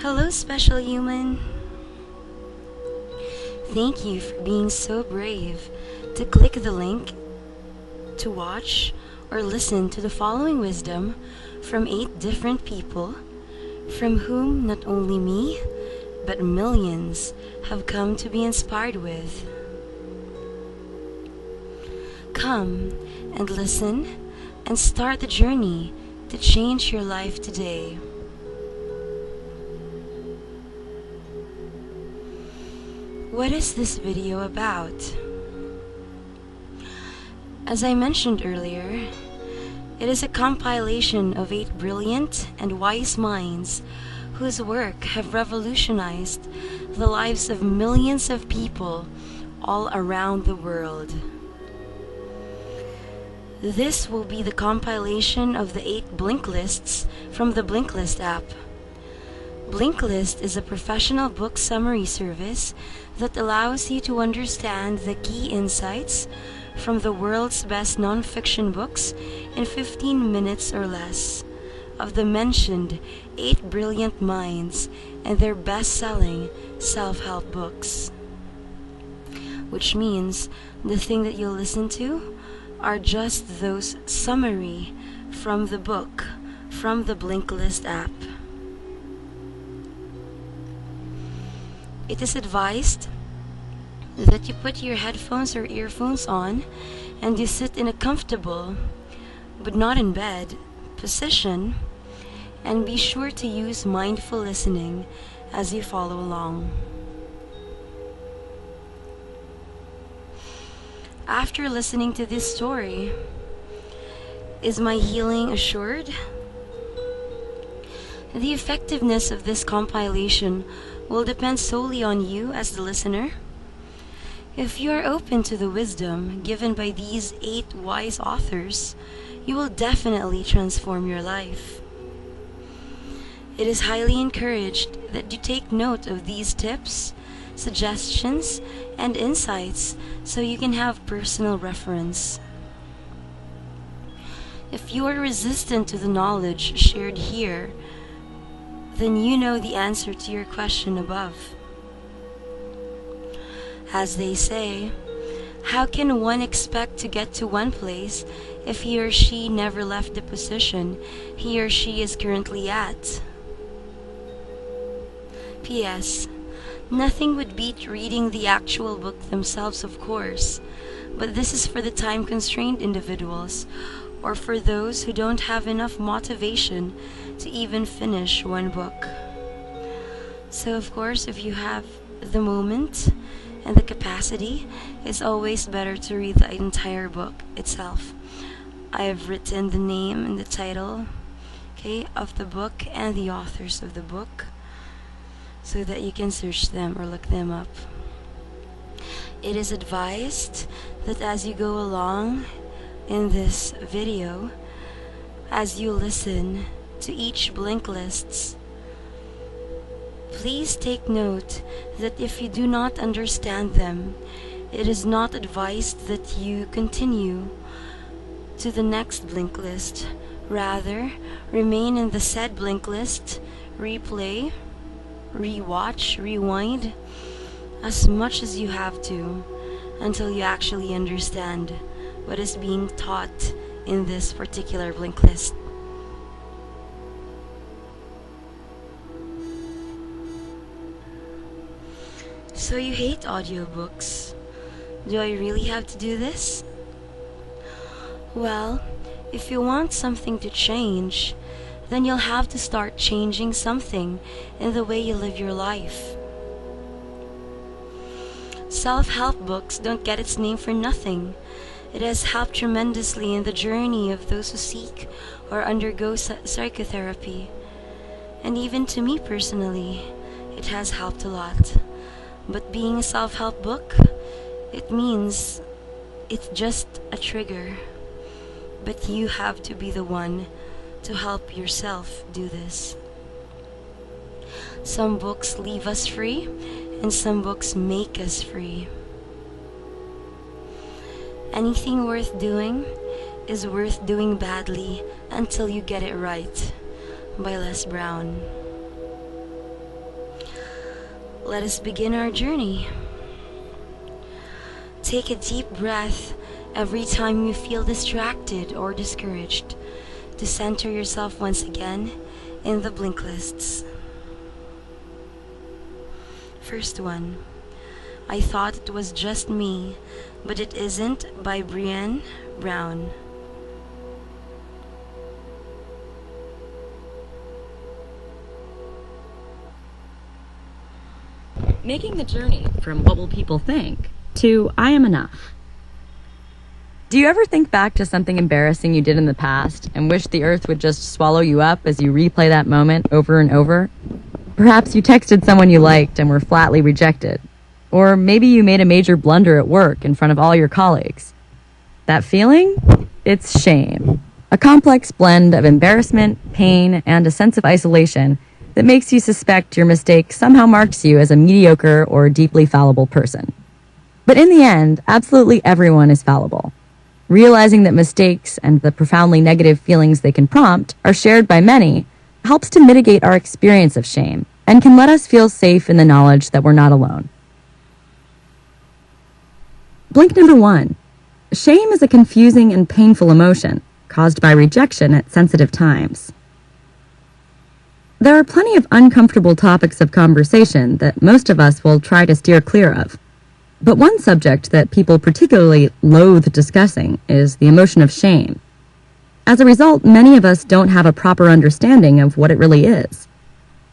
Hello, special human. Thank you for being so brave to click the link to watch or listen to the following wisdom from 8 different people, from whom not only me, but millions have come to be inspired with. Come and listen and start the journey to change your life today. What is this video about? As I mentioned earlier, it is a compilation of 8 brilliant and wise minds whose work have revolutionized the lives of millions of people all around the world. This will be the compilation of the 8 Blink Lists from the Blinklist app. Blinklist is a professional book summary service that allows you to understand the key insights from the world's best non-fiction books in 15 minutes or less of the mentioned 8 brilliant minds and their best-selling self-help books. Which means the thing that you'll listen to are just those summary from the book from the Blinklist app. It is advised that you put your headphones or earphones on and you sit in a comfortable, but not in bed, position, and be sure to use mindful listening as you follow along. After listening to this story, is my healing assured? The effectiveness of this compilation will depend solely on you as the listener. If you are open to the wisdom given by these 8 wise authors, you will definitely transform your life. It is highly encouraged that you take note of these tips, suggestions, and insights so you can have personal reference. If you are resistant to the knowledge shared here, then you know the answer to your question above. As they say, how can one expect to get to one place if he or she never left the position he or she is currently at? P.S. Nothing would beat reading the actual book themselves, of course, but this is for the time-constrained individuals or for those who don't have enough motivation to even finish one book. So of course, if you have the moment and the capacity, it's always better to read the entire book itself. I have written the name and the title, of the book and the authors of the book so that you can search them or look them up. It is advised that as you go along in this video, as you listen to each Blink Lists, please take note that if you do not understand them, it is not advised that you continue to the next Blink List. Rather, remain in the said Blink List, replay, rewatch, rewind as much as you have to until you actually understand what is being taught in this particular Blink List. So you hate audiobooks. Do I really have to do this? Well, if you want something to change, then you'll have to start changing something in the way you live your life. Self-help books don't get its name for nothing. It has helped tremendously in the journey of those who seek or undergo psychotherapy. And even to me personally, it has helped a lot. But being a self-help book, it means it's just a trigger. But you have to be the one to help yourself do this. Some books leave us free, and some books make us free. Anything worth doing is worth doing badly until you get it right, by Les Brown. let us begin our journey. Take a deep breath every time you feel distracted or discouraged to center yourself once again in the blink lists. First one, I Thought It Was Just Me, But It Isn't, by Brené Brown. Making the journey from what will people think to I am enough. Do you ever think back to something embarrassing you did in the past and wish the earth would just swallow you up as you replay that moment over and over? Perhaps you texted someone you liked and were flatly rejected. Or maybe you made a major blunder at work in front of all your colleagues. That feeling? It's shame. A complex blend of embarrassment, pain, and a sense of isolation that makes you suspect your mistake somehow marks you as a mediocre or deeply fallible person. But in the end, absolutely everyone is fallible. Realizing that mistakes and the profoundly negative feelings they can prompt are shared by many helps to mitigate our experience of shame and can let us feel safe in the knowledge that we're not alone. Blink number 1. Shame is a confusing and painful emotion caused by rejection at sensitive times. There are plenty of uncomfortable topics of conversation that most of us will try to steer clear of. But one subject that people particularly loathe discussing is the emotion of shame. As a result, many of us don't have a proper understanding of what it really is.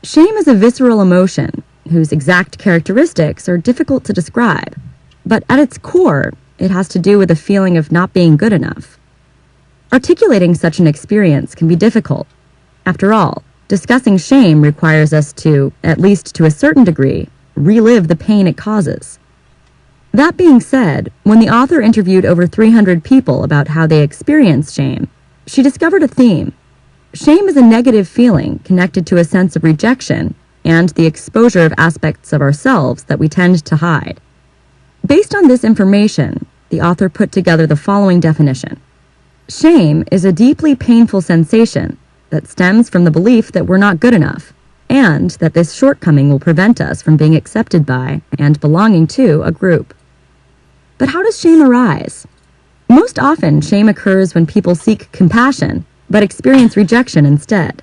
Shame is a visceral emotion whose exact characteristics are difficult to describe, but at its core, it has to do with a feeling of not being good enough. Articulating such an experience can be difficult. After all, discussing shame requires us to, at least to a certain degree, relive the pain it causes. That being said, when the author interviewed over 300 people about how they experience shame, she discovered a theme. Shame is a negative feeling connected to a sense of rejection and the exposure of aspects of ourselves that we tend to hide. Based on this information, the author put together the following definition. Shame is a deeply painful sensation that stems from the belief that we're not good enough, and that this shortcoming will prevent us from being accepted by and belonging to a group. But how does shame arise? Most often, shame occurs when people seek compassion, but experience rejection instead.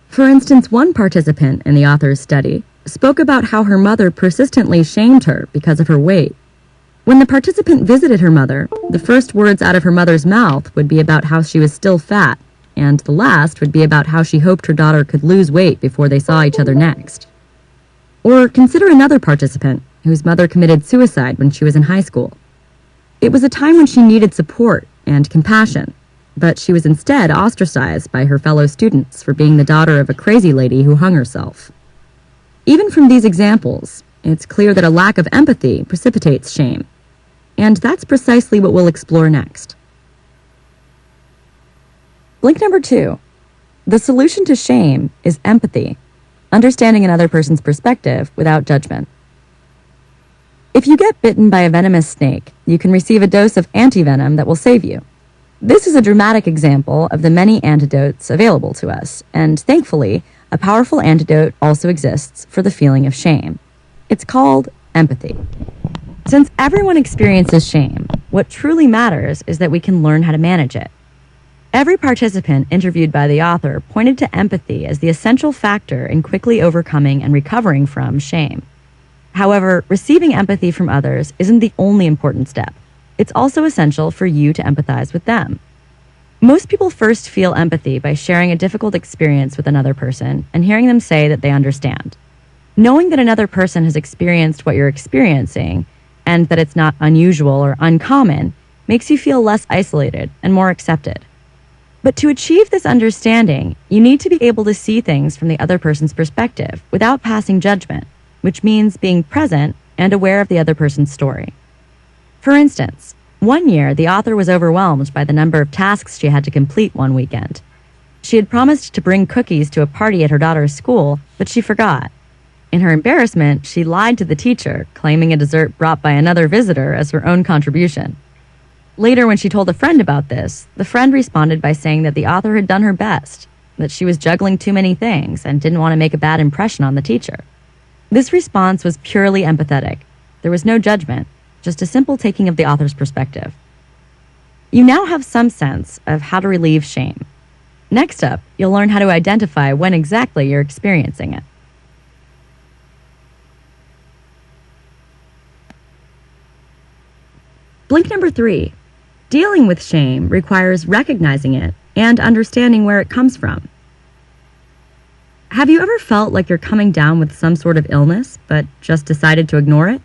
For instance, one participant in the author's study spoke about how her mother persistently shamed her because of her weight. When the participant visited her mother, the first words out of her mother's mouth would be about how she was still fat, and the last would be about how she hoped her daughter could lose weight before they saw each other next. Or consider another participant whose mother committed suicide when she was in high school. It was a time when she needed support and compassion, but she was instead ostracized by her fellow students for being the daughter of a crazy lady who hung herself. Even from these examples, it's clear that a lack of empathy precipitates shame, and that's precisely what we'll explore next. Blink number 2. The solution to shame is empathy, understanding another person's perspective without judgment. If you get bitten by a venomous snake, you can receive a dose of antivenom that will save you. This is a dramatic example of the many antidotes available to us, and thankfully, a powerful antidote also exists for the feeling of shame. It's called empathy. Since everyone experiences shame, what truly matters is that we can learn how to manage it. Every participant interviewed by the author pointed to empathy as the essential factor in quickly overcoming and recovering from shame. However, receiving empathy from others isn't the only important step. It's also essential for you to empathize with them. Most people first feel empathy by sharing a difficult experience with another person and hearing them say that they understand. Knowing that another person has experienced what you're experiencing and that it's not unusual or uncommon makes you feel less isolated and more accepted. But to achieve this understanding, you need to be able to see things from the other person's perspective without passing judgment, which means being present and aware of the other person's story. For instance, one year the author was overwhelmed by the number of tasks she had to complete one weekend. She had promised to bring cookies to a party at her daughter's school, but she forgot. In her embarrassment, she lied to the teacher, claiming a dessert brought by another visitor as her own contribution. Later, when she told a friend about this, the friend responded by saying that the author had done her best, that she was juggling too many things and didn't want to make a bad impression on the teacher. This response was purely empathetic. There was no judgment, just a simple taking of the author's perspective. You now have some sense of how to relieve shame. Next up, you'll learn how to identify when exactly you're experiencing it. Blink number 3. Dealing with shame requires recognizing it and understanding where it comes from. Have you ever felt like you're coming down with some sort of illness, but just decided to ignore it?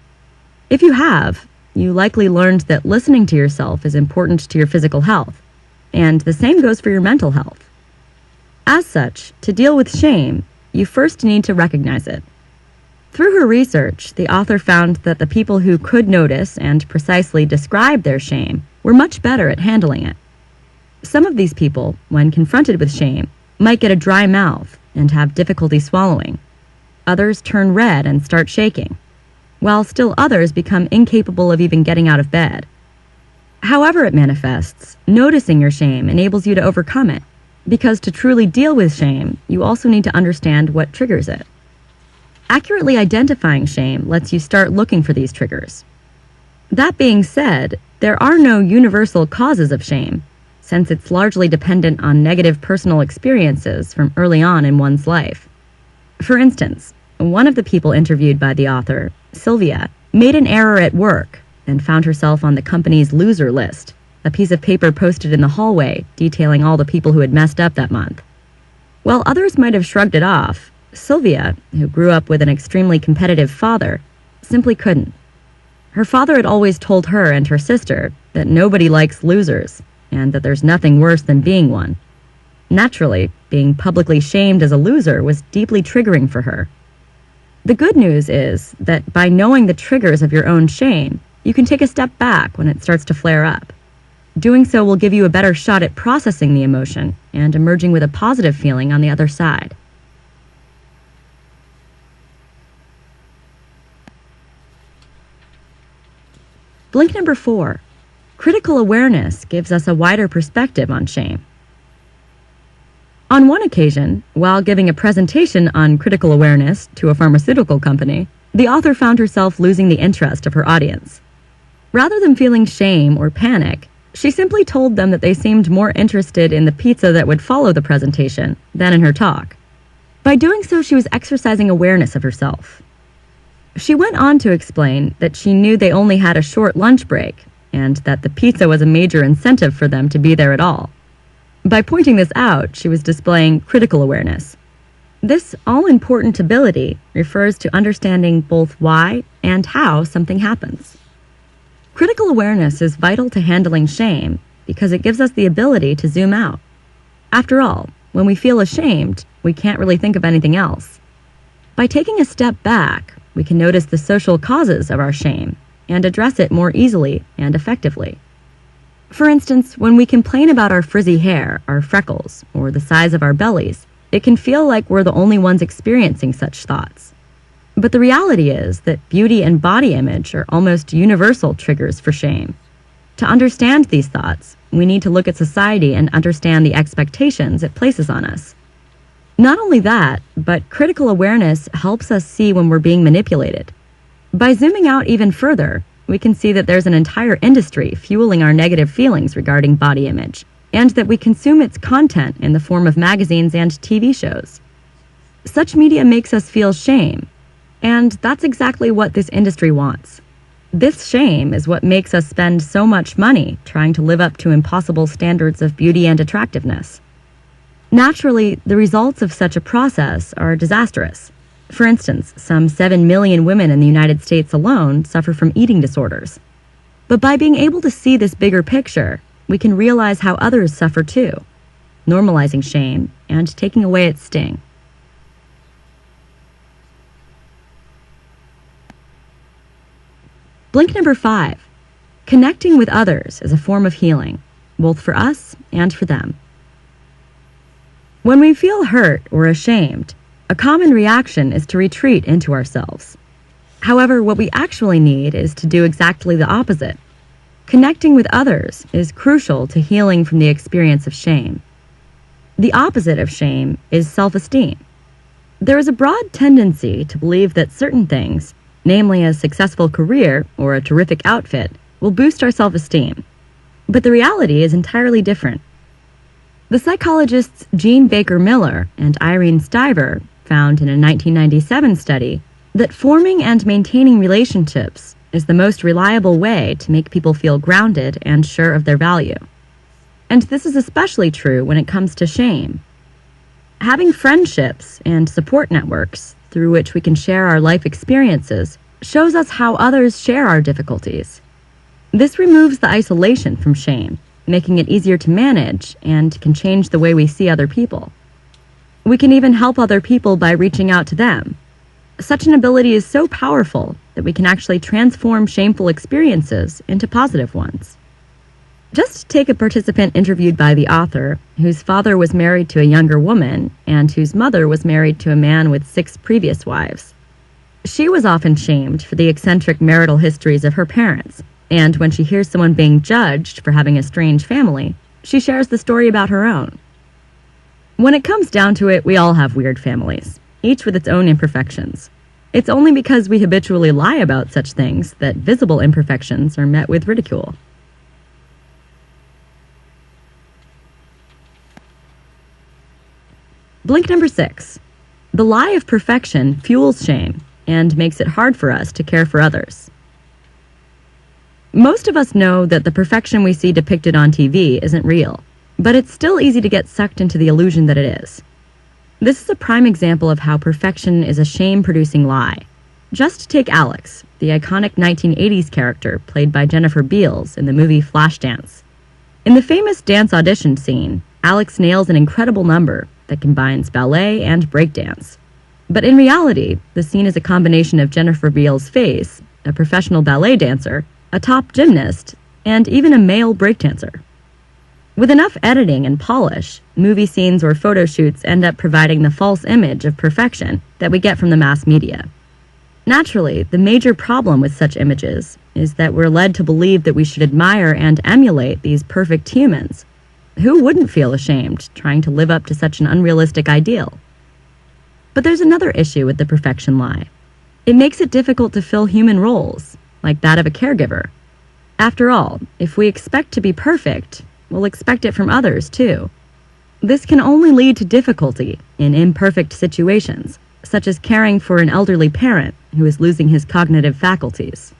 If you have, you likely learned that listening to yourself is important to your physical health, and the same goes for your mental health. As such, to deal with shame, you first need to recognize it. Through her research, the author found that the people who could notice and precisely describe their shame were much better at handling it. Some of these people, when confronted with shame, might get a dry mouth and have difficulty swallowing. Others turn red and start shaking, while still others become incapable of even getting out of bed. However it manifests, noticing your shame enables you to overcome it, because to truly deal with shame, you also need to understand what triggers it. Accurately identifying shame lets you start looking for these triggers. That being said, there are no universal causes of shame, since it's largely dependent on negative personal experiences from early on in one's life. For instance, one of the people interviewed by the author, Sylvia, made an error at work and found herself on the company's loser list, a piece of paper posted in the hallway detailing all the people who had messed up that month. While others might have shrugged it off, Sylvia, who grew up with an extremely competitive father, simply couldn't. Her father had always told her and her sister that nobody likes losers, and that there's nothing worse than being one. Naturally, being publicly shamed as a loser was deeply triggering for her. The good news is that by knowing the triggers of your own shame, you can take a step back when it starts to flare up. Doing so will give you a better shot at processing the emotion and emerging with a positive feeling on the other side. Blink number 4. Critical awareness gives us a wider perspective on shame. On one occasion, while giving a presentation on critical awareness to a pharmaceutical company, the author found herself losing the interest of her audience. Rather than feeling shame or panic, she simply told them that they seemed more interested in the pizza that would follow the presentation than in her talk. By doing so, she was exercising awareness of herself. She went on to explain that she knew they only had a short lunch break and that the pizza was a major incentive for them to be there at all. By pointing this out, she was displaying critical awareness. This all-important ability refers to understanding both why and how something happens. Critical awareness is vital to handling shame because it gives us the ability to zoom out. After all, when we feel ashamed, we can't really think of anything else. By taking a step back, we can notice the social causes of our shame and address it more easily and effectively. For instance, when we complain about our frizzy hair, our freckles, or the size of our bellies, it can feel like we're the only ones experiencing such thoughts. But the reality is that beauty and body image are almost universal triggers for shame. To understand these thoughts, we need to look at society and understand the expectations it places on us. Not only that, but critical awareness helps us see when we're being manipulated. By zooming out even further, we can see that there's an entire industry fueling our negative feelings regarding body image, and that we consume its content in the form of magazines and TV shows. Such media makes us feel shame, and that's exactly what this industry wants. This shame is what makes us spend so much money trying to live up to impossible standards of beauty and attractiveness. Naturally, the results of such a process are disastrous. For instance, some 7 million women in the United States alone suffer from eating disorders. But by being able to see this bigger picture, we can realize how others suffer too, normalizing shame and taking away its sting. Blink number 5. Connecting with others is a form of healing, both for us and for them. When we feel hurt or ashamed, a common reaction is to retreat into ourselves. However, what we actually need is to do exactly the opposite. Connecting with others is crucial to healing from the experience of shame. The opposite of shame is self-esteem. There is a broad tendency to believe that certain things, namely a successful career or a terrific outfit, will boost our self-esteem. But the reality is entirely different. The psychologists Jean Baker Miller and Irene Stiver found in a 1997 study that forming and maintaining relationships is the most reliable way to make people feel grounded and sure of their value. And this is especially true when it comes to shame. Having friendships and support networks through which we can share our life experiences shows us how others share our difficulties. This removes the isolation from shame, making it easier to manage and can change the way we see other people. We can even help other people by reaching out to them. Such an ability is so powerful that we can actually transform shameful experiences into positive ones. Just take a participant interviewed by the author, whose father was married to a younger woman and whose mother was married to a man with 6 previous wives. She was often shamed for the eccentric marital histories of her parents, and when she hears someone being judged for having a strange family, she shares the story about her own. When it comes down to it, we all have weird families, each with its own imperfections. It's only because we habitually lie about such things that visible imperfections are met with ridicule. Blink number 6. The lie of perfection fuels shame and makes it hard for us to care for others. Most of us know that the perfection we see depicted on TV isn't real, but it's still easy to get sucked into the illusion that it is. This is a prime example of how perfection is a shame-producing lie. Just take Alex, the iconic 1980s character played by Jennifer Beals in the movie Flashdance. In the famous dance audition scene, Alex nails an incredible number that combines ballet and breakdance. But in reality, the scene is a combination of Jennifer Beals' face, a professional ballet dancer, a top gymnast, and even a male breakdancer. With enough editing and polish, movie scenes or photo shoots end up providing the false image of perfection that we get from the mass media. Naturally, the major problem with such images is that we're led to believe that we should admire and emulate these perfect humans. Who wouldn't feel ashamed trying to live up to such an unrealistic ideal? But there's another issue with the perfection lie. It makes it difficult to fill human roles, like that of a caregiver. After all, if we expect to be perfect, we'll expect it from others too. This can only lead to difficulty in imperfect situations, such as caring for an elderly parent who is losing his cognitive faculties.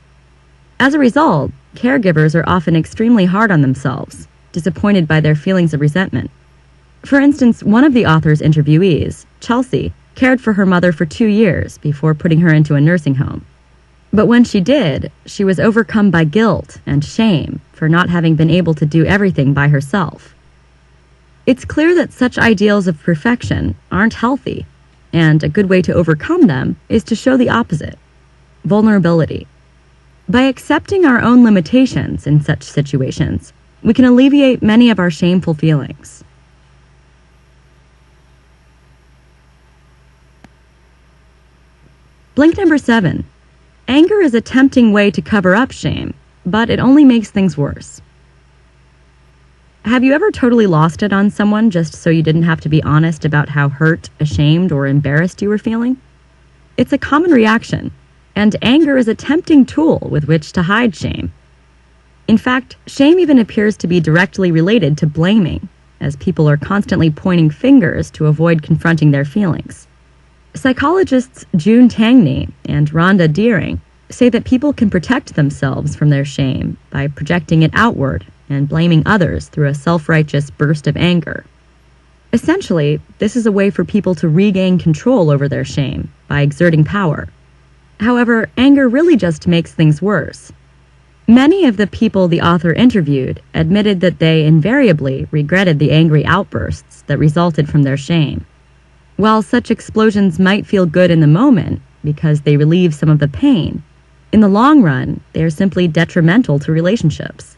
As a result, caregivers are often extremely hard on themselves, disappointed by their feelings of resentment. For instance, one of the author's interviewees, Chelsea, cared for her mother for 2 years before putting her into a nursing home. But when she did, she was overcome by guilt and shame for not having been able to do everything by herself. It's clear that such ideals of perfection aren't healthy, and a good way to overcome them is to show the opposite: vulnerability. By accepting our own limitations in such situations, we can alleviate many of our shameful feelings. Blink number 7. Anger is a tempting way to cover up shame, but it only makes things worse. Have you ever totally lost it on someone just so you didn't have to be honest about how hurt, ashamed, or embarrassed you were feeling? It's a common reaction, and anger is a tempting tool with which to hide shame. In fact, shame even appears to be directly related to blaming, as people are constantly pointing fingers to avoid confronting their feelings. Psychologists June Tangney and Rhonda Deering say that people can protect themselves from their shame by projecting it outward and blaming others through a self-righteous burst of anger. Essentially, this is a way for people to regain control over their shame by exerting power. However, anger really just makes things worse. Many of the people the author interviewed admitted that they invariably regretted the angry outbursts that resulted from their shame. While such explosions might feel good in the moment because they relieve some of the pain, in the long run, they are simply detrimental to relationships.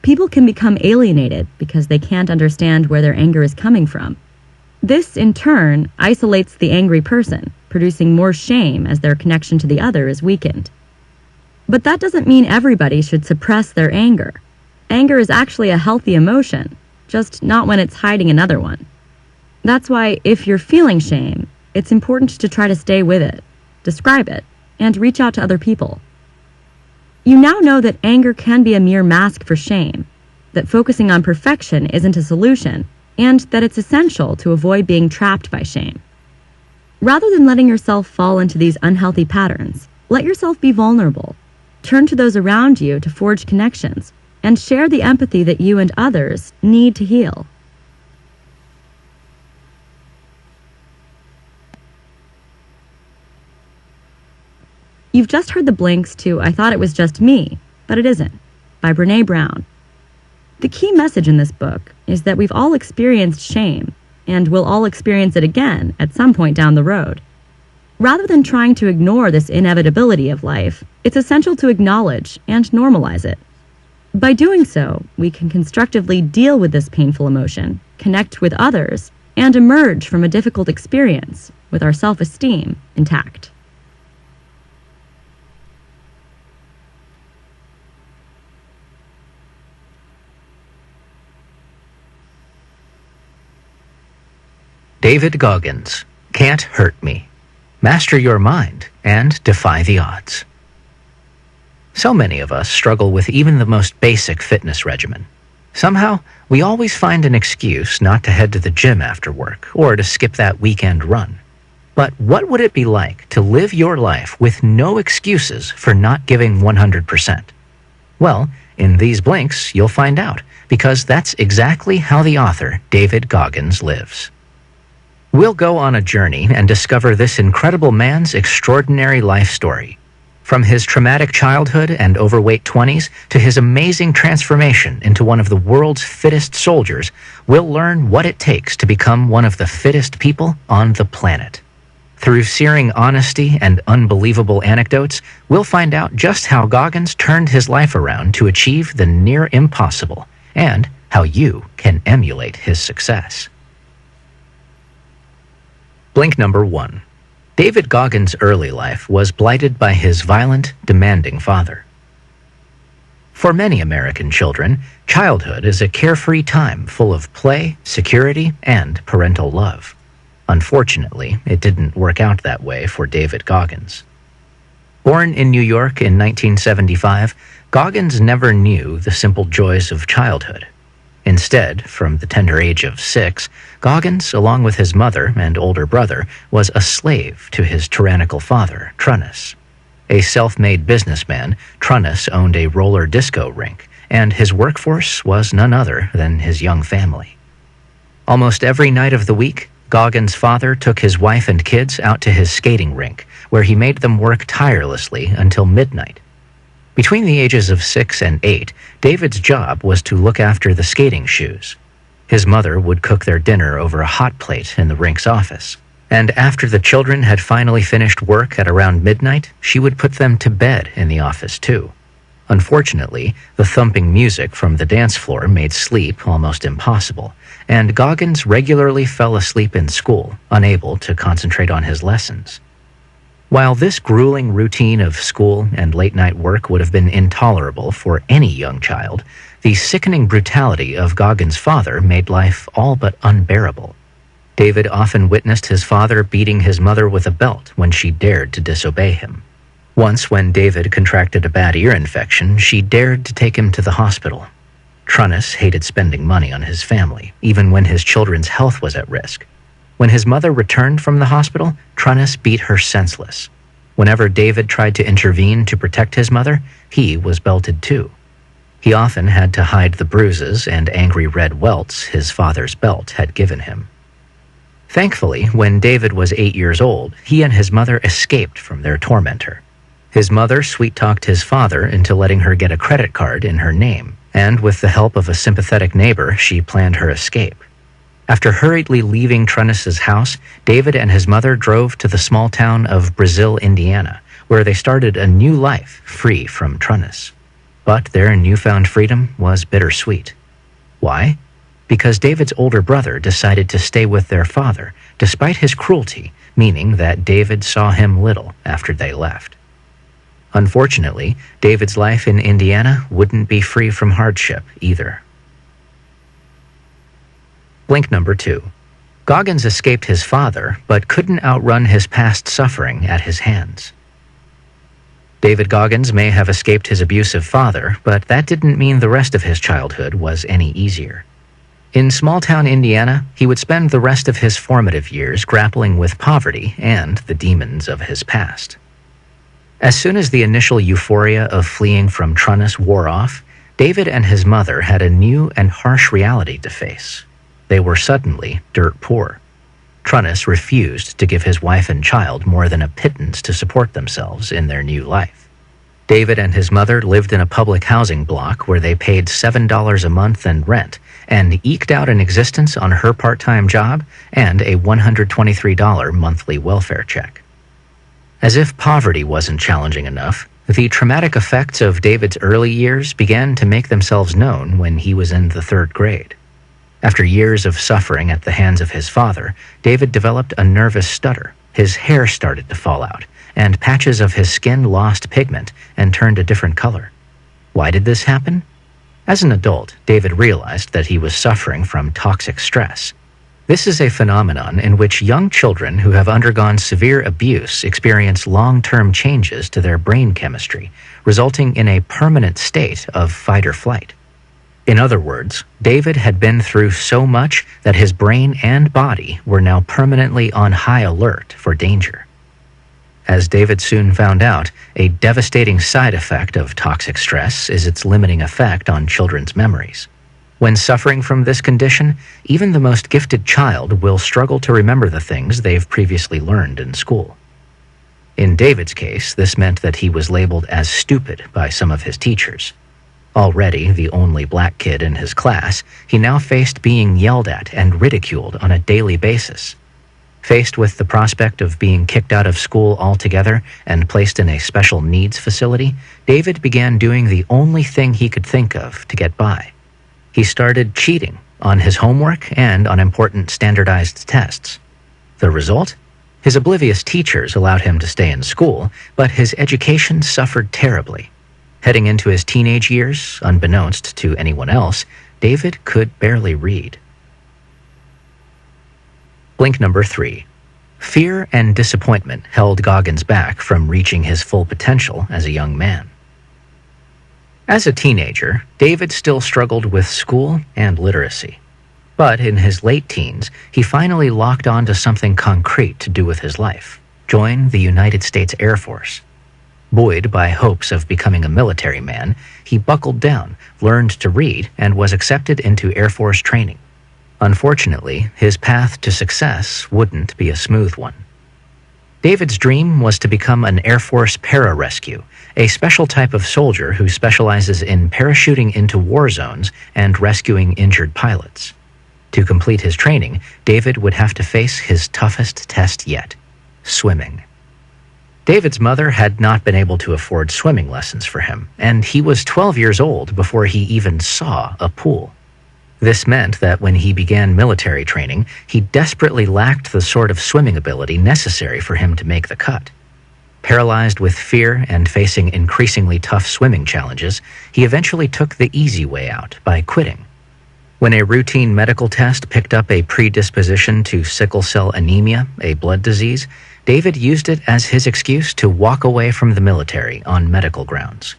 People can become alienated because they can't understand where their anger is coming from. This, in turn, isolates the angry person, producing more shame as their connection to the other is weakened. But that doesn't mean everybody should suppress their anger. Anger is actually a healthy emotion, just not when it's hiding another one. That's why, if you're feeling shame, it's important to try to stay with it, describe it, and reach out to other people. You now know that anger can be a mere mask for shame, that focusing on perfection isn't a solution, and that it's essential to avoid being trapped by shame. Rather than letting yourself fall into these unhealthy patterns, let yourself be vulnerable. Turn to those around you to forge connections, and share the empathy that you and others need to heal. You've just heard the blinks to I Thought It Was Just Me, But It Isn't, by Brené Brown. The key message in this book is that we've all experienced shame, and we'll all experience it again at some point down the road. Rather than trying to ignore this inevitability of life, it's essential to acknowledge and normalize it. By doing so, we can constructively deal with this painful emotion, connect with others, and emerge from a difficult experience with our self-esteem intact. David Goggins, Can't Hurt Me. Master your mind and defy the odds. So many of us struggle with even the most basic fitness regimen. Somehow, we always find an excuse not to head to the gym after work or to skip that weekend run. But what would it be like to live your life with no excuses for not giving 100%? Well, in these blinks, you'll find out, because that's exactly how the author, David Goggins, lives. We'll go on a journey and discover this incredible man's extraordinary life story. From his traumatic childhood and overweight 20s to his amazing transformation into one of the world's fittest soldiers, we'll learn what it takes to become one of the fittest people on the planet. Through searing honesty and unbelievable anecdotes, we'll find out just how Goggins turned his life around to achieve the near impossible, and how you can emulate his success. Blink number 1. David Goggins' early life was blighted by his violent, demanding father. For many American children, childhood is a carefree time full of play, security, and parental love. Unfortunately, it didn't work out that way for David Goggins. Born in New York in 1975, Goggins never knew the simple joys of childhood. Instead, from the tender age of 6, Goggins, along with his mother and older brother, was a slave to his tyrannical father, Trunnis. A self-made businessman, Trunnis owned a roller disco rink, and his workforce was none other than his young family. Almost every night of the week, Goggins' father took his wife and kids out to his skating rink, where he made them work tirelessly until midnight. Between the ages of 6 and 8, David's job was to look after the skating shoes. His mother would cook their dinner over a hot plate in the rink's office, and after the children had finally finished work at around midnight, she would put them to bed in the office too. Unfortunately, the thumping music from the dance floor made sleep almost impossible, and Goggins regularly fell asleep in school, unable to concentrate on his lessons. While this grueling routine of school and late-night work would have been intolerable for any young child, the sickening brutality of Goggins' father made life all but unbearable. David often witnessed his father beating his mother with a belt when she dared to disobey him. Once, when David contracted a bad ear infection, she dared to take him to the hospital. Trunnis hated spending money on his family, even when his children's health was at risk. When his mother returned from the hospital, Trunnis beat her senseless. Whenever David tried to intervene to protect his mother, he was belted too. He often had to hide the bruises and angry red welts his father's belt had given him. Thankfully, when David was 8 years old, he and his mother escaped from their tormentor. His mother sweet-talked his father into letting her get a credit card in her name, and with the help of a sympathetic neighbor, she planned her escape. After hurriedly leaving Trunnis's house, David and his mother drove to the small town of Brazil, Indiana, where they started a new life free from Trunnis. But their newfound freedom was bittersweet. Why? Because David's older brother decided to stay with their father, despite his cruelty, meaning that David saw him little after they left. Unfortunately, David's life in Indiana wouldn't be free from hardship either. Blink number 2. Goggins escaped his father, but couldn't outrun his past suffering at his hands. David Goggins may have escaped his abusive father, but that didn't mean the rest of his childhood was any easier. In small-town Indiana, he would spend the rest of his formative years grappling with poverty and the demons of his past. As soon as the initial euphoria of fleeing from Trunnis wore off, David and his mother had a new and harsh reality to face. They were suddenly dirt poor. Trunnis refused to give his wife and child more than a pittance to support themselves in their new life. David and his mother lived in a public housing block where they paid $7 a month in rent and eked out an existence on her part-time job and a $123 monthly welfare check. As if poverty wasn't challenging enough, the traumatic effects of David's early years began to make themselves known when he was in the 3rd grade. After years of suffering at the hands of his father, David developed a nervous stutter. His hair started to fall out, and patches of his skin lost pigment and turned a different color. Why did this happen? As an adult, David realized that he was suffering from toxic stress. This is a phenomenon in which young children who have undergone severe abuse experience long-term changes to their brain chemistry, resulting in a permanent state of fight or flight. In other words, David had been through so much that his brain and body were now permanently on high alert for danger. As David soon found out, a devastating side effect of toxic stress is its limiting effect on children's memories. When suffering from this condition, even the most gifted child will struggle to remember the things they've previously learned in school. In David's case, this meant that he was labeled as stupid by some of his teachers. Already the only black kid in his class, he now faced being yelled at and ridiculed on a daily basis. Faced with the prospect of being kicked out of school altogether and placed in a special needs facility, David began doing the only thing he could think of to get by. He started cheating on his homework and on important standardized tests. The result? His oblivious teachers allowed him to stay in school, but his education suffered terribly. Heading into his teenage years, unbeknownst to anyone else, David could barely read. Blink number 3. Fear and disappointment held Goggins back from reaching his full potential as a young man. As a teenager, David still struggled with school and literacy. But in his late teens, he finally locked on to something concrete to do with his life: join the United States Air Force. Buoyed by hopes of becoming a military man, he buckled down, learned to read, and was accepted into Air Force training. Unfortunately, his path to success wouldn't be a smooth one. David's dream was to become an Air Force pararescue, a special type of soldier who specializes in parachuting into war zones and rescuing injured pilots. To complete his training, David would have to face his toughest test yet: swimming. David's mother had not been able to afford swimming lessons for him, and he was 12 years old before he even saw a pool. This meant that when he began military training, he desperately lacked the sort of swimming ability necessary for him to make the cut. Paralyzed with fear and facing increasingly tough swimming challenges, he eventually took the easy way out by quitting. When a routine medical test picked up a predisposition to sickle cell anemia, a blood disease, David used it as his excuse to walk away from the military on medical grounds.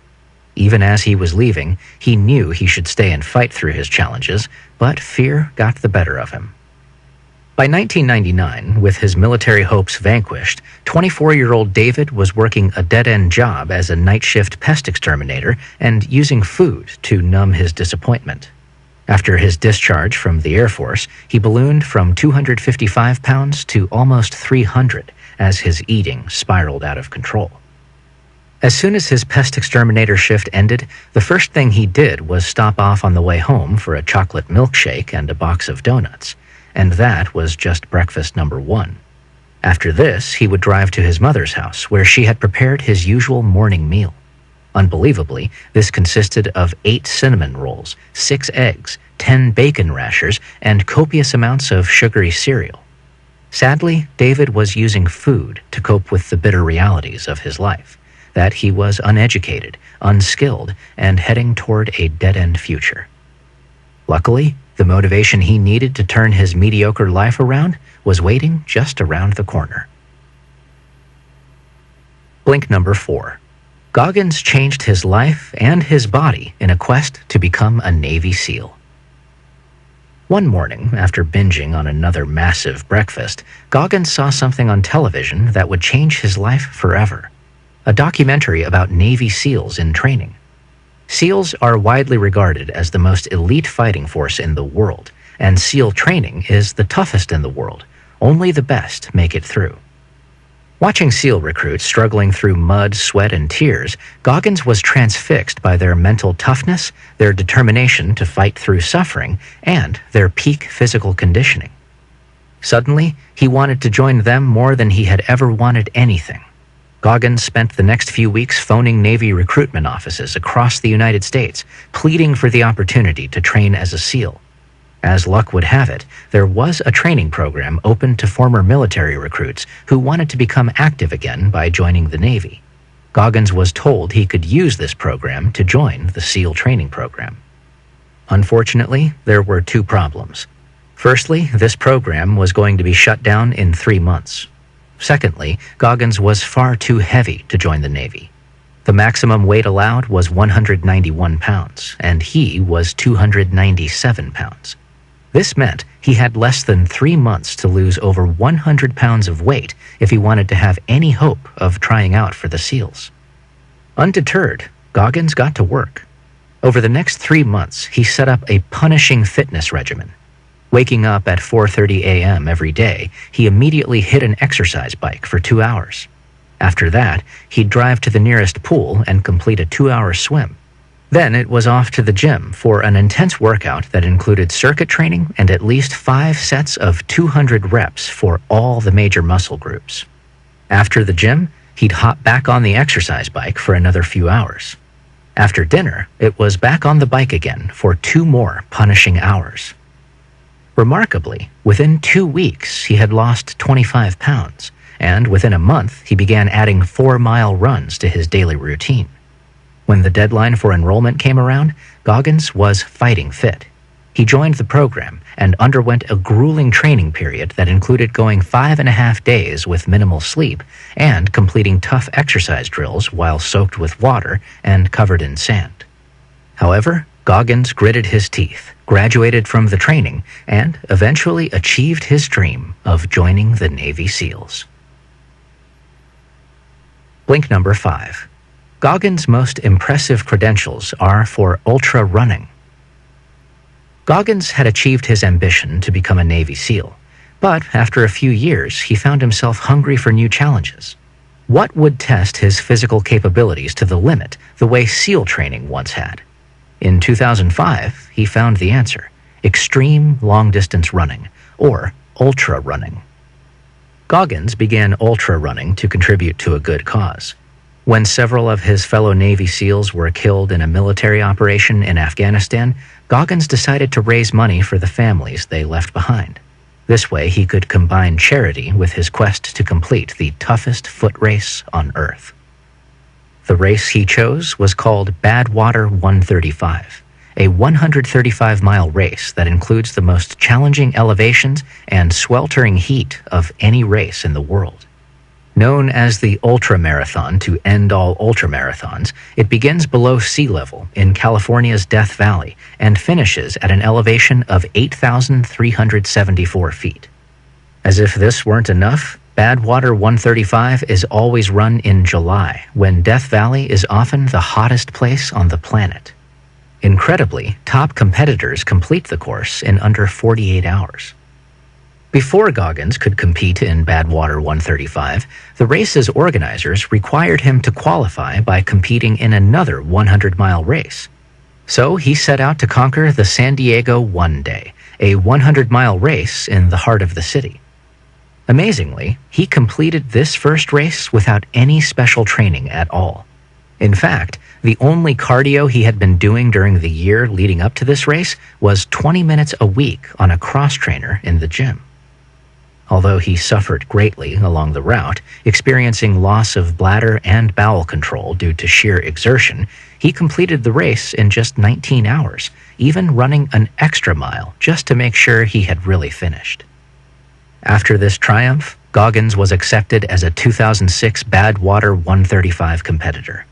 Even as he was leaving, he knew he should stay and fight through his challenges, but fear got the better of him. By 1999, with his military hopes vanquished, 24-year-old David was working a dead-end job as a night shift pest exterminator and using food to numb his disappointment. After his discharge from the Air Force, he ballooned from 255 pounds to almost 300 as his eating spiraled out of control. As soon as his pest exterminator shift ended, the first thing he did was stop off on the way home for a chocolate milkshake and a box of donuts, and that was just breakfast number 1. After this, he would drive to his mother's house, where she had prepared his usual morning meal. Unbelievably, this consisted of 8 cinnamon rolls, 6 eggs, 10 bacon rashers, and copious amounts of sugary cereal. Sadly, David was using food to cope with the bitter realities of his life, that he was uneducated, unskilled, and heading toward a dead-end future. Luckily, The motivation he needed to turn his mediocre life around was waiting just around the corner. Blink number 4. Goggins changed his life and his body in a quest to become a Navy SEAL. One morning, after binging on another massive breakfast, Goggins saw something on television that would change his life forever. A documentary about Navy SEALs in training. SEALs are widely regarded as the most elite fighting force in the world, and SEAL training is the toughest in the world. Only the best make it through. Watching SEAL recruits struggling through mud, sweat, and tears, Goggins was transfixed by their mental toughness, their determination to fight through suffering, and their peak physical conditioning. Suddenly, he wanted to join them more than he had ever wanted anything. Goggins spent the next few weeks phoning Navy recruitment offices across the United States, pleading for the opportunity to train as a SEAL. As luck would have it, there was a training program open to former military recruits who wanted to become active again by joining the Navy. Goggins was told he could use this program to join the SEAL training program. Unfortunately, there were 2 problems. Firstly, this program was going to be shut down in 3 months. Secondly, Goggins was far too heavy to join the Navy. The maximum weight allowed was 191 pounds, and he was 297 pounds. This meant he had less than 3 months to lose over 100 pounds of weight if he wanted to have any hope of trying out for the SEALs. Undeterred, Goggins got to work. Over the next 3 months, he set up a punishing fitness regimen. Waking up at 4:30 a.m. every day, he immediately hit an exercise bike for 2 hours. After that, he'd drive to the nearest pool and complete a 2-hour swim. Then it was off to the gym for an intense workout that included circuit training and at least 5 sets of 200 reps for all the major muscle groups. After the gym, he'd hop back on the exercise bike for another few hours. After dinner, it was back on the bike again for 2 more punishing hours. Remarkably, within 2 weeks, he had lost 25 pounds, and within a month, he began adding 4-mile runs to his daily routine. When the deadline for enrollment came around, Goggins was fighting fit. He joined the program and underwent a grueling training period that included going 5.5 days with minimal sleep and completing tough exercise drills while soaked with water and covered in sand. However, Goggins gritted his teeth, graduated from the training, and eventually achieved his dream of joining the Navy SEALs. Blink number 5. Goggins' most impressive credentials are for ultra running. Goggins had achieved his ambition to become a Navy SEAL, but after a few years, he found himself hungry for new challenges. What would test his physical capabilities to the limit, the way SEAL training once had? In 2005, he found the answer: extreme long-distance running, or ultra running. Goggins began ultra running to contribute to a good cause. When several of his fellow Navy SEALs were killed in a military operation in Afghanistan, Goggins decided to raise money for the families they left behind. This way, he could combine charity with his quest to complete the toughest foot race on Earth. The race he chose was called Badwater 135, a 135-mile race that includes the most challenging elevations and sweltering heat of any race in the world. Known as the ultramarathon to end all ultramarathons, it begins below sea level in California's Death Valley and finishes at an elevation of 8,374 feet. As if this weren't enough, Badwater 135 is always run in July, when Death Valley is often the hottest place on the planet. Incredibly, top competitors complete the course in under 48 hours. Before Goggins could compete in Badwater 135, the race's organizers required him to qualify by competing in another 100-mile race. So he set out to conquer the San Diego One Day, a 100-mile race in the heart of the city. Amazingly, he completed this first race without any special training at all. In fact, the only cardio he had been doing during the year leading up to this race was 20 minutes a week on a cross-trainer in the gym. Although he suffered greatly along the route, experiencing loss of bladder and bowel control due to sheer exertion, He completed the race in just 19 hours, even running an extra mile just to make sure he had really finished. After this triumph, Goggins was accepted as a 2006 Badwater 135 competitor.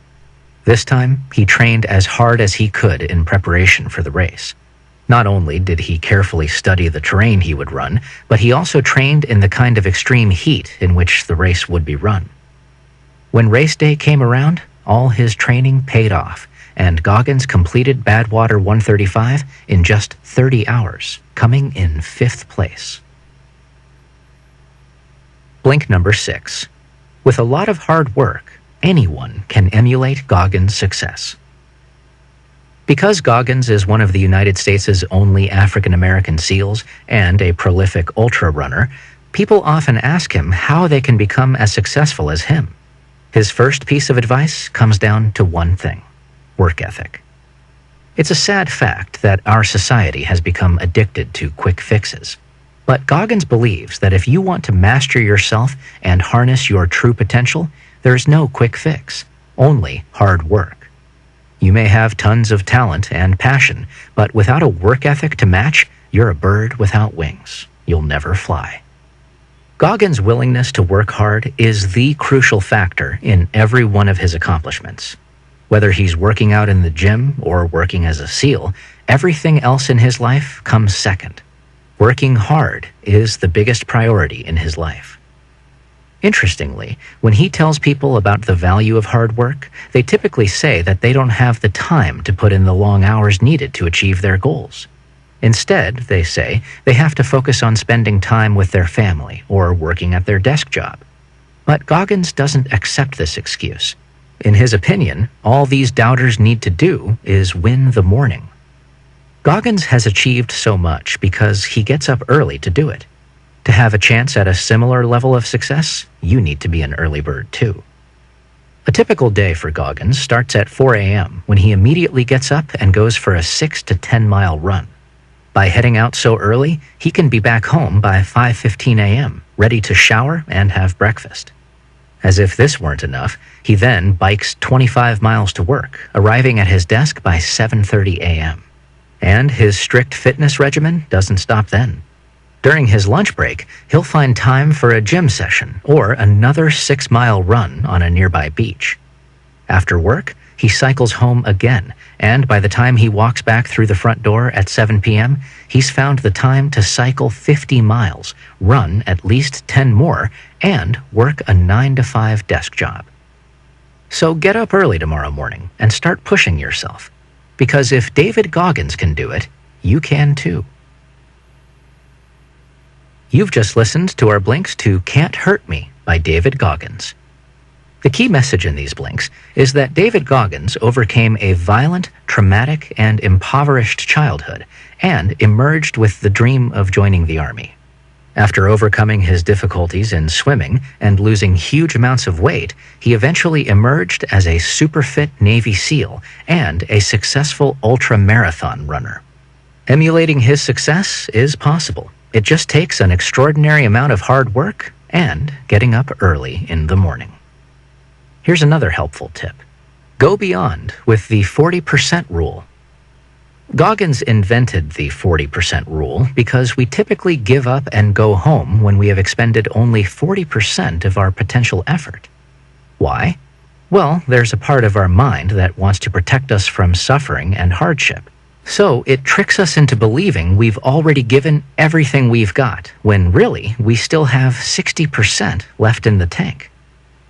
This time, he trained as hard as he could in preparation for the race. Not only did he carefully study the terrain he would run, but he also trained in the kind of extreme heat in which the race would be run. When race day came around, all his training paid off, and Goggins completed Badwater 135 in just 30 hours, coming in 5th place. Blink number 6. With a lot of hard work, anyone can emulate Goggins' success. Because Goggins is one of the United States' only African-American SEALs and a prolific ultra runner, people often ask him how they can become as successful as him. His first piece of advice comes down to one thing: work ethic. It's a sad fact that our society has become addicted to quick fixes. But Goggins believes that if you want to master yourself and harness your true potential, there's no quick fix, only hard work. You may have tons of talent and passion, but without a work ethic to match, you're a bird without wings. You'll never fly. Goggins' willingness to work hard is the crucial factor in every one of his accomplishments. Whether he's working out in the gym or working as a SEAL, everything else in his life comes second. Working hard is the biggest priority in his life. Interestingly, when he tells people about the value of hard work, they typically say that they don't have the time to put in the long hours needed to achieve their goals. Instead, they say they have to focus on spending time with their family or working at their desk job. But Goggins doesn't accept this excuse. In his opinion, all these doubters need to do is win the morning. Goggins has achieved so much because he gets up early to do it. To have a chance at a similar level of success, you need to be an early bird too. A typical day for Goggins starts at 4 a.m. when he immediately gets up and goes for a 6 to 10 mile run. By heading out so early, he can be back home by 5:15 a.m., ready to shower and have breakfast. As if this weren't enough, he then bikes 25 miles to work, arriving at his desk by 7:30 a.m. And his strict fitness regimen doesn't stop then. During his lunch break, he'll find time for a gym session or another 6-mile run on a nearby beach. After work, he cycles home again, and by the time he walks back through the front door at 7 p.m., he's found the time to cycle 50 miles, run at least 10 more, and work a 9-to-5 desk job. So get up early tomorrow morning and start pushing yourself. Because if David Goggins can do it, you can too. You've just listened to our blinks to Can't Hurt Me by David Goggins. The key message in these blinks is that David Goggins overcame a violent, traumatic, and impoverished childhood and emerged with the dream of joining the Army. After overcoming his difficulties in swimming and losing huge amounts of weight, he eventually emerged as a super-fit Navy SEAL and a successful ultra-marathon runner. Emulating his success is possible. It just takes an extraordinary amount of hard work and getting up early in the morning. Here's another helpful tip. Go beyond with the 40% rule. Goggins invented the 40% rule because we typically give up and go home when we have expended only 40% of our potential effort. Why? Well, there's a part of our mind that wants to protect us from suffering and hardship. So it tricks us into believing we've already given everything we've got, when really we still have 60% left in the tank.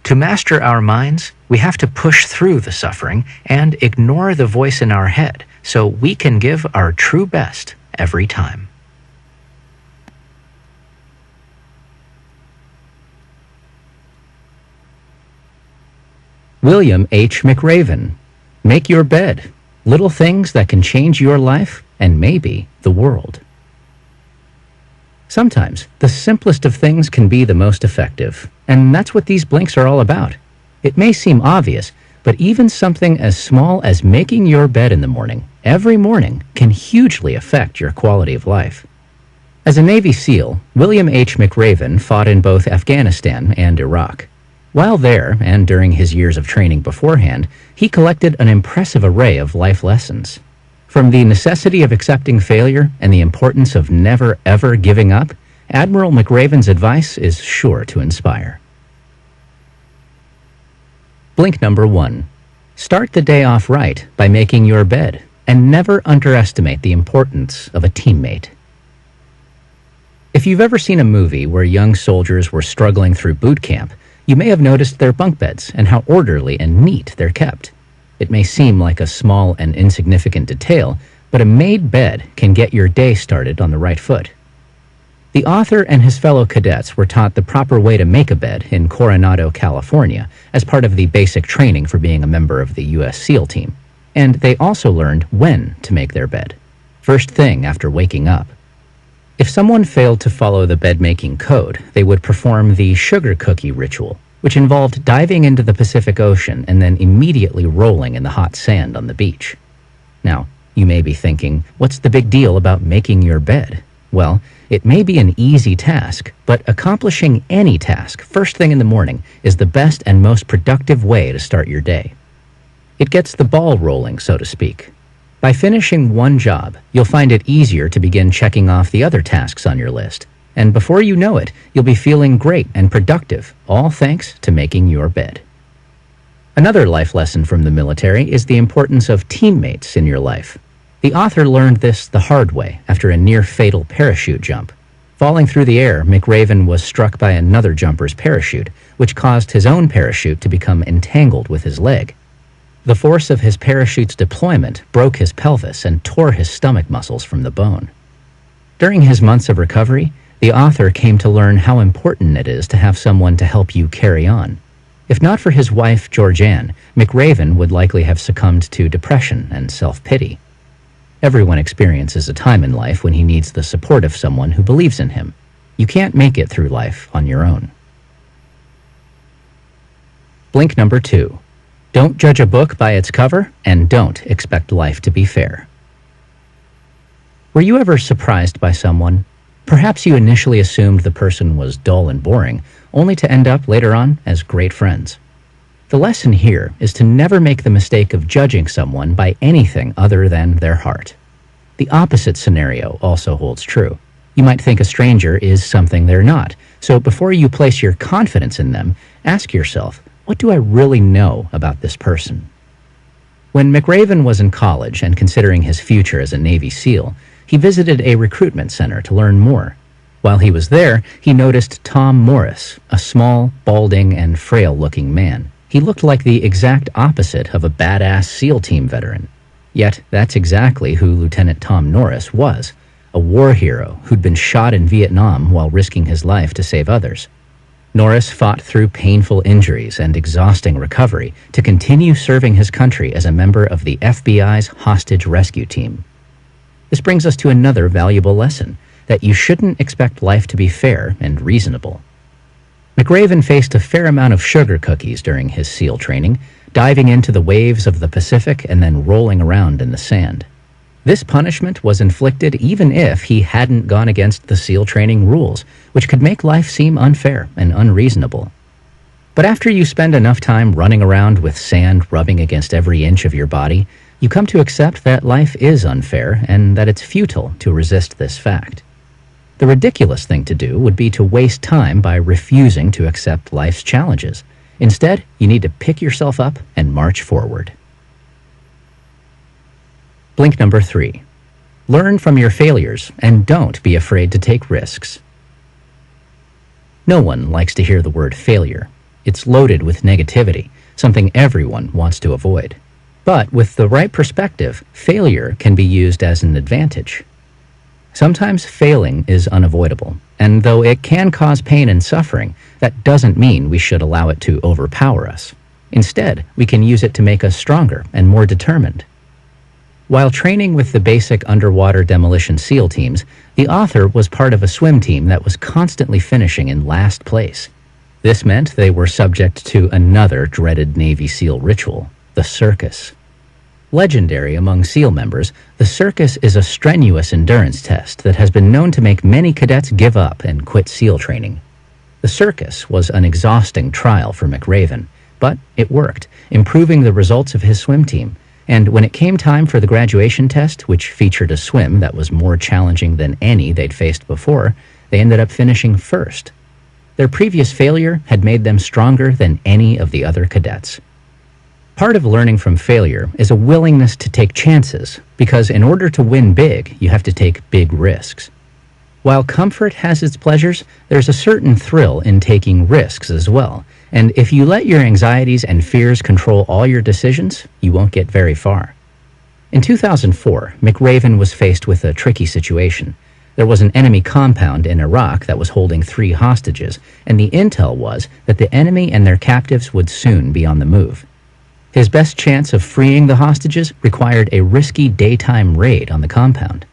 To master our minds, we have to push through the suffering and ignore the voice in our head so we can give our true best every time. William H. McRaven. Make your bed. Little things that can change your life and maybe the world. Sometimes the simplest of things can be the most effective, and that's what these blinks are all about. It may seem obvious, but even something as small as making your bed in the morning, every morning, can hugely affect your quality of life. As a Navy SEAL, William H. McRaven fought in both Afghanistan and Iraq. While there, and during his years of training beforehand, he collected an impressive array of life lessons. From the necessity of accepting failure and the importance of never ever giving up, Admiral McRaven's advice is sure to inspire. Blink number 1. Start the day off right by making your bed, and never underestimate the importance of a teammate. If you've ever seen a movie where young soldiers were struggling through boot camp, you may have noticed their bunk beds and how orderly and neat they're kept. It may seem like a small and insignificant detail, but a made bed can get your day started on the right foot. The author and his fellow cadets were taught the proper way to make a bed in Coronado, California, as part of the basic training for being a member of the U.S. SEAL team. And they also learned when to make their bed, first thing after waking up. If someone failed to follow the bed-making code, they would perform the sugar cookie ritual, which involved diving into the Pacific Ocean and then immediately rolling in the hot sand on the beach. Now, you may be thinking, what's the big deal about making your bed? Well, it may be an easy task, but accomplishing any task first thing in the morning is the best and most productive way to start your day. It gets the ball rolling, so to speak. By finishing one job, you'll find it easier to begin checking off the other tasks on your list. And before you know it, you'll be feeling great and productive, all thanks to making your bed. Another life lesson from the military is the importance of teammates in your life. The author learned this the hard way after a near-fatal parachute jump. Falling through the air, McRaven was struck by another jumper's parachute, which caused his own parachute to become entangled with his leg. The force of his parachute's deployment broke his pelvis and tore his stomach muscles from the bone. During his months of recovery, the author came to learn how important it is to have someone to help you carry on. If not for his wife, Georgianne, McRaven would likely have succumbed to depression and self-pity. Everyone experiences a time in life when he needs the support of someone who believes in him. You can't make it through life on your own. Blink number 2. Don't judge a book by its cover, and don't expect life to be fair. Were you ever surprised by someone? Perhaps you initially assumed the person was dull and boring, only to end up later on as great friends. The lesson here is to never make the mistake of judging someone by anything other than their heart. The opposite scenario also holds true. You might think a stranger is something they're not, so before you place your confidence in them, ask yourself, what do I really know about this person? When McRaven was in college and considering his future as a Navy SEAL, he visited a recruitment center to learn more. While he was there, he noticed Tom Morris, a small, balding, and frail-looking man. He looked like the exact opposite of a badass SEAL team veteran. Yet, that's exactly who Lieutenant Tom Norris was, a war hero who'd been shot in Vietnam while risking his life to save others. Norris fought through painful injuries and exhausting recovery to continue serving his country as a member of the FBI's hostage rescue team. This brings us to another valuable lesson, that you shouldn't expect life to be fair and reasonable. McRaven faced a fair amount of sugar cookies during his SEAL training, diving into the waves of the Pacific and then rolling around in the sand. This punishment was inflicted even if he hadn't gone against the SEAL training rules, which could make life seem unfair and unreasonable. But after you spend enough time running around with sand rubbing against every inch of your body, you come to accept that life is unfair and that it's futile to resist this fact. The ridiculous thing to do would be to waste time by refusing to accept life's challenges. Instead, you need to pick yourself up and march forward. Blink number 3. Learn from your failures and don't be afraid to take risks. No one likes to hear the word failure. It's loaded with negativity, something everyone wants to avoid. But with the right perspective, failure can be used as an advantage. Sometimes failing is unavoidable, and though it can cause pain and suffering, that doesn't mean we should allow it to overpower us. Instead, we can use it to make us stronger and more determined. While training with the basic underwater demolition SEAL teams, the author was part of a swim team that was constantly finishing in last place. This meant they were subject to another dreaded Navy SEAL ritual, the circus. Legendary among SEAL members, the circus is a strenuous endurance test that has been known to make many cadets give up and quit SEAL training. The circus was an exhausting trial for McRaven, but it worked, improving the results of his swim team. And when it came time for the graduation test, which featured a swim that was more challenging than any they'd faced before, they ended up finishing first. Their previous failure had made them stronger than any of the other cadets. Part of learning from failure is a willingness to take chances, because in order to win big, you have to take big risks. While comfort has its pleasures, there's a certain thrill in taking risks as well, and if you let your anxieties and fears control all your decisions, you won't get very far. In 2004, McRaven was faced with a tricky situation. There was an enemy compound in Iraq that was holding 3 hostages, and the intel was that the enemy and their captives would soon be on the move. His best chance of freeing the hostages required a risky daytime raid on the compound.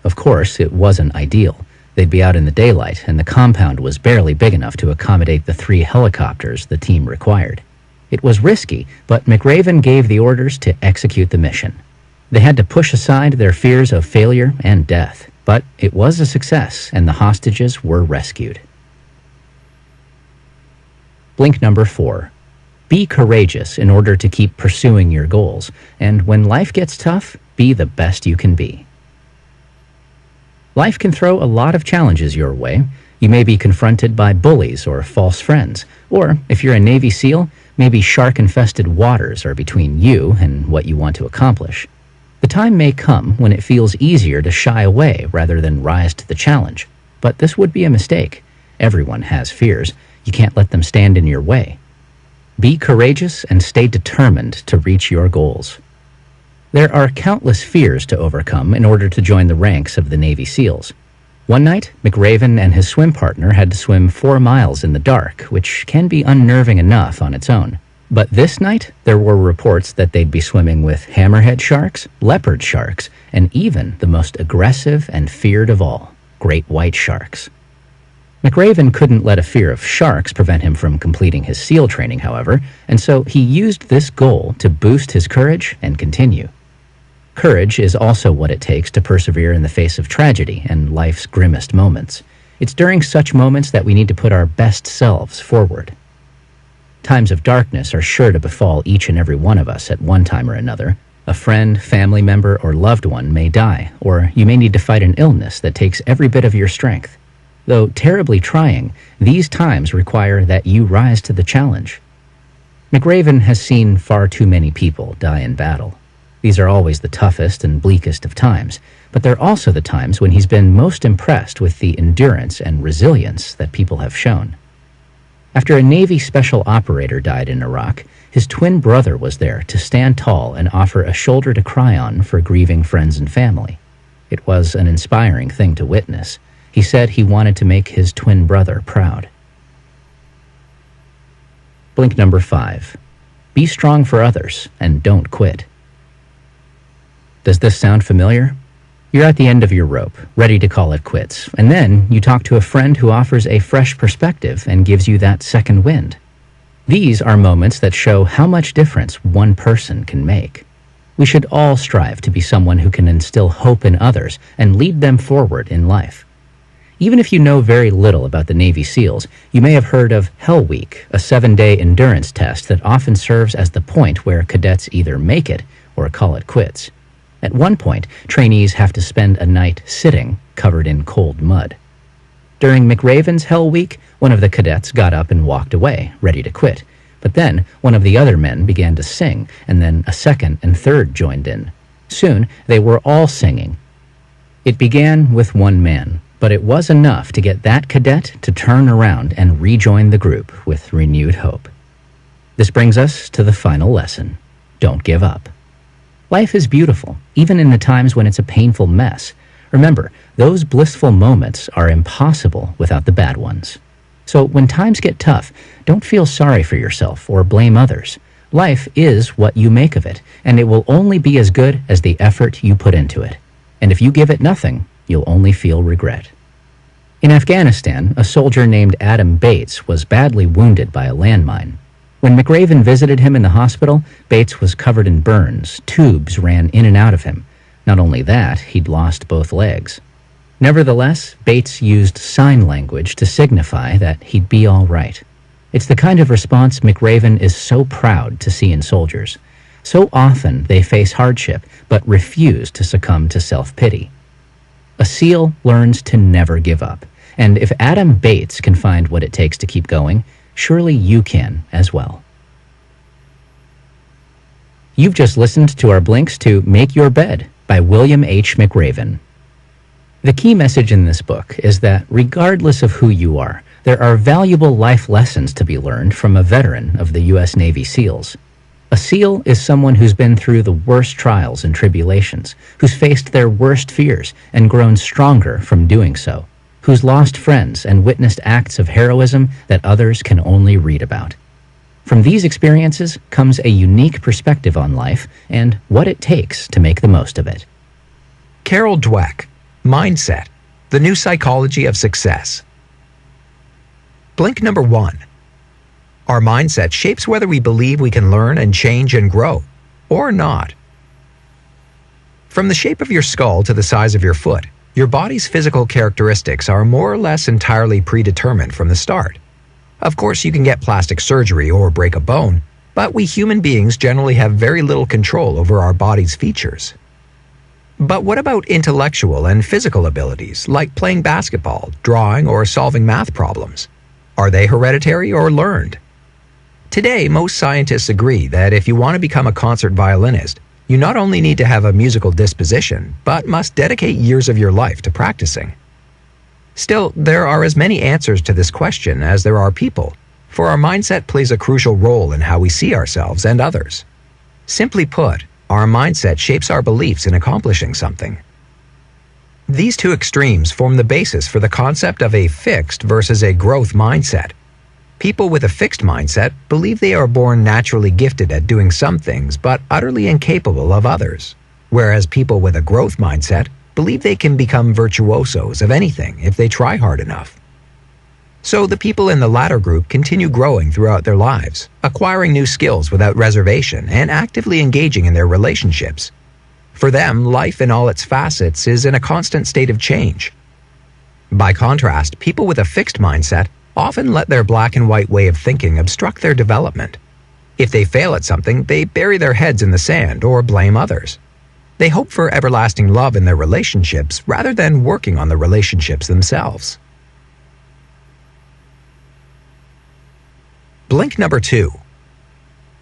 Of course, it wasn't ideal. They'd be out in the daylight, and the compound was barely big enough to accommodate the 3 helicopters the team required. It was risky, but McRaven gave the orders to execute the mission. They had to push aside their fears of failure and death, but it was a success, and the hostages were rescued. Blink number 4. Be courageous in order to keep pursuing your goals, and when life gets tough, be the best you can be. Life can throw a lot of challenges your way. You may be confronted by bullies or false friends, or if you're a Navy SEAL, maybe shark-infested waters are between you and what you want to accomplish. The time may come when it feels easier to shy away rather than rise to the challenge, but this would be a mistake. Everyone has fears. You can't let them stand in your way. Be courageous and stay determined to reach your goals. There are countless fears to overcome in order to join the ranks of the Navy SEALs. One night, McRaven and his swim partner had to swim 4 miles in the dark, which can be unnerving enough on its own. But this night, there were reports that they'd be swimming with hammerhead sharks, leopard sharks, and even the most aggressive and feared of all, great white sharks. McRaven couldn't let a fear of sharks prevent him from completing his SEAL training, however, and so he used this goal to boost his courage and continue. Courage is also what it takes to persevere in the face of tragedy and life's grimmest moments. It's during such moments that we need to put our best selves forward. Times of darkness are sure to befall each and every one of us at one time or another. A friend, family member, or loved one may die, or you may need to fight an illness that takes every bit of your strength. Though terribly trying, these times require that you rise to the challenge. McRaven has seen far too many people die in battle. These are always the toughest and bleakest of times, but they're also the times when he's been most impressed with the endurance and resilience that people have shown. After a Navy special operator died in Iraq, his twin brother was there to stand tall and offer a shoulder to cry on for grieving friends and family. It was an inspiring thing to witness. He said he wanted to make his twin brother proud. Blink number 5. Be strong for others and don't quit. Does this sound familiar? You're at the end of your rope, ready to call it quits, and then you talk to a friend who offers a fresh perspective and gives you that second wind. These are moments that show how much difference one person can make. We should all strive to be someone who can instill hope in others and lead them forward in life. Even if you know very little about the Navy SEALs, you may have heard of Hell Week, a 7-day endurance test that often serves as the point where cadets either make it or call it quits. At one point, trainees have to spend a night sitting, covered in cold mud. During McRaven's Hell Week, one of the cadets got up and walked away, ready to quit. But then, one of the other men began to sing, and then a second and third joined in. Soon, they were all singing. It began with one man, but it was enough to get that cadet to turn around and rejoin the group with renewed hope. This brings us to the final lesson. Don't give up. Life is beautiful, even in the times when it's a painful mess. Remember, those blissful moments are impossible without the bad ones. So when times get tough, don't feel sorry for yourself or blame others. Life is what you make of it, and it will only be as good as the effort you put into it. And if you give it nothing, you'll only feel regret. In Afghanistan, a soldier named Adam Bates was badly wounded by a landmine. When McRaven visited him in the hospital, Bates was covered in burns. Tubes ran in and out of him. Not only that, he'd lost both legs. Nevertheless, Bates used sign language to signify that he'd be all right. It's the kind of response McRaven is so proud to see in soldiers. So often they face hardship, but refuse to succumb to self-pity. A SEAL learns to never give up, and if Adam Bates can find what it takes to keep going, surely you can as well. You've just listened to our blinks to Make Your Bed by William H. McRaven. The key message in this book is that regardless of who you are, there are valuable life lessons to be learned from a veteran of the U.S. Navy SEALs. A SEAL is someone who's been through the worst trials and tribulations, who's faced their worst fears and grown stronger from doing so, who's lost friends and witnessed acts of heroism that others can only read about. From these experiences comes a unique perspective on life and what it takes to make the most of it. Carol Dweck, Mindset, The New Psychology of Success. Blink number 1. Our mindset shapes whether we believe we can learn and change and grow, or not. From the shape of your skull to the size of your foot, your body's physical characteristics are more or less entirely predetermined from the start. Of course, you can get plastic surgery or break a bone, but we human beings generally have very little control over our body's features. But what about intellectual and physical abilities, like playing basketball, drawing, or solving math problems? Are they hereditary or learned? Today, most scientists agree that if you want to become a concert violinist, you not only need to have a musical disposition, but must dedicate years of your life to practicing. Still, there are as many answers to this question as there are people, for our mindset plays a crucial role in how we see ourselves and others. Simply put, our mindset shapes our beliefs in accomplishing something. These two extremes form the basis for the concept of a fixed versus a growth mindset. People with a fixed mindset believe they are born naturally gifted at doing some things but utterly incapable of others, whereas people with a growth mindset believe they can become virtuosos of anything if they try hard enough. So the people in the latter group continue growing throughout their lives, acquiring new skills without reservation and actively engaging in their relationships. For them, life in all its facets is in a constant state of change. By contrast, people with a fixed mindset often let their black and white way of thinking obstruct their development. If they fail at something, they bury their heads in the sand or blame others. They hope for everlasting love in their relationships rather than working on the relationships themselves. Blink number 2.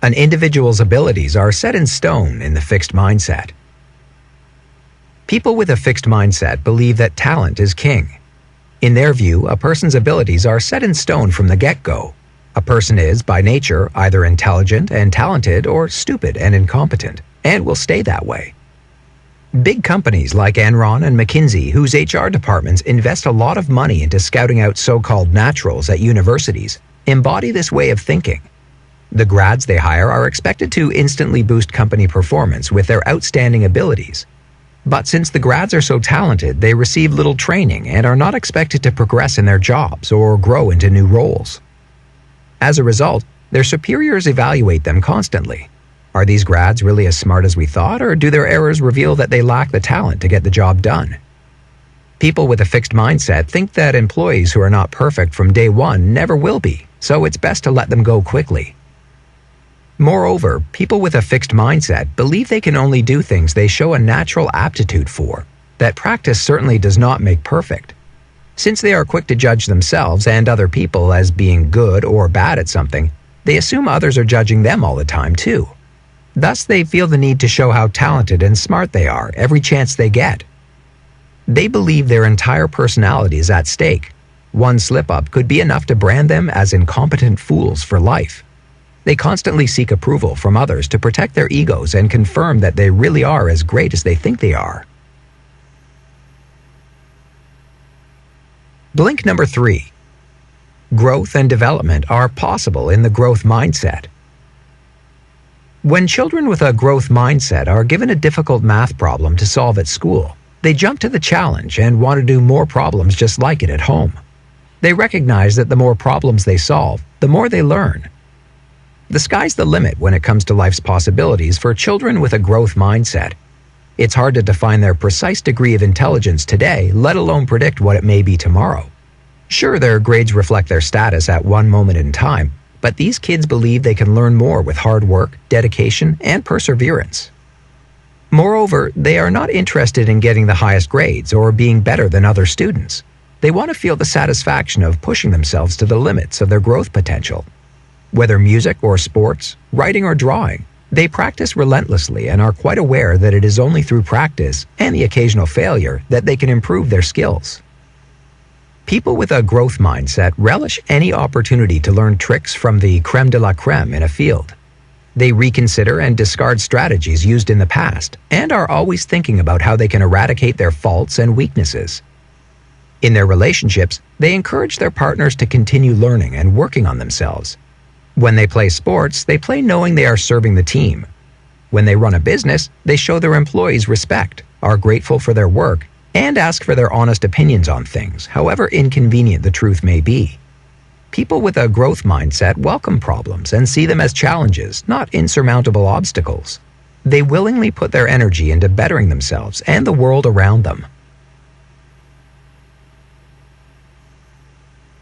An individual's abilities are set in stone in the fixed mindset. People with a fixed mindset believe that talent is king. In their view, a person's abilities are set in stone from the get-go. A person is, by nature, either intelligent and talented or stupid and incompetent, and will stay that way. Big companies like Enron and McKinsey, whose HR departments invest a lot of money into scouting out so-called naturals at universities, embody this way of thinking. The grads they hire are expected to instantly boost company performance with their outstanding abilities. But since the grads are so talented, they receive little training and are not expected to progress in their jobs or grow into new roles. As a result, their superiors evaluate them constantly. Are these grads really as smart as we thought, or do their errors reveal that they lack the talent to get the job done? People with a fixed mindset think that employees who are not perfect from day one never will be, so it's best to let them go quickly. Moreover, people with a fixed mindset believe they can only do things they show a natural aptitude for, that practice certainly does not make perfect. Since they are quick to judge themselves and other people as being good or bad at something, they assume others are judging them all the time too. Thus, they feel the need to show how talented and smart they are every chance they get. They believe their entire personality is at stake. One slip-up could be enough to brand them as incompetent fools for life. They constantly seek approval from others to protect their egos and confirm that they really are as great as they think they are. Blink number 3. Growth and development are possible in the growth mindset. When children with a growth mindset are given a difficult math problem to solve at school, they jump to the challenge and want to do more problems just like it at home. They recognize that the more problems they solve, the more they learn. The sky's the limit when it comes to life's possibilities for children with a growth mindset. It's hard to define their precise degree of intelligence today, let alone predict what it may be tomorrow. Sure, their grades reflect their status at one moment in time, but these kids believe they can learn more with hard work, dedication, and perseverance. Moreover, they are not interested in getting the highest grades or being better than other students. They want to feel the satisfaction of pushing themselves to the limits of their growth potential. Whether music or sports, writing or drawing, they practice relentlessly and are quite aware that it is only through practice and the occasional failure that they can improve their skills. People with a growth mindset relish any opportunity to learn tricks from the crème de la crème in a field. They reconsider and discard strategies used in the past and are always thinking about how they can eradicate their faults and weaknesses. In their relationships, they encourage their partners to continue learning and working on themselves. When they play sports, they play knowing they are serving the team. When they run a business, they show their employees respect, are grateful for their work, and ask for their honest opinions on things, however inconvenient the truth may be. People with a growth mindset welcome problems and see them as challenges, not insurmountable obstacles. They willingly put their energy into bettering themselves and the world around them.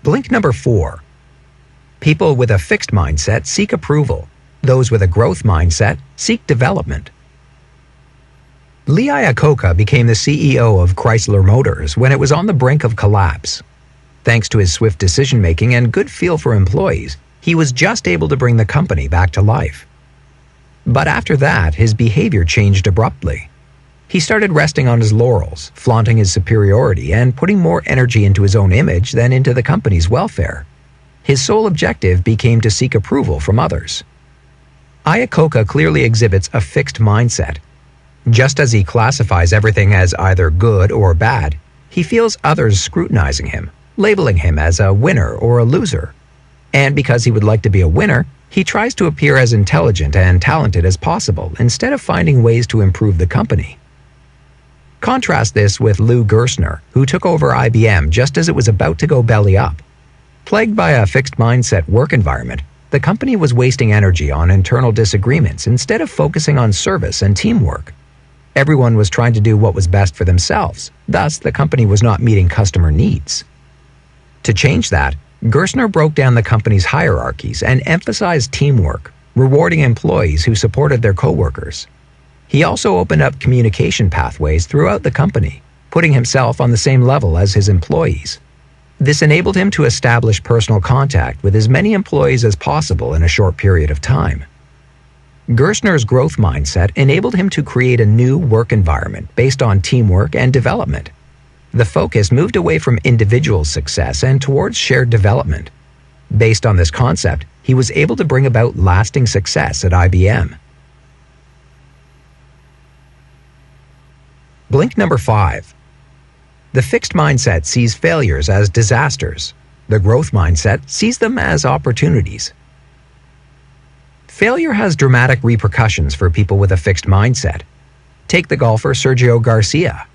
Blink number 4. People with a fixed mindset seek approval. Those with a growth mindset seek development. Lee Iacocca became the CEO of Chrysler Motors when it was on the brink of collapse. Thanks to his swift decision-making and good feel for employees, he was just able to bring the company back to life. But after that, his behavior changed abruptly. He started resting on his laurels, flaunting his superiority, and putting more energy into his own image than into the company's welfare. His sole objective became to seek approval from others. Iacocca clearly exhibits a fixed mindset. Just as he classifies everything as either good or bad, he feels others scrutinizing him, labeling him as a winner or a loser. And because he would like to be a winner, he tries to appear as intelligent and talented as possible instead of finding ways to improve the company. Contrast this with Lou Gerstner, who took over IBM just as it was about to go belly up. Plagued by a fixed mindset work environment, the company was wasting energy on internal disagreements instead of focusing on service and teamwork. Everyone was trying to do what was best for themselves, thus the company was not meeting customer needs. To change that, Gerstner broke down the company's hierarchies and emphasized teamwork, rewarding employees who supported their coworkers. He also opened up communication pathways throughout the company, putting himself on the same level as his employees. This enabled him to establish personal contact with as many employees as possible in a short period of time. Gerstner's growth mindset enabled him to create a new work environment based on teamwork and development. The focus moved away from individual success and towards shared development. Based on this concept, he was able to bring about lasting success at IBM. Blink number 5. The fixed mindset sees failures as disasters. The growth mindset sees them as opportunities. Failure has dramatic repercussions for people with a fixed mindset. Take the golfer Sergio Garcia.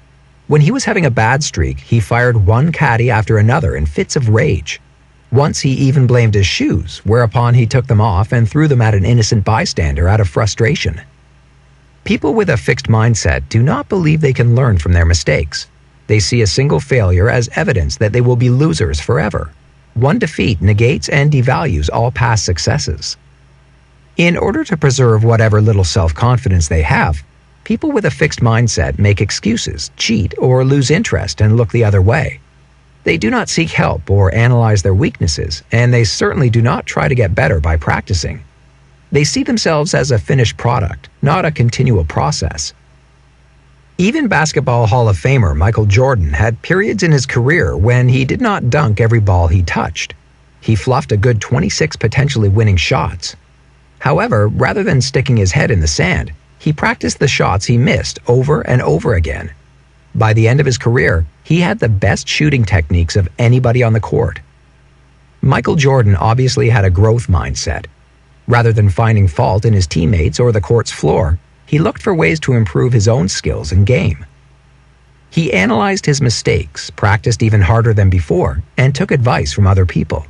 When he was having a bad streak, he fired one caddy after another in fits of rage. Once he even blamed his shoes, whereupon he took them off and threw them at an innocent bystander out of frustration. People with a fixed mindset do not believe they can learn from their mistakes. They see a single failure as evidence that they will be losers forever. One defeat negates and devalues all past successes. In order to preserve whatever little self-confidence they have, people with a fixed mindset make excuses, cheat, or lose interest and look the other way. They do not seek help or analyze their weaknesses, and they certainly do not try to get better by practicing. They see themselves as a finished product, not a continual process. Even Basketball Hall of Famer Michael Jordan had periods in his career when he did not dunk every ball he touched. He fluffed a good 26 potentially winning shots. However, rather than sticking his head in the sand, he practiced the shots he missed over and over again. By the end of his career, he had the best shooting techniques of anybody on the court. Michael Jordan obviously had a growth mindset. Rather than finding fault in his teammates or the court's floor, he looked for ways to improve his own skills and game. He analyzed his mistakes, practiced even harder than before, and took advice from other people.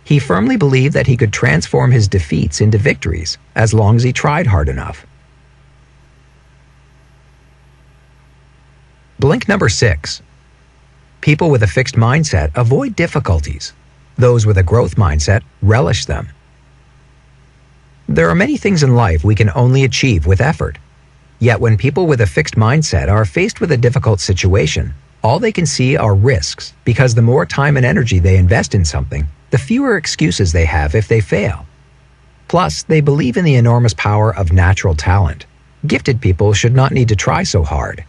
He firmly believed that he could transform his defeats into victories as long as he tried hard enough. Blink number 6. People with a fixed mindset avoid difficulties. Those with a growth mindset relish them. There are many things in life we can only achieve with effort. Yet when people with a fixed mindset are faced with a difficult situation, all they can see are risks, because the more time and energy they invest in something, the fewer excuses they have if they fail. Plus, they believe in the enormous power of natural talent. Gifted people should not need to try so hard.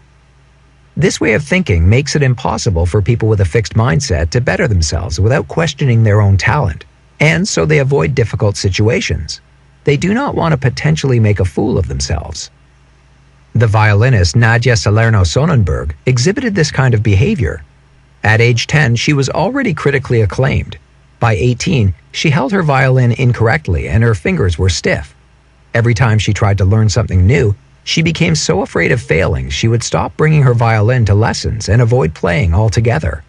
This way of thinking makes it impossible for people with a fixed mindset to better themselves without questioning their own talent, and so they avoid difficult situations. They do not want to potentially make a fool of themselves. The violinist Nadia Salerno-Sonnenberg exhibited this kind of behavior. At age 10, she was already critically acclaimed. By 18, she held her violin incorrectly and her fingers were stiff. Every time she tried to learn something new, she became so afraid of failing she would stop bringing her violin to lessons and avoid playing altogether.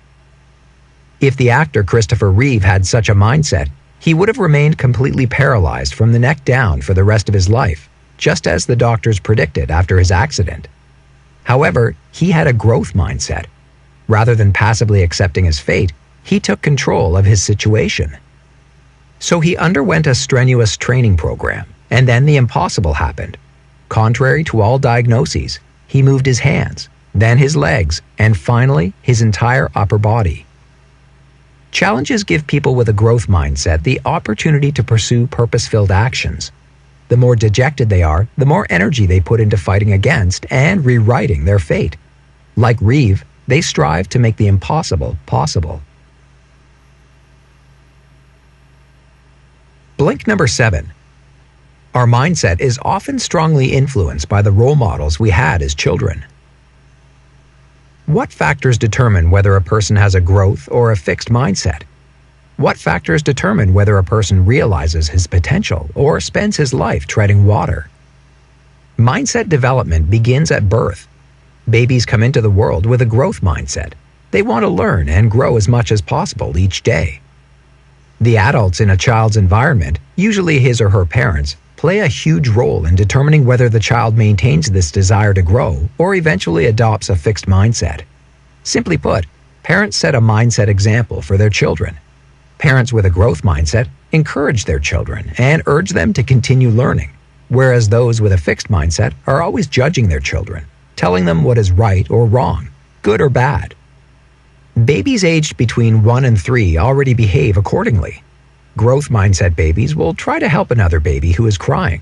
If the actor Christopher Reeve had such a mindset, he would have remained completely paralyzed from the neck down for the rest of his life, just as the doctors predicted after his accident. However, he had a growth mindset. Rather than passively accepting his fate, he took control of his situation. So he underwent a strenuous training program, and then the impossible happened. Contrary to all diagnoses, he moved his hands, then his legs, and finally his entire upper body. Challenges give people with a growth mindset the opportunity to pursue purpose-filled actions. The more dejected they are, the more energy they put into fighting against and rewriting their fate. Like Reeve, they strive to make the impossible possible. Blink number 7. Our mindset is often strongly influenced by the role models we had as children. What factors determine whether a person has a growth or a fixed mindset? What factors determine whether a person realizes his potential or spends his life treading water? Mindset development begins at birth. Babies come into the world with a growth mindset. They want to learn and grow as much as possible each day. The adults in a child's environment, usually his or her parents, play a huge role in determining whether the child maintains this desire to grow or eventually adopts a fixed mindset. Simply put, parents set a mindset example for their children. Parents with a growth mindset encourage their children and urge them to continue learning, whereas those with a fixed mindset are always judging their children, telling them what is right or wrong, good or bad. Babies aged between 1 and 3 already behave accordingly. Growth mindset babies will try to help another baby who is crying.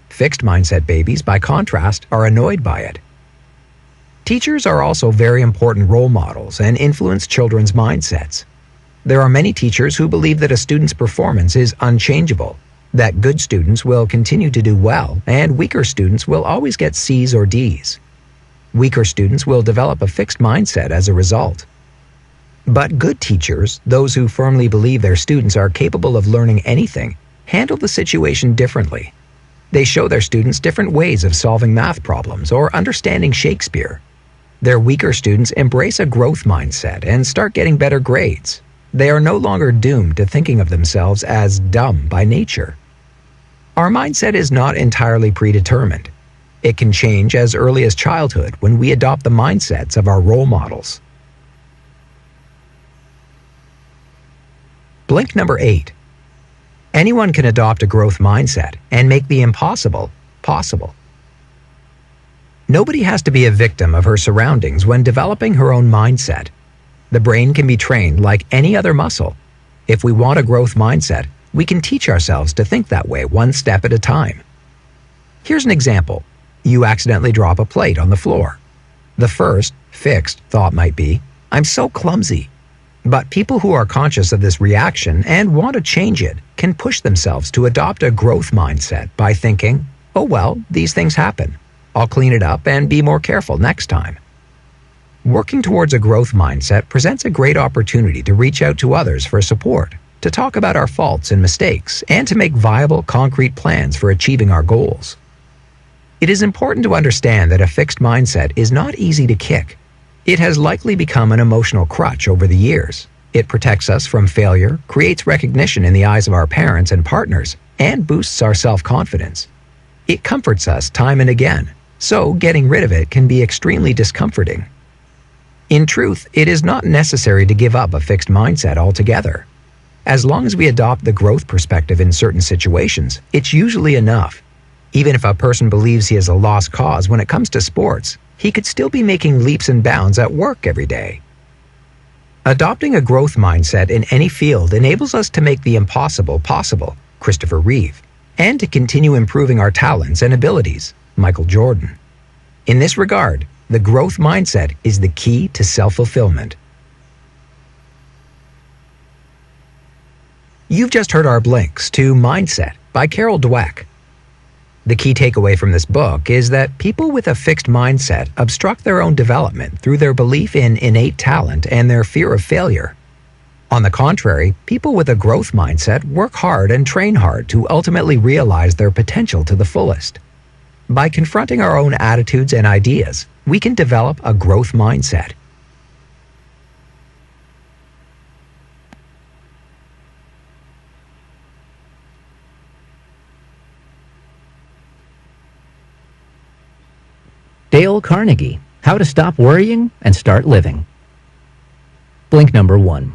Fixed mindset babies, by contrast, are annoyed by it. Teachers are also very important role models and influence children's mindsets. There are many teachers who believe that a student's performance is unchangeable, that good students will continue to do well, and weaker students will always get C's or D's. Weaker students will develop a fixed mindset as a result. But good teachers, those who firmly believe their students are capable of learning anything, handle the situation differently. They show their students different ways of solving math problems or understanding Shakespeare. Their weaker students embrace a growth mindset and start getting better grades. They are no longer doomed to thinking of themselves as dumb by nature. Our mindset is not entirely predetermined. It can change as early as childhood when we adopt the mindsets of our role models. Blink number 8. Anyone can adopt a growth mindset and make the impossible possible. Nobody has to be a victim of her surroundings when developing her own mindset. The brain can be trained like any other muscle. If we want a growth mindset, we can teach ourselves to think that way one step at a time. Here's an example. You accidentally drop a plate on the floor. The first, fixed thought might be, "I'm so clumsy." But people who are conscious of this reaction and want to change it can push themselves to adopt a growth mindset by thinking, "Oh well, these things happen. I'll clean it up and be more careful next time." Working towards a growth mindset presents a great opportunity to reach out to others for support, to talk about our faults and mistakes, and to make viable, concrete plans for achieving our goals. It is important to understand that a fixed mindset is not easy to kick. It has likely become an emotional crutch over the years. It protects us from failure, creates recognition in the eyes of our parents and partners, and boosts our self-confidence. It comforts us time and again, so getting rid of it can be extremely discomforting. In truth, it is not necessary to give up a fixed mindset altogether. As long as we adopt the growth perspective in certain situations, it's usually enough. Even if a person believes he is a lost cause when it comes to sports, he could still be making leaps and bounds at work every day. Adopting a growth mindset in any field enables us to make the impossible possible, Christopher Reeve, and to continue improving our talents and abilities, Michael Jordan. In this regard, the growth mindset is the key to self-fulfillment. You've just heard our blinks to Mindset by Carol Dweck. The key takeaway from this book is that people with a fixed mindset obstruct their own development through their belief in innate talent and their fear of failure. On the contrary, people with a growth mindset work hard and train hard to ultimately realize their potential to the fullest. By confronting our own attitudes and ideas, we can develop a growth mindset. Dale Carnegie, How to Stop Worrying and Start Living. Blink number 1.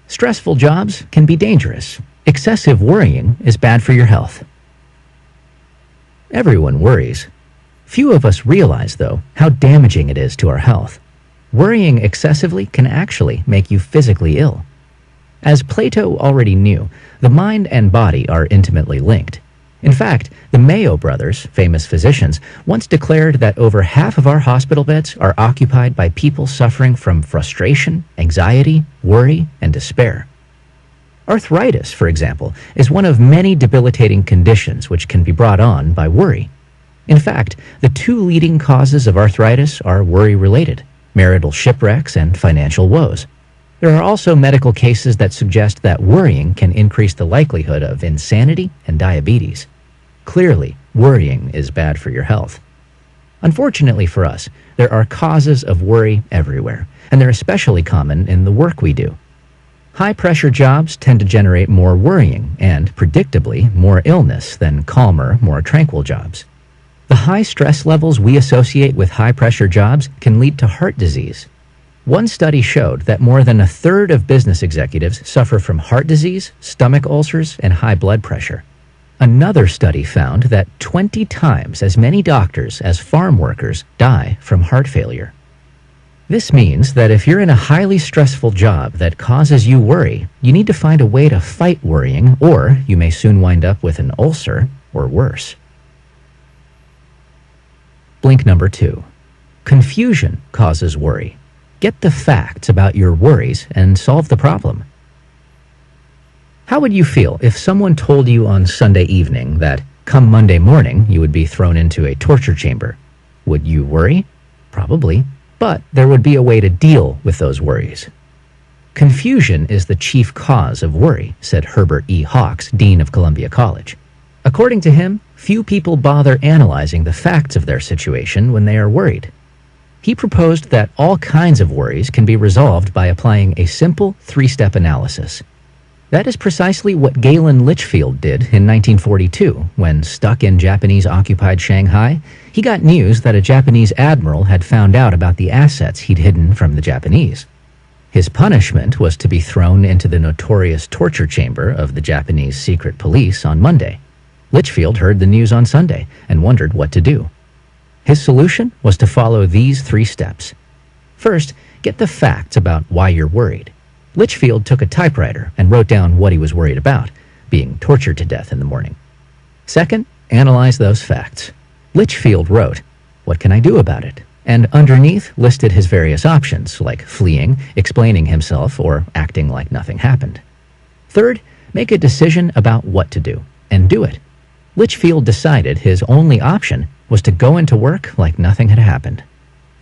Stressful jobs can be dangerous. Excessive worrying is bad for your health. Everyone worries. Few of us realize, though, how damaging it is to our health. Worrying excessively can actually make you physically ill. As Plato already knew, the mind and body are intimately linked. In fact, the Mayo brothers, famous physicians, once declared that over half of our hospital beds are occupied by people suffering from frustration, anxiety, worry, and despair. Arthritis, for example, is one of many debilitating conditions which can be brought on by worry. In fact, the 2 leading causes of arthritis are worry-related: marital shipwrecks and financial woes. There are also medical cases that suggest that worrying can increase the likelihood of insanity and diabetes. Clearly, worrying is bad for your health. Unfortunately for us, there are causes of worry everywhere, and they're especially common in the work we do. High-pressure jobs tend to generate more worrying and, predictably, more illness than calmer, more tranquil jobs. The high stress levels we associate with high-pressure jobs can lead to heart disease. One study showed that more than a third of business executives suffer from heart disease, stomach ulcers, and high blood pressure. Another study found that 20 times as many doctors as farm workers die from heart failure. This means that if you're in a highly stressful job that causes you worry, you need to find a way to fight worrying, or you may soon wind up with an ulcer or worse. Blink number 2. Confusion causes worry. Get the facts about your worries and solve the problem. How would you feel if someone told you on Sunday evening that come Monday morning you would be thrown into a torture chamber? Would you worry? Probably, but there would be a way to deal with those worries. Confusion is the chief cause of worry, said Herbert E. Hawks, Dean of Columbia College. According to him, few people bother analyzing the facts of their situation when they are worried. He proposed that all kinds of worries can be resolved by applying a simple 3-step analysis. That is precisely what Galen Litchfield did in 1942, when, stuck in Japanese-occupied Shanghai, he got news that a Japanese admiral had found out about the assets he'd hidden from the Japanese. His punishment was to be thrown into the notorious torture chamber of the Japanese secret police on Monday. Litchfield heard the news on Sunday and wondered what to do. His solution was to follow these 3 steps. First, get the facts about why you're worried. Litchfield took a typewriter and wrote down what he was worried about, being tortured to death in the morning. Second, analyze those facts. Litchfield wrote, "What can I do about it?" and underneath listed his various options, like fleeing, explaining himself, or acting like nothing happened. Third, make a decision about what to do, and do it. Litchfield decided his only option was to go into work like nothing had happened.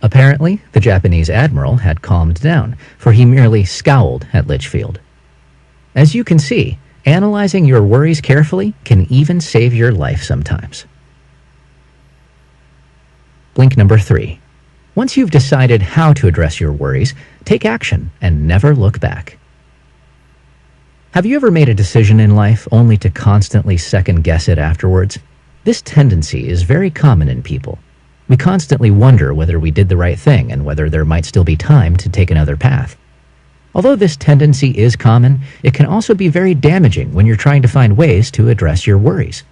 Apparently, the Japanese admiral had calmed down, for he merely scowled at Litchfield. As you can see, analyzing your worries carefully can even save your life sometimes. Blink number 3. Once you've decided how to address your worries, take action and never look back. Have you ever made a decision in life only to constantly second-guess it afterwards? This tendency is very common in people. We constantly wonder whether we did the right thing and whether there might still be time to take another path. Although this tendency is common, it can also be very damaging when you're trying to find ways to address your worries.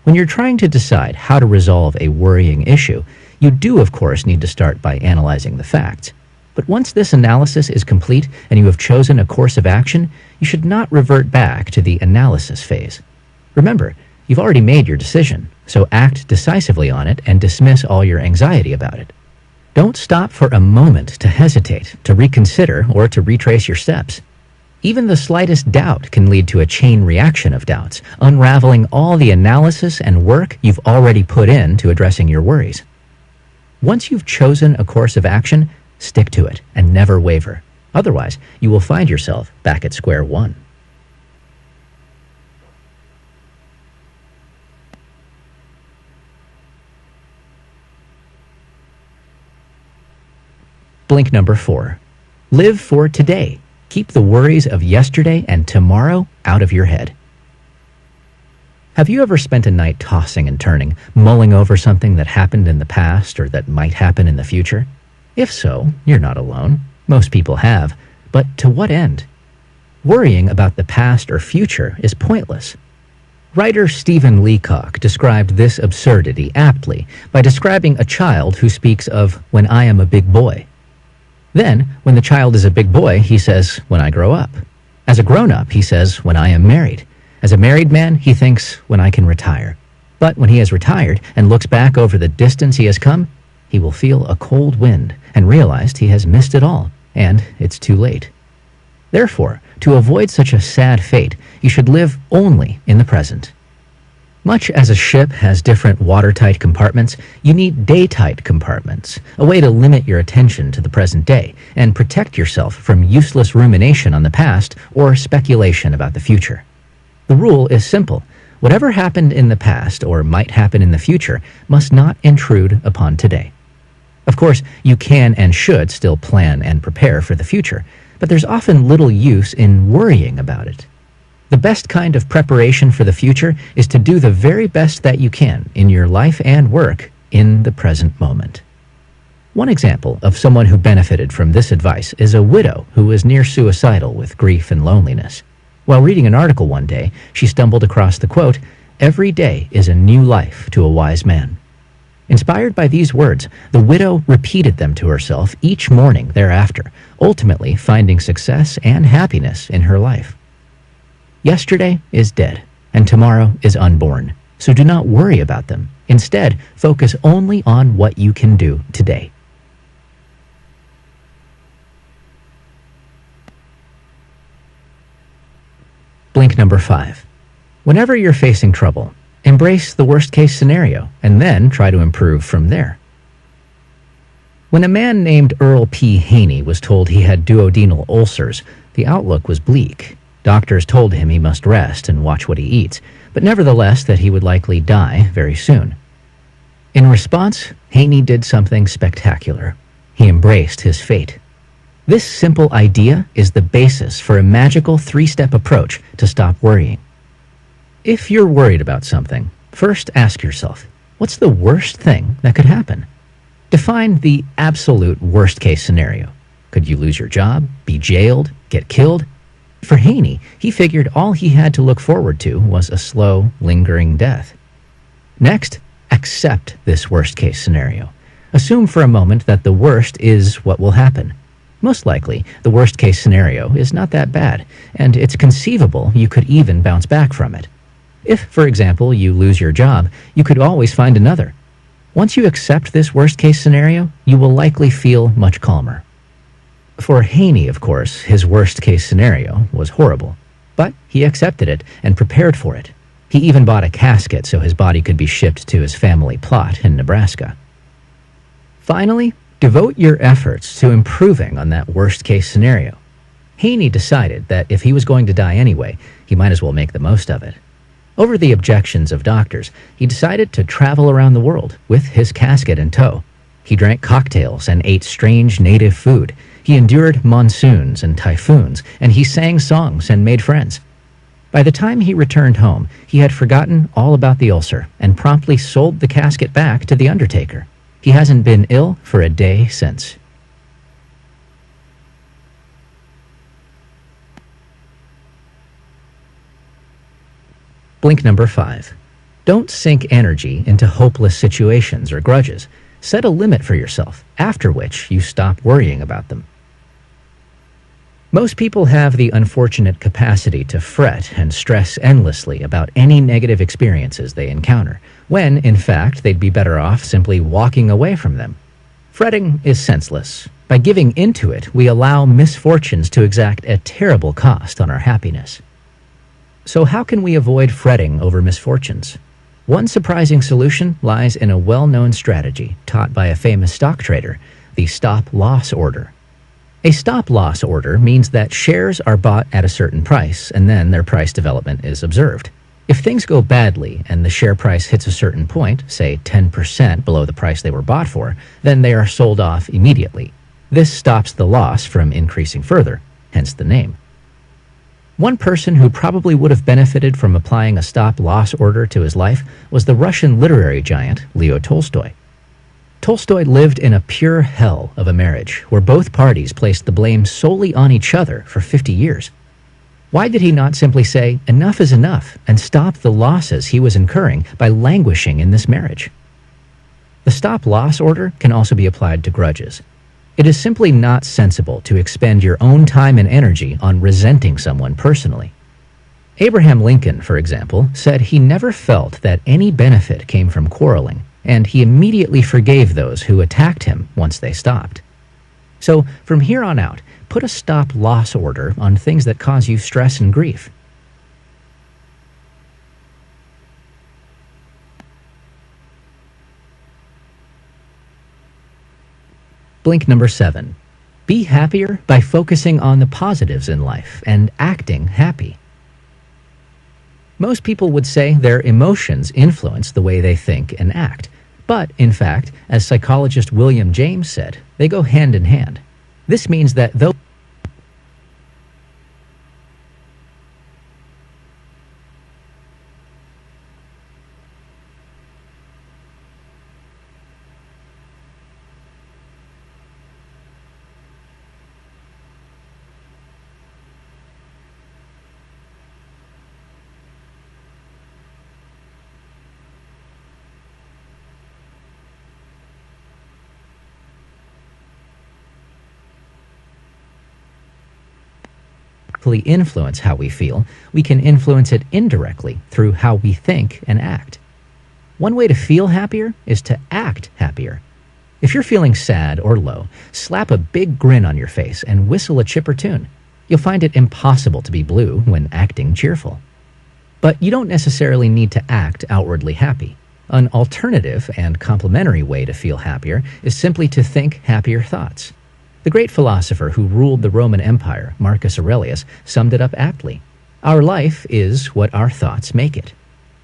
When you're trying to decide how to resolve a worrying issue, you do, of course, need to start by analyzing the facts. But once this analysis is complete and you have chosen a course of action, you should not revert back to the analysis phase. Remember, you've already made your decision, so act decisively on it and dismiss all your anxiety about it. Don't stop for a moment to hesitate, to reconsider, or to retrace your steps. Even the slightest doubt can lead to a chain reaction of doubts, unraveling all the analysis and work you've already put into addressing your worries. Once you've chosen a course of action, stick to it and never waver. Otherwise, you will find yourself back at square one. Blink number 4. Live for today. Keep the worries of yesterday and tomorrow out of your head. Have you ever spent a night tossing and turning, mulling over something that happened in the past or that might happen in the future? If so, you're not alone. Most people have. But to what end? Worrying about the past or future is pointless. Writer Stephen Leacock described this absurdity aptly by describing a child who speaks of "when I am a big boy." Then, when the child is a big boy, he says, "when I grow up." As a grown-up, he says, "when I am married." As a married man, he thinks, "when I can retire." But when he has retired and looks back over the distance he has come, he will feel a cold wind and realize he has missed it all, and it's too late. Therefore, to avoid such a sad fate, you should live only in the present. Much as a ship has different watertight compartments, you need day-tight compartments, a way to limit your attention to the present day and protect yourself from useless rumination on the past or speculation about the future. The rule is simple. Whatever happened in the past or might happen in the future must not intrude upon today. Of course, you can and should still plan and prepare for the future, but there's often little use in worrying about it. The best kind of preparation for the future is to do the very best that you can in your life and work in the present moment. One example of someone who benefited from this advice is a widow who was near suicidal with grief and loneliness. While reading an article one day, she stumbled across the quote, "Every day is a new life to a wise man." Inspired by these words, the widow repeated them to herself each morning thereafter, ultimately finding success and happiness in her life. Yesterday is dead, and tomorrow is unborn, so do not worry about them. Instead, focus only on what you can do today. Blink number 5. Whenever you're facing trouble, embrace the worst-case scenario, and then try to improve from there. When a man named Earl P. Haney was told he had duodenal ulcers, the outlook was bleak. Doctors told him he must rest and watch what he eats, but nevertheless that he would likely die very soon. In response, Haney did something spectacular. He embraced his fate. This simple idea is the basis for a magical 3-step approach to stop worrying. If you're worried about something, first ask yourself, what's the worst thing that could happen? Define the absolute worst-case scenario. Could you lose your job, be jailed, get killed? For Haney, he figured all he had to look forward to was a slow, lingering death. Next, accept this worst-case scenario. Assume for a moment that the worst is what will happen. Most likely, the worst-case scenario is not that bad, and it's conceivable you could even bounce back from it. If, for example, you lose your job, you could always find another. Once you accept this worst-case scenario, you will likely feel much calmer. For Haney, of course, his worst-case scenario was horrible, but he accepted it and prepared for it. He even bought a casket so his body could be shipped to his family plot in Nebraska. Finally, devote your efforts to improving on that worst-case scenario. Haney decided that if he was going to die anyway, he might as well make the most of it. Over the objections of doctors, he decided to travel around the world with his casket in tow. He drank cocktails and ate strange native food. He endured monsoons and typhoons, and he sang songs and made friends. By the time he returned home, he had forgotten all about the ulcer and promptly sold the casket back to the undertaker. He hasn't been ill for a day since. Blink number 5. Don't sink energy into hopeless situations or grudges. Set a limit for yourself, after which you stop worrying about them. Most people have the unfortunate capacity to fret and stress endlessly about any negative experiences they encounter, when, in fact, they'd be better off simply walking away from them. Fretting is senseless. By giving into it, we allow misfortunes to exact a terrible cost on our happiness. So how can we avoid fretting over misfortunes? One surprising solution lies in a well-known strategy taught by a famous stock trader, the stop-loss order. A stop-loss order means that shares are bought at a certain price, and then their price development is observed. If things go badly and the share price hits a certain point, say 10% below the price they were bought for, then they are sold off immediately. This stops the loss from increasing further, hence the name. One person who probably would have benefited from applying a stop-loss order to his life was the Russian literary giant Leo Tolstoy. Tolstoy lived in a pure hell of a marriage where both parties placed the blame solely on each other for 50 years. Why did he not simply say, enough is enough, and stop the losses he was incurring by languishing in this marriage? The stop-loss order can also be applied to grudges. It is simply not sensible to expend your own time and energy on resenting someone personally. Abraham Lincoln, for example, said he never felt that any benefit came from quarreling, and he immediately forgave those who attacked him once they stopped. So, from here on out, put a stop-loss order on things that cause you stress and grief. Blink number 7. Be happier by focusing on the positives in life and acting happy. Most people would say their emotions influence the way they think and act. But, in fact, as psychologist William James said, they go hand in hand. This means that though influence how we feel, we can influence it indirectly through how we think and act. One way to feel happier is to act happier. If you're feeling sad or low, slap a big grin on your face and whistle a chipper tune. You'll find it impossible to be blue when acting cheerful. But you don't necessarily need to act outwardly happy. An alternative and complementary way to feel happier is simply to think happier thoughts. The great philosopher who ruled the Roman Empire, Marcus Aurelius, summed it up aptly. Our life is what our thoughts make it.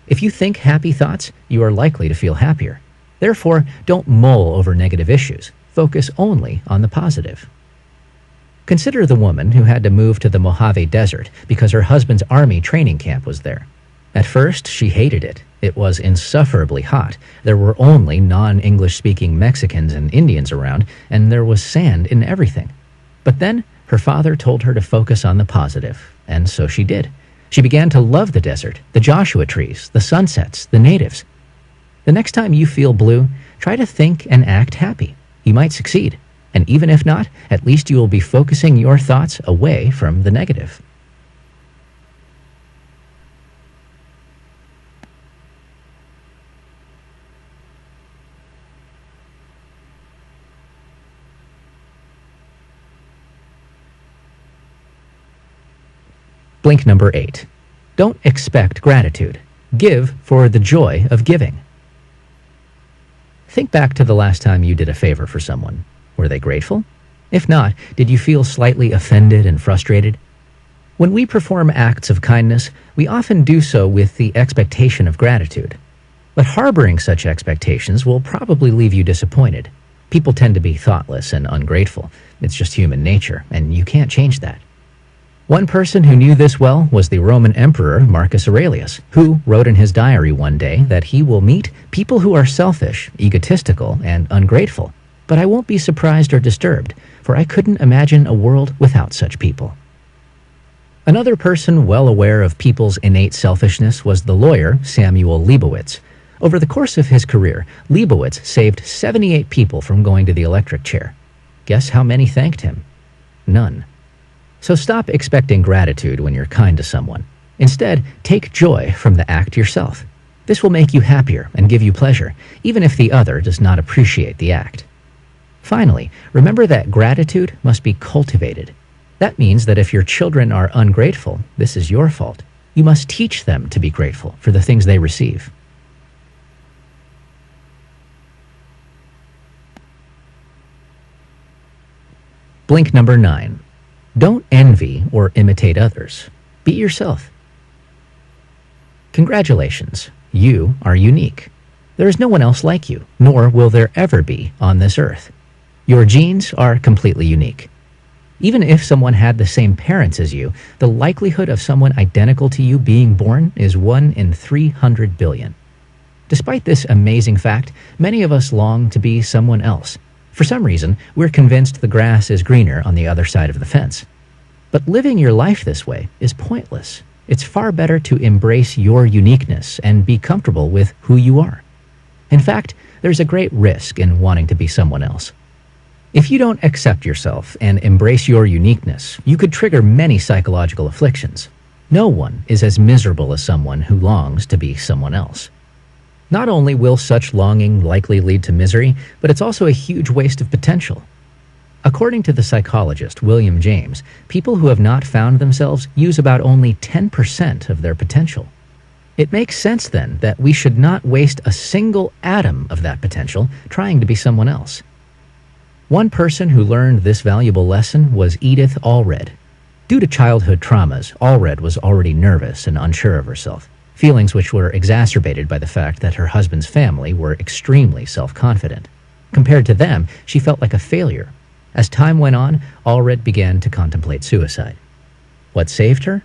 If you think happy thoughts, you are likely to feel happier. Therefore, don't mull over negative issues. Focus only on the positive. Consider the woman who had to move to the Mojave Desert because her husband's army training camp was there. At first, she hated it. It was insufferably hot. There were only non-English speaking Mexicans and Indians around, and there was sand in everything. But then, her father told her to focus on the positive, and so she did. She began to love the desert, the Joshua trees, the sunsets, the natives. The next time you feel blue, try to think and act happy. You might succeed, and even if not, at least you will be focusing your thoughts away from the negative. Blink number 8. Don't expect gratitude. Give for the joy of giving. Think back to the last time you did a favor for someone. Were they grateful? If not, did you feel slightly offended and frustrated? When we perform acts of kindness, we often do so with the expectation of gratitude. But harboring such expectations will probably leave you disappointed. People tend to be thoughtless and ungrateful. It's just human nature, and you can't change that. One person who knew this well was the Roman Emperor Marcus Aurelius, who wrote in his diary one day that he will meet people who are selfish, egotistical, and ungrateful. But I won't be surprised or disturbed, for I couldn't imagine a world without such people. Another person well aware of people's innate selfishness was the lawyer Samuel Leibowitz. Over the course of his career, Leibowitz saved 78 people from going to the electric chair. Guess how many thanked him? None. So stop expecting gratitude when you're kind to someone. Instead, take joy from the act yourself. This will make you happier and give you pleasure, even if the other does not appreciate the act. Finally, remember that gratitude must be cultivated. That means that if your children are ungrateful, this is your fault. You must teach them to be grateful for the things they receive. Blink number 9. Don't envy or imitate others. Be yourself. Congratulations, you are unique. There is no one else like you, nor will there ever be on this earth. Your genes are completely unique. Even if someone had the same parents as you, the likelihood of someone identical to you being born is 1 in 300 billion. Despite this amazing fact, many of us long to be someone else. For some reason, we're convinced the grass is greener on the other side of the fence. But living your life this way is pointless. It's far better to embrace your uniqueness and be comfortable with who you are. In fact, there's a great risk in wanting to be someone else. If you don't accept yourself and embrace your uniqueness, you could trigger many psychological afflictions. No one is as miserable as someone who longs to be someone else. Not only will such longing likely lead to misery, but it's also a huge waste of potential. According to the psychologist William James, people who have not found themselves use about only 10% of their potential. It makes sense then that we should not waste a single atom of that potential trying to be someone else. One person who learned this valuable lesson was Edith Allred. Due to childhood traumas, Allred was already nervous and unsure of herself, feelings which were exacerbated by the fact that her husband's family were extremely self-confident. Compared to them, she felt like a failure. As time went on, Allred began to contemplate suicide. What saved her?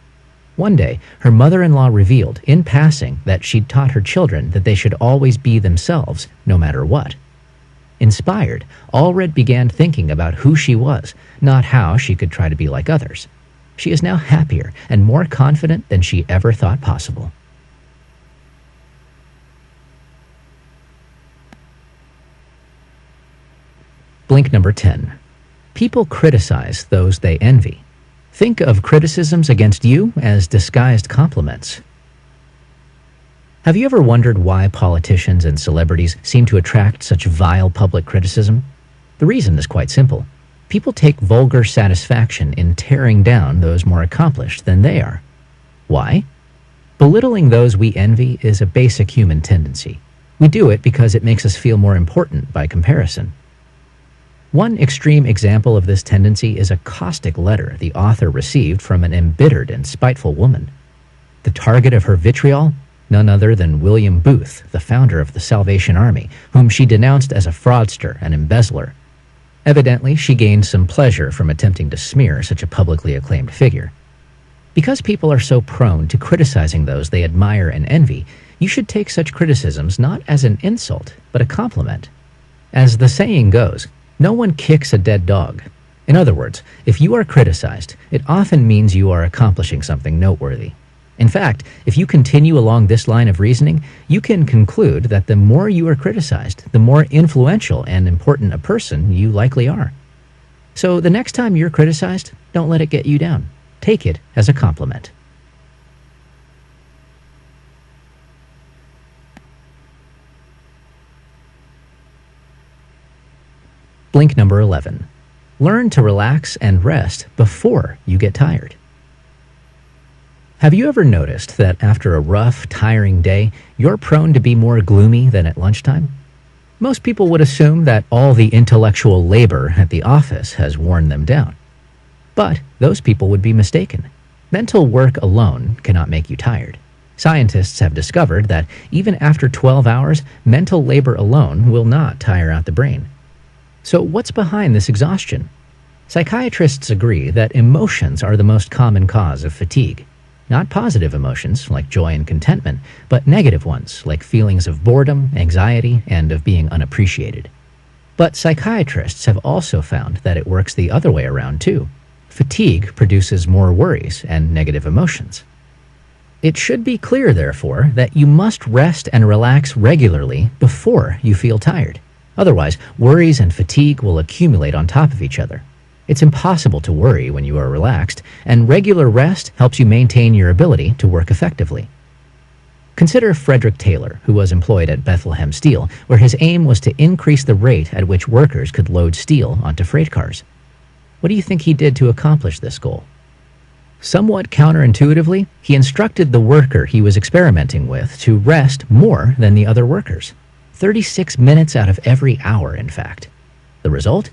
One day, her mother-in-law revealed, in passing, that she'd taught her children that they should always be themselves, no matter what. Inspired, Allred began thinking about who she was, not how she could try to be like others. She is now happier and more confident than she ever thought possible. Blink number 10. People criticize those they envy. Think of criticisms against you as disguised compliments. Have you ever wondered why politicians and celebrities seem to attract such vile public criticism? The reason is quite simple. People take vulgar satisfaction in tearing down those more accomplished than they are. Why? Belittling those we envy is a basic human tendency. We do it because it makes us feel more important by comparison. One extreme example of this tendency is a caustic letter the author received from an embittered and spiteful woman. The target of her vitriol? None other than William Booth, the founder of the Salvation Army, whom she denounced as a fraudster and embezzler. Evidently, she gained some pleasure from attempting to smear such a publicly acclaimed figure. Because people are so prone to criticizing those they admire and envy, you should take such criticisms not as an insult, but a compliment. As the saying goes, no one kicks a dead dog. In other words, if you are criticized, it often means you are accomplishing something noteworthy. In fact, if you continue along this line of reasoning, you can conclude that the more you are criticized, the more influential and important a person you likely are. So the next time you're criticized, don't let it get you down. Take it as a compliment. Blink number 11. Learn to relax and rest before you get tired. Have you ever noticed that after a rough, tiring day, you're prone to be more gloomy than at lunchtime? Most people would assume that all the intellectual labor at the office has worn them down. But those people would be mistaken. Mental work alone cannot make you tired. Scientists have discovered that even after 12 hours, mental labor alone will not tire out the brain. So what's behind this exhaustion? Psychiatrists agree that emotions are the most common cause of fatigue. Not positive emotions, like joy and contentment, but negative ones, like feelings of boredom, anxiety, and of being unappreciated. But psychiatrists have also found that it works the other way around, too. Fatigue produces more worries and negative emotions. It should be clear, therefore, that you must rest and relax regularly before you feel tired. Otherwise, worries and fatigue will accumulate on top of each other. It's impossible to worry when you are relaxed, and regular rest helps you maintain your ability to work effectively. Consider Frederick Taylor, who was employed at Bethlehem Steel, where his aim was to increase the rate at which workers could load steel onto freight cars. What do you think he did to accomplish this goal? Somewhat counterintuitively, he instructed the worker he was experimenting with to rest more than the other workers. 36 minutes out of every hour, in fact. The result?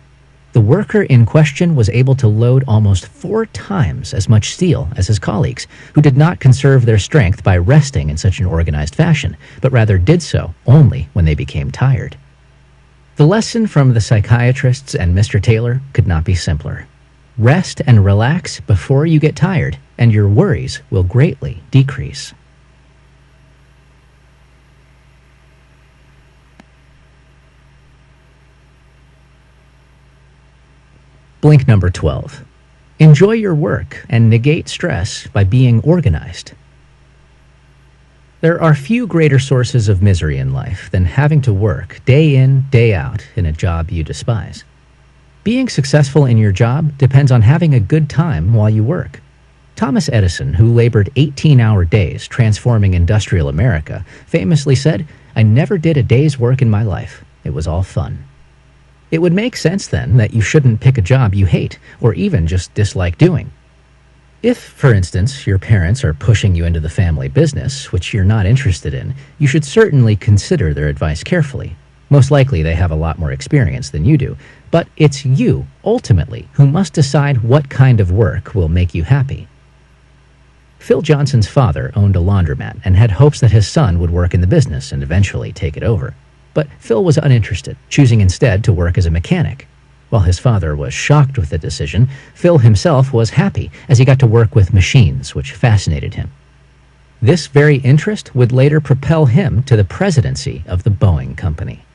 The worker in question was able to load almost 4 times as much steel as his colleagues, who did not conserve their strength by resting in such an organized fashion, but rather did so only when they became tired. The lesson from the psychiatrists and Mr. Taylor could not be simpler. Rest and relax before you get tired, and your worries will greatly decrease. Blink number 12. Enjoy your work and negate stress by being organized. There are few greater sources of misery in life than having to work day in, day out in a job you despise. Being successful in your job depends on having a good time while you work. Thomas Edison, who labored 18-hour days transforming industrial America, famously said, "I never did a day's work in my life. It was all fun." It would make sense then that you shouldn't pick a job you hate or even just dislike doing. If, for instance, your parents are pushing you into the family business, which you're not interested in, you should certainly consider their advice carefully. Most likely they have a lot more experience than you do, but it's you, ultimately, who must decide what kind of work will make you happy. Phil Johnson's father owned a laundromat and had hopes that his son would work in the business and eventually take it over. But Phil was uninterested, choosing instead to work as a mechanic. While his father was shocked with the decision, Phil himself was happy as he got to work with machines, which fascinated him. This very interest would later propel him to the presidency of the Boeing Company.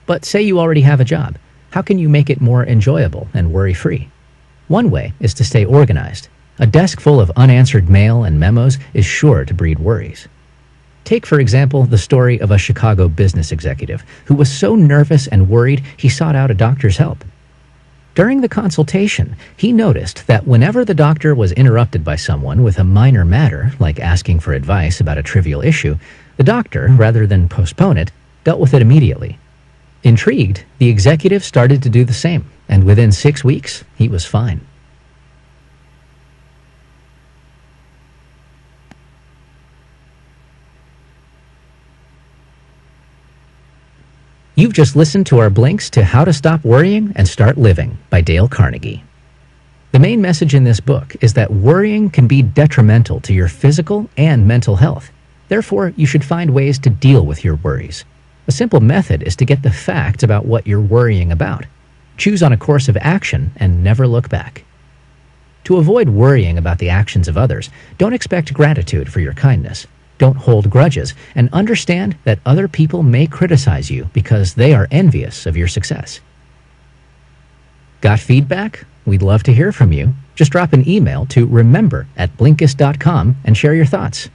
But say you already have a job, how can you make it more enjoyable and worry-free? One way is to stay organized. A desk full of unanswered mail and memos is sure to breed worries. Take, for example, the story of a Chicago business executive who was so nervous and worried he sought out a doctor's help. During the consultation, he noticed that whenever the doctor was interrupted by someone with a minor matter, like asking for advice about a trivial issue, the doctor, rather than postpone it, dealt with it immediately. Intrigued, the executive started to do the same, and within 6 weeks, he was fine. You've just listened to our blinks to How to Stop Worrying and Start Living by Dale Carnegie. The main message in this book is that worrying can be detrimental to your physical and mental health. Therefore, you should find ways to deal with your worries. A simple method is to get the facts about what you're worrying about. Choose on a course of action and never look back. To avoid worrying about the actions of others, don't expect gratitude for your kindness. Don't hold grudges, and understand that other people may criticize you because they are envious of your success. Got feedback? We'd love to hear from you. Just drop an email to remember@blinkist.com and share your thoughts.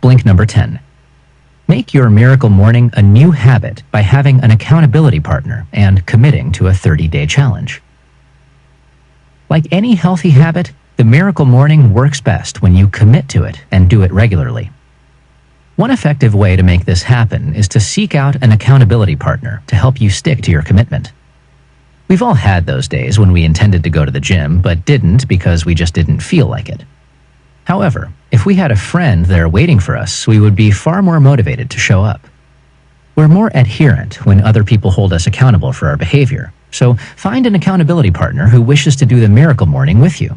Blink number 10. Make your miracle morning a new habit by having an accountability partner and committing to a 30-day challenge. Like any healthy habit, the miracle morning works best when you commit to it and do it regularly. One effective way to make this happen is to seek out an accountability partner to help you stick to your commitment. We've all had those days when we intended to go to the gym but didn't because we just didn't feel like it. However, if we had a friend there waiting for us, we would be far more motivated to show up. We're more adherent when other people hold us accountable for our behavior, so find an accountability partner who wishes to do the miracle morning with you.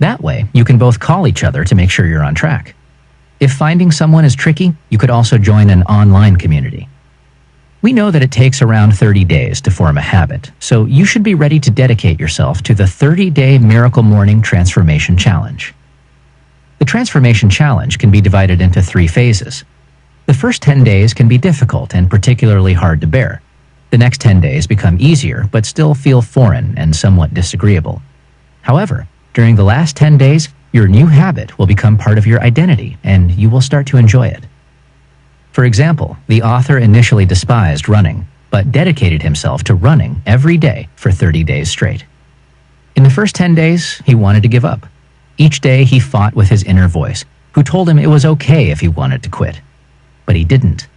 That way, you can both call each other to make sure you're on track. If finding someone is tricky, you could also join an online community. We know that it takes around 30 days to form a habit, so you should be ready to dedicate yourself to the 30-day Miracle Morning Transformation Challenge. The Transformation Challenge can be divided into 3 phases. The first 10 days can be difficult and particularly hard to bear. The next 10 days become easier, but still feel foreign and somewhat disagreeable. However, during the last 10 days, your new habit will become part of your identity, and you will start to enjoy it. For example, the author initially despised running, but dedicated himself to running every day for 30 days straight. In the first 10 days, he wanted to give up. Each day, he fought with his inner voice, who told him it was okay if he wanted to quit. But he didn't.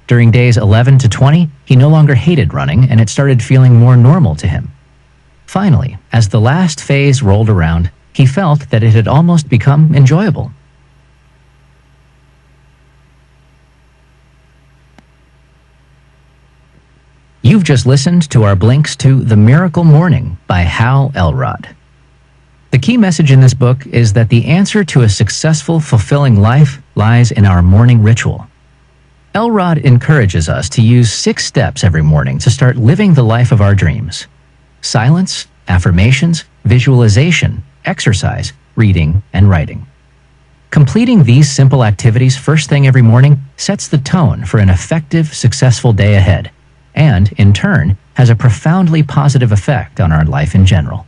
During days 11 to 20, he no longer hated running, and it started feeling more normal to him. Finally, as the last phase rolled around, he felt that it had almost become enjoyable. You've just listened to our blinks to The Miracle Morning by Hal Elrod. The key message in this book is that the answer to a successful, fulfilling life lies in our morning ritual. Elrod encourages us to use 6 steps every morning to start living the life of our dreams. Silence, affirmations, visualization, exercise, reading, and writing. Completing these simple activities first thing every morning sets the tone for an effective, successful day ahead, and, in turn, has a profoundly positive effect on our life in general.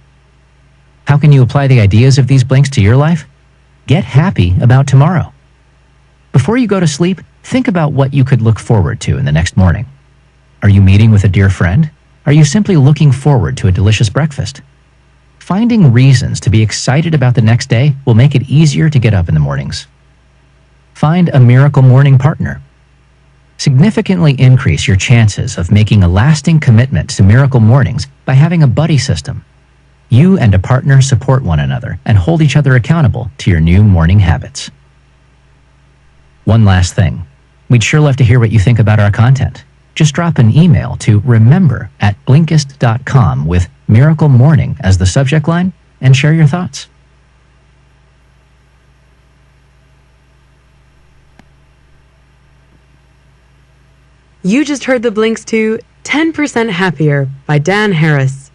How can you apply the ideas of these blinks to your life? Get happy about tomorrow. Before you go to sleep, think about what you could look forward to in the next morning. Are you meeting with a dear friend? Are you simply looking forward to a delicious breakfast? Finding reasons to be excited about the next day will make it easier to get up in the mornings. Find a miracle morning partner. Significantly increase your chances of making a lasting commitment to miracle mornings by having a buddy system. You and a partner support one another and hold each other accountable to your new morning habits. One last thing. We'd sure love to hear what you think about our content. Just drop an email to remember@blinkist.com with Miracle Morning as the subject line and share your thoughts. You just heard the blinks to 10% Happier by Dan Harris.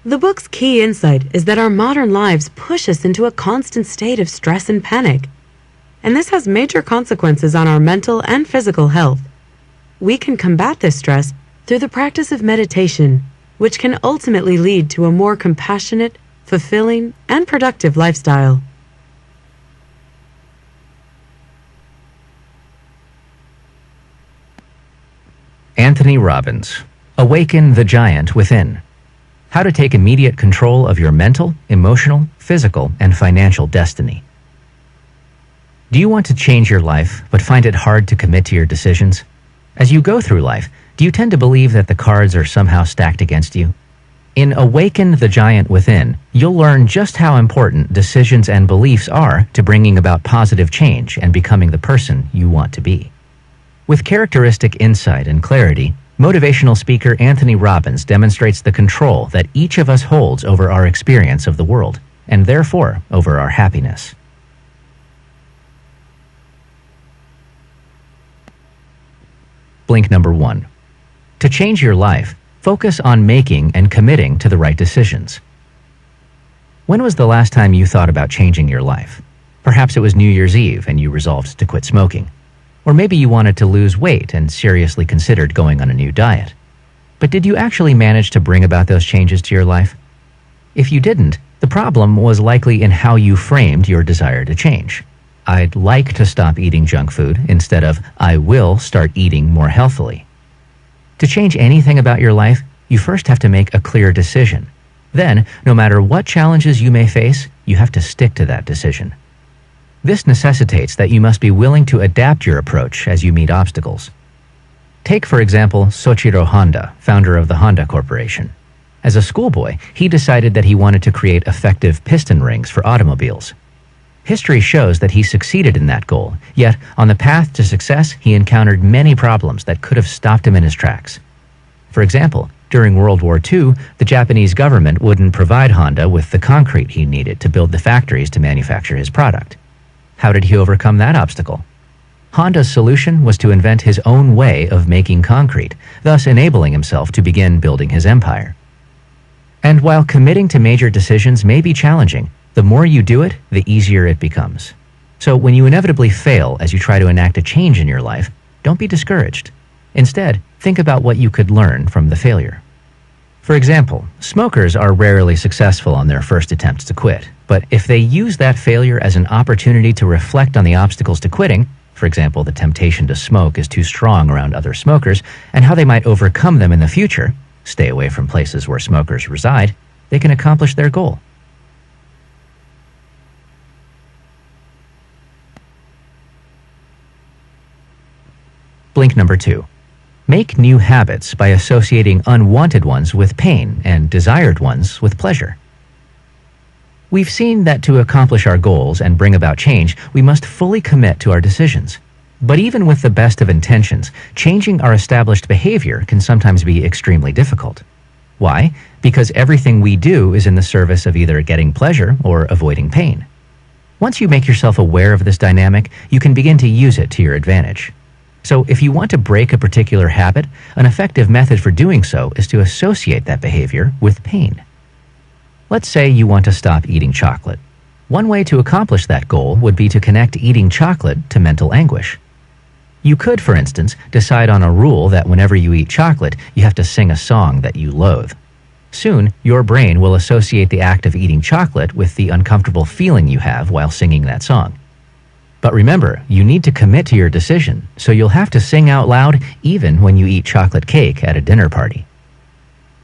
The book's key insight is that our modern lives push us into a constant state of stress and panic, and this has major consequences on our mental and physical health. We can combat this stress through the practice of meditation, which can ultimately lead to a more compassionate, fulfilling, and productive lifestyle. Anthony Robbins, Awaken the Giant Within. How to take immediate control of your mental, emotional, physical, and financial destiny. Do you want to change your life, but find it hard to commit to your decisions? As you go through life, do you tend to believe that the cards are somehow stacked against you? In Awaken the Giant Within, you'll learn just how important decisions and beliefs are to bringing about positive change and becoming the person you want to be. With characteristic insight and clarity, motivational speaker Anthony Robbins demonstrates the control that each of us holds over our experience of the world, and therefore over our happiness. Blink number 1. To change your life, focus on making and committing to the right decisions. When was the last time you thought about changing your life? Perhaps it was New Year's Eve and you resolved to quit smoking. Or maybe you wanted to lose weight and seriously considered going on a new diet. But did you actually manage to bring about those changes to your life? If you didn't, the problem was likely in how you framed your desire to change. I'd like to stop eating junk food instead of I will start eating more healthily. To change anything about your life, you first have to make a clear decision. Then, no matter what challenges you may face, you have to stick to that decision. This necessitates that you must be willing to adapt your approach as you meet obstacles. Take, for example, Soichiro Honda, founder of the Honda Corporation. As a schoolboy, he decided that he wanted to create effective piston rings for automobiles. History shows that he succeeded in that goal, yet on the path to success, he encountered many problems that could have stopped him in his tracks. For example, during World War II, the Japanese government wouldn't provide Honda with the concrete he needed to build the factories to manufacture his product. How did he overcome that obstacle? Honda's solution was to invent his own way of making concrete, thus enabling himself to begin building his empire. And while committing to major decisions may be challenging, the more you do it, the easier it becomes. So when you inevitably fail as you try to enact a change in your life, don't be discouraged. Instead, think about what you could learn from the failure. For example, smokers are rarely successful on their first attempts to quit, but if they use that failure as an opportunity to reflect on the obstacles to quitting, for example, the temptation to smoke is too strong around other smokers, and how they might overcome them in the future, stay away from places where smokers reside, they can accomplish their goal. Blink number 2. Make new habits by associating unwanted ones with pain and desired ones with pleasure. We've seen that to accomplish our goals and bring about change, we must fully commit to our decisions. But even with the best of intentions, changing our established behavior can sometimes be extremely difficult. Why? Because everything we do is in the service of either getting pleasure or avoiding pain. Once you make yourself aware of this dynamic, you can begin to use it to your advantage. So if you want to break a particular habit, an effective method for doing so is to associate that behavior with pain. Let's say you want to stop eating chocolate. One way to accomplish that goal would be to connect eating chocolate to mental anguish. You could, for instance, decide on a rule that whenever you eat chocolate, you have to sing a song that you loathe. Soon, your brain will associate the act of eating chocolate with the uncomfortable feeling you have while singing that song. But remember, you need to commit to your decision, so you'll have to sing out loud even when you eat chocolate cake at a dinner party.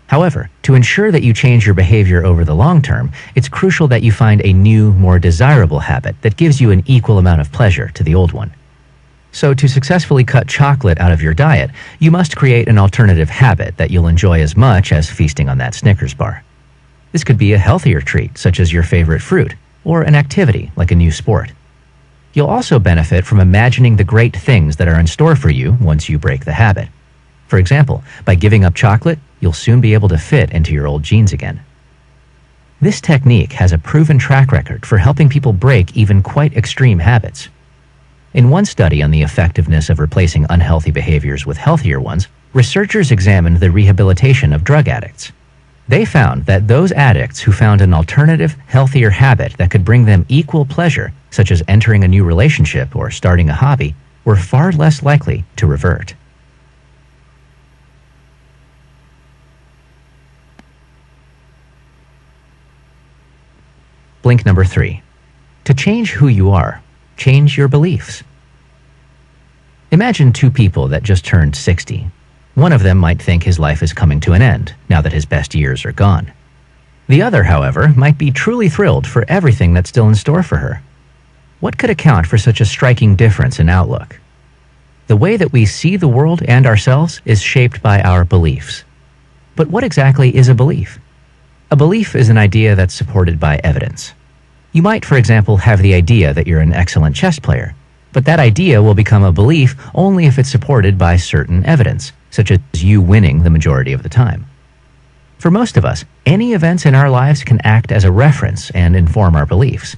However, to ensure that you change your behavior over the long term, it's crucial that you find a new, more desirable habit that gives you an equal amount of pleasure to the old one. So to successfully cut chocolate out of your diet, you must create an alternative habit that you'll enjoy as much as feasting on that Snickers bar. This could be a healthier treat, such as your favorite fruit, or an activity like a new sport. You'll also benefit from imagining the great things that are in store for you once you break the habit. For example, by giving up chocolate, you'll soon be able to fit into your old jeans again. This technique has a proven track record for helping people break even quite extreme habits. In one study on the effectiveness of replacing unhealthy behaviors with healthier ones, researchers examined the rehabilitation of drug addicts. They found that those addicts who found an alternative, healthier habit that could bring them equal pleasure, such as entering a new relationship or starting a hobby, were far less likely to revert. Blink number 3. To change who you are, change your beliefs. Imagine two people that just turned 60. One of them might think his life is coming to an end, now that his best years are gone. The other, however, might be truly thrilled for everything that's still in store for her. What could account for such a striking difference in outlook? The way that we see the world and ourselves is shaped by our beliefs. But what exactly is a belief? A belief is an idea that's supported by evidence. You might, for example, have the idea that you're an excellent chess player, but that idea will become a belief only if it's supported by certain evidence, such as you winning the majority of the time. For most of us, any events in our lives can act as a reference and inform our beliefs.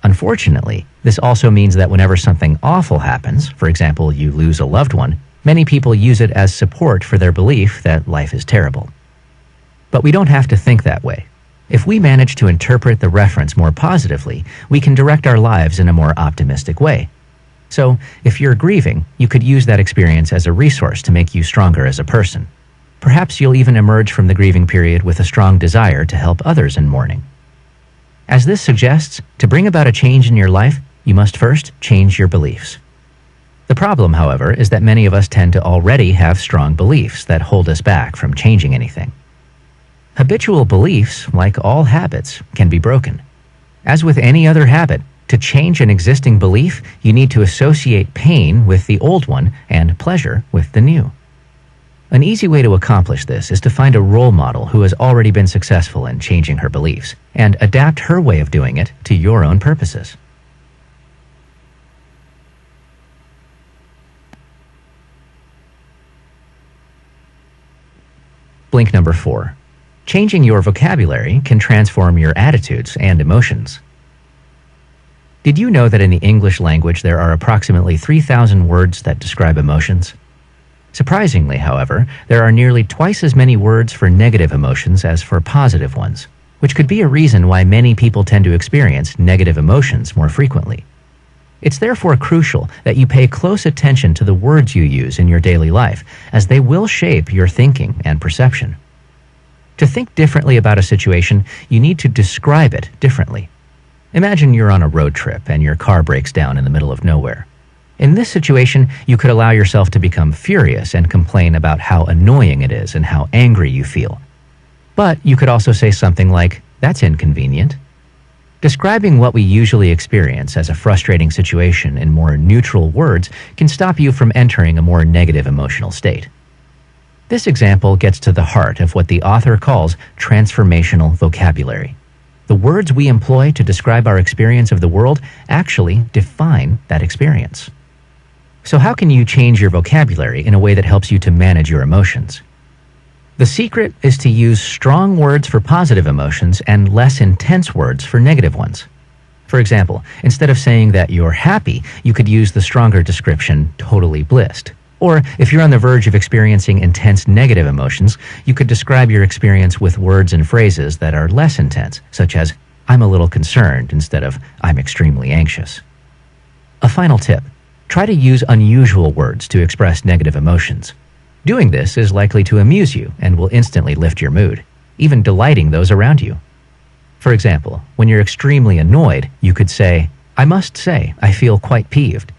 Unfortunately, this also means that whenever something awful happens, for example, you lose a loved one, many people use it as support for their belief that life is terrible. But we don't have to think that way. If we manage to interpret the reference more positively, we can direct our lives in a more optimistic way. So, if you're grieving, you could use that experience as a resource to make you stronger as a person. Perhaps you'll even emerge from the grieving period with a strong desire to help others in mourning. As this suggests, to bring about a change in your life, you must first change your beliefs. The problem, however, is that many of us tend to already have strong beliefs that hold us back from changing anything. Habitual beliefs, like all habits, can be broken. As with any other habit, to change an existing belief, you need to associate pain with the old one and pleasure with the new. An easy way to accomplish this is to find a role model who has already been successful in changing her beliefs and adapt her way of doing it to your own purposes. Blink number 4. Changing your vocabulary can transform your attitudes and emotions. Did you know that in the English language there are approximately 3,000 words that describe emotions? Surprisingly, however, there are nearly twice as many words for negative emotions as for positive ones, which could be a reason why many people tend to experience negative emotions more frequently. It's therefore crucial that you pay close attention to the words you use in your daily life, as they will shape your thinking and perception. To think differently about a situation, you need to describe it differently. Imagine you're on a road trip and your car breaks down in the middle of nowhere. In this situation, you could allow yourself to become furious and complain about how annoying it is and how angry you feel. But you could also say something like, "That's inconvenient." Describing what we usually experience as a frustrating situation in more neutral words can stop you from entering a more negative emotional state. This example gets to the heart of what the author calls transformational vocabulary. The words we employ to describe our experience of the world actually define that experience. So how can you change your vocabulary in a way that helps you to manage your emotions? The secret is to use strong words for positive emotions and less intense words for negative ones. For example, instead of saying that you're happy, you could use the stronger description, totally blissed. Or if you're on the verge of experiencing intense negative emotions, you could describe your experience with words and phrases that are less intense, such as, "I'm a little concerned," instead of, "I'm extremely anxious." A final tip: try to use unusual words to express negative emotions. Doing this is likely to amuse you and will instantly lift your mood, even delighting those around you. For example, when you're extremely annoyed, you could say, "I must say, I feel quite peeved."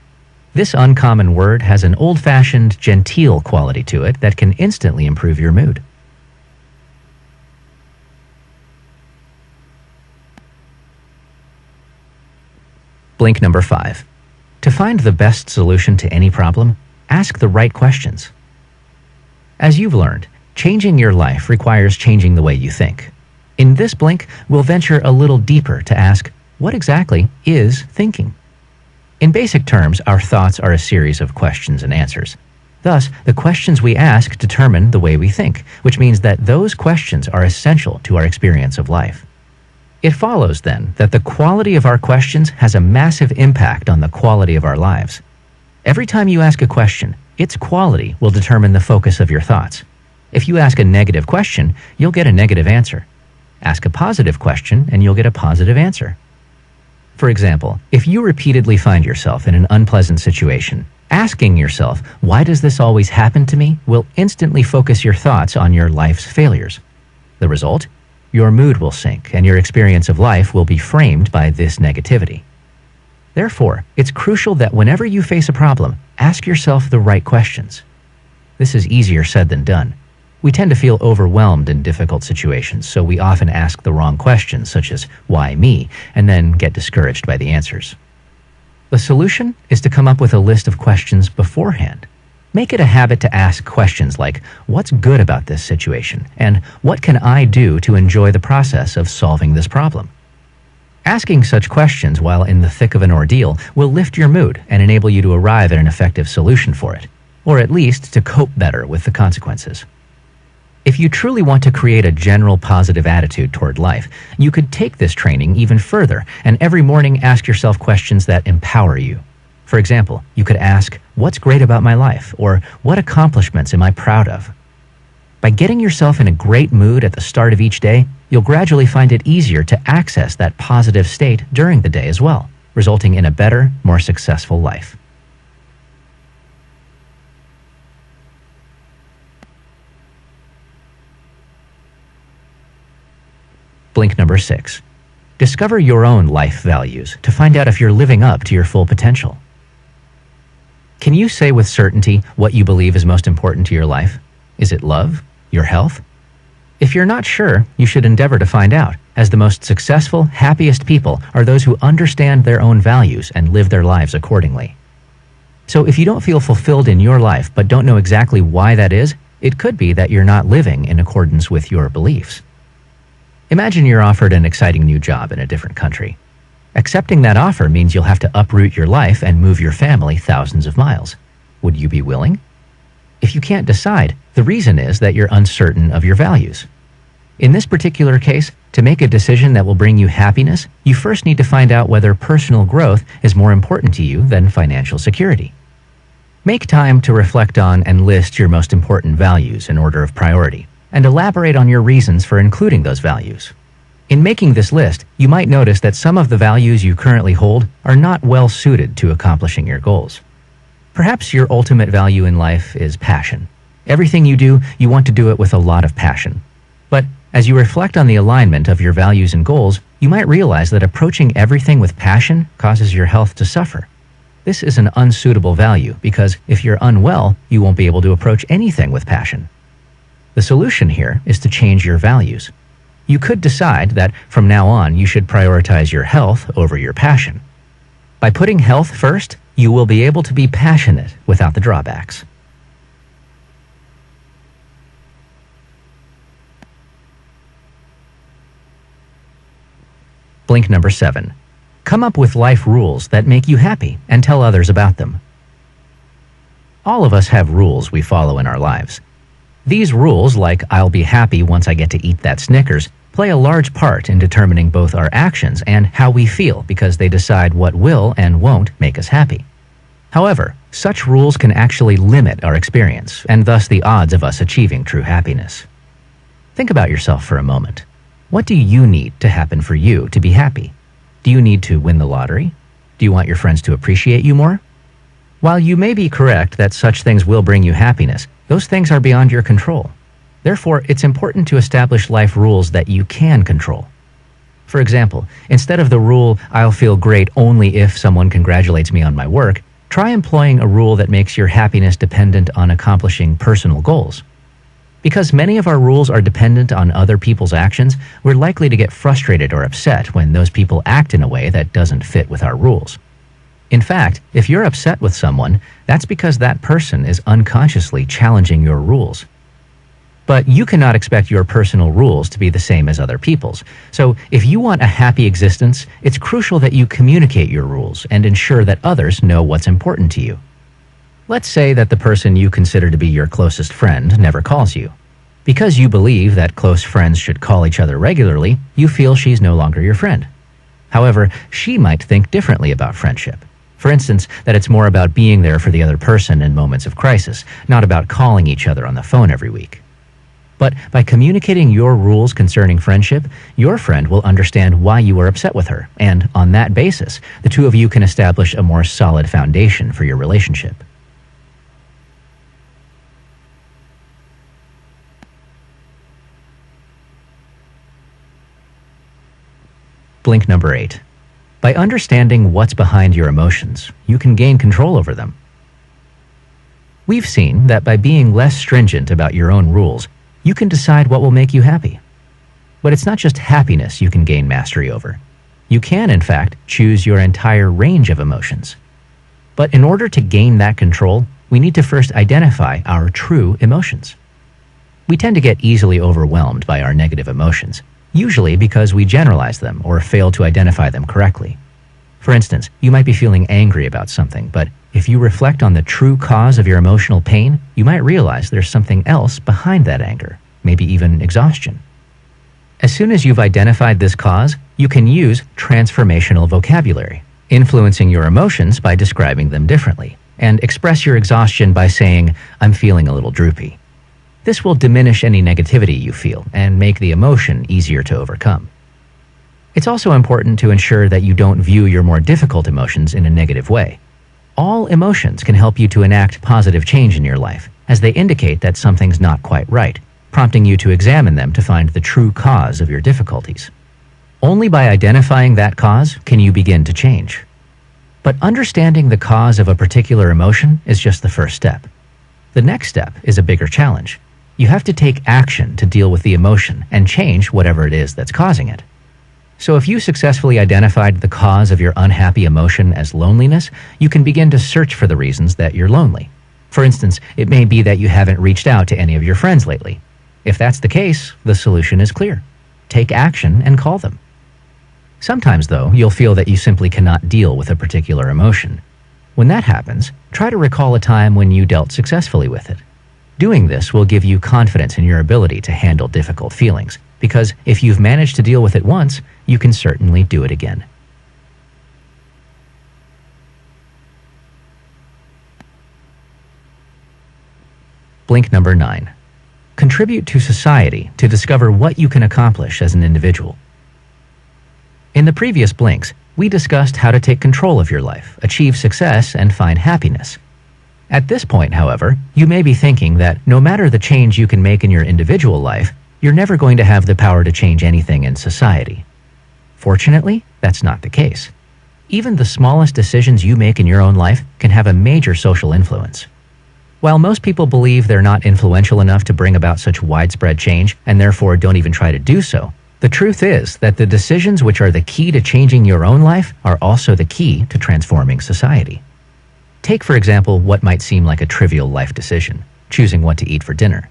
This uncommon word has an old-fashioned, genteel quality to it that can instantly improve your mood. Blink number 5. To find the best solution to any problem, ask the right questions. As you've learned, changing your life requires changing the way you think. In this blink, we'll venture a little deeper to ask, what exactly is thinking? In basic terms, our thoughts are a series of questions and answers. Thus, the questions we ask determine the way we think, which means that those questions are essential to our experience of life. It follows, then, that the quality of our questions has a massive impact on the quality of our lives. Every time you ask a question, its quality will determine the focus of your thoughts. If you ask a negative question, you'll get a negative answer. Ask a positive question, and you'll get a positive answer. For example, if you repeatedly find yourself in an unpleasant situation, asking yourself, "Why does this always happen to me?" will instantly focus your thoughts on your life's failures. The result? Your mood will sink, and your experience of life will be framed by this negativity. Therefore, it's crucial that whenever you face a problem, ask yourself the right questions. This is easier said than done. We tend to feel overwhelmed in difficult situations, so we often ask the wrong questions, such as, "Why me?" and then get discouraged by the answers. The solution is to come up with a list of questions beforehand. Make it a habit to ask questions like, "What's good about this situation?" and "What can I do to enjoy the process of solving this problem?" Asking such questions while in the thick of an ordeal will lift your mood and enable you to arrive at an effective solution for it, or at least to cope better with the consequences. If you truly want to create a general positive attitude toward life, you could take this training even further and every morning ask yourself questions that empower you. For example, you could ask, "What's great about my life?" or "What accomplishments am I proud of?" By getting yourself in a great mood at the start of each day, you'll gradually find it easier to access that positive state during the day as well, resulting in a better, more successful life. Blink number 6. Discover your own life values to find out if you're living up to your full potential. Can you say with certainty what you believe is most important to your life? Is it love? Your health? If you're not sure, you should endeavor to find out, as the most successful, happiest people are those who understand their own values and live their lives accordingly. So if you don't feel fulfilled in your life but don't know exactly why that is, it could be that you're not living in accordance with your beliefs. Imagine you're offered an exciting new job in a different country. Accepting that offer means you'll have to uproot your life and move your family thousands of miles. Would you be willing? If you can't decide, the reason is that you're uncertain of your values. In this particular case, to make a decision that will bring you happiness, you first need to find out whether personal growth is more important to you than financial security. Make time to reflect on and list your most important values in order of priority, and elaborate on your reasons for including those values. In making this list, you might notice that some of the values you currently hold are not well suited to accomplishing your goals. Perhaps your ultimate value in life is passion. Everything you do, you want to do it with a lot of passion. But as you reflect on the alignment of your values and goals, you might realize that approaching everything with passion causes your health to suffer. This is an unsuitable value because if you're unwell, you won't be able to approach anything with passion. The solution here is to change your values. You could decide that from now on you should prioritize your health over your passion. By putting health first, you will be able to be passionate without the drawbacks. Blink number 7. Come up with life rules that make you happy and tell others about them. All of us have rules we follow in our lives. These rules, like I'll be happy once I get to eat that Snickers, play a large part in determining both our actions and how we feel because they decide what will and won't make us happy. However, such rules can actually limit our experience and thus the odds of us achieving true happiness. Think about yourself for a moment. What do you need to happen for you to be happy? Do you need to win the lottery? Do you want your friends to appreciate you more? While you may be correct that such things will bring you happiness, those things are beyond your control. Therefore, it's important to establish life rules that you can control. For example, instead of the rule, I'll feel great only if someone congratulates me on my work, try employing a rule that makes your happiness dependent on accomplishing personal goals. Because many of our rules are dependent on other people's actions, we're likely to get frustrated or upset when those people act in a way that doesn't fit with our rules. In fact, if you're upset with someone, that's because that person is unconsciously challenging your rules. But you cannot expect your personal rules to be the same as other people's. So if you want a happy existence, it's crucial that you communicate your rules and ensure that others know what's important to you. Let's say that the person you consider to be your closest friend never calls you. Because you believe that close friends should call each other regularly, you feel she's no longer your friend. However, she might think differently about friendship. For instance, that it's more about being there for the other person in moments of crisis, not about calling each other on the phone every week. But by communicating your rules concerning friendship, your friend will understand why you are upset with her, and on that basis, the two of you can establish a more solid foundation for your relationship. Blink number 8. By understanding what's behind your emotions, you can gain control over them. We've seen that by being less stringent about your own rules, you can decide what will make you happy. But it's not just happiness you can gain mastery over. You can, in fact, choose your entire range of emotions. But in order to gain that control, we need to first identify our true emotions. We tend to get easily overwhelmed by our negative emotions, usually because we generalize them or fail to identify them correctly. For instance, you might be feeling angry about something, but if you reflect on the true cause of your emotional pain, you might realize there's something else behind that anger, maybe even exhaustion. As soon as you've identified this cause, you can use transformational vocabulary, influencing your emotions by describing them differently, and express your exhaustion by saying, "I'm feeling a little droopy." This will diminish any negativity you feel and make the emotion easier to overcome. It's also important to ensure that you don't view your more difficult emotions in a negative way. All emotions can help you to enact positive change in your life, as they indicate that something's not quite right, prompting you to examine them to find the true cause of your difficulties. Only by identifying that cause can you begin to change. But understanding the cause of a particular emotion is just the first step. The next step is a bigger challenge. You have to take action to deal with the emotion and change whatever it is that's causing it. So if you successfully identified the cause of your unhappy emotion as loneliness, you can begin to search for the reasons that you're lonely. For instance, it may be that you haven't reached out to any of your friends lately. If that's the case, the solution is clear. Take action and call them. Sometimes, though, you'll feel that you simply cannot deal with a particular emotion. When that happens, try to recall a time when you dealt successfully with it. Doing this will give you confidence in your ability to handle difficult feelings, because if you've managed to deal with it once, you can certainly do it again. Blink number 9. Contribute to society to discover what you can accomplish as an individual. In the previous blinks, we discussed how to take control of your life, achieve success, and find happiness. At this point, however, you may be thinking that no matter the change you can make in your individual life, you're never going to have the power to change anything in society. Fortunately, that's not the case. Even the smallest decisions you make in your own life can have a major social influence. While most people believe they're not influential enough to bring about such widespread change and therefore don't even try to do so, the truth is that the decisions which are the key to changing your own life are also the key to transforming society. Take, for example, what might seem like a trivial life decision, choosing what to eat for dinner.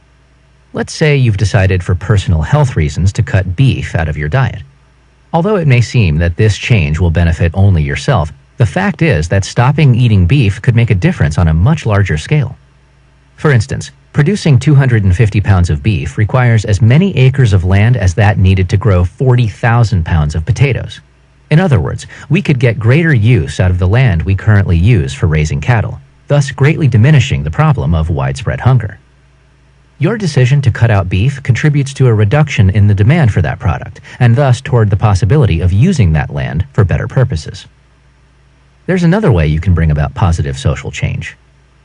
Let's say you've decided for personal health reasons to cut beef out of your diet. Although it may seem that this change will benefit only yourself, the fact is that stopping eating beef could make a difference on a much larger scale. For instance, producing 250 pounds of beef requires as many acres of land as that needed to grow 40,000 pounds of potatoes. In other words, we could get greater use out of the land we currently use for raising cattle, thus greatly diminishing the problem of widespread hunger. Your decision to cut out beef contributes to a reduction in the demand for that product, and thus toward the possibility of using that land for better purposes. There's another way you can bring about positive social change.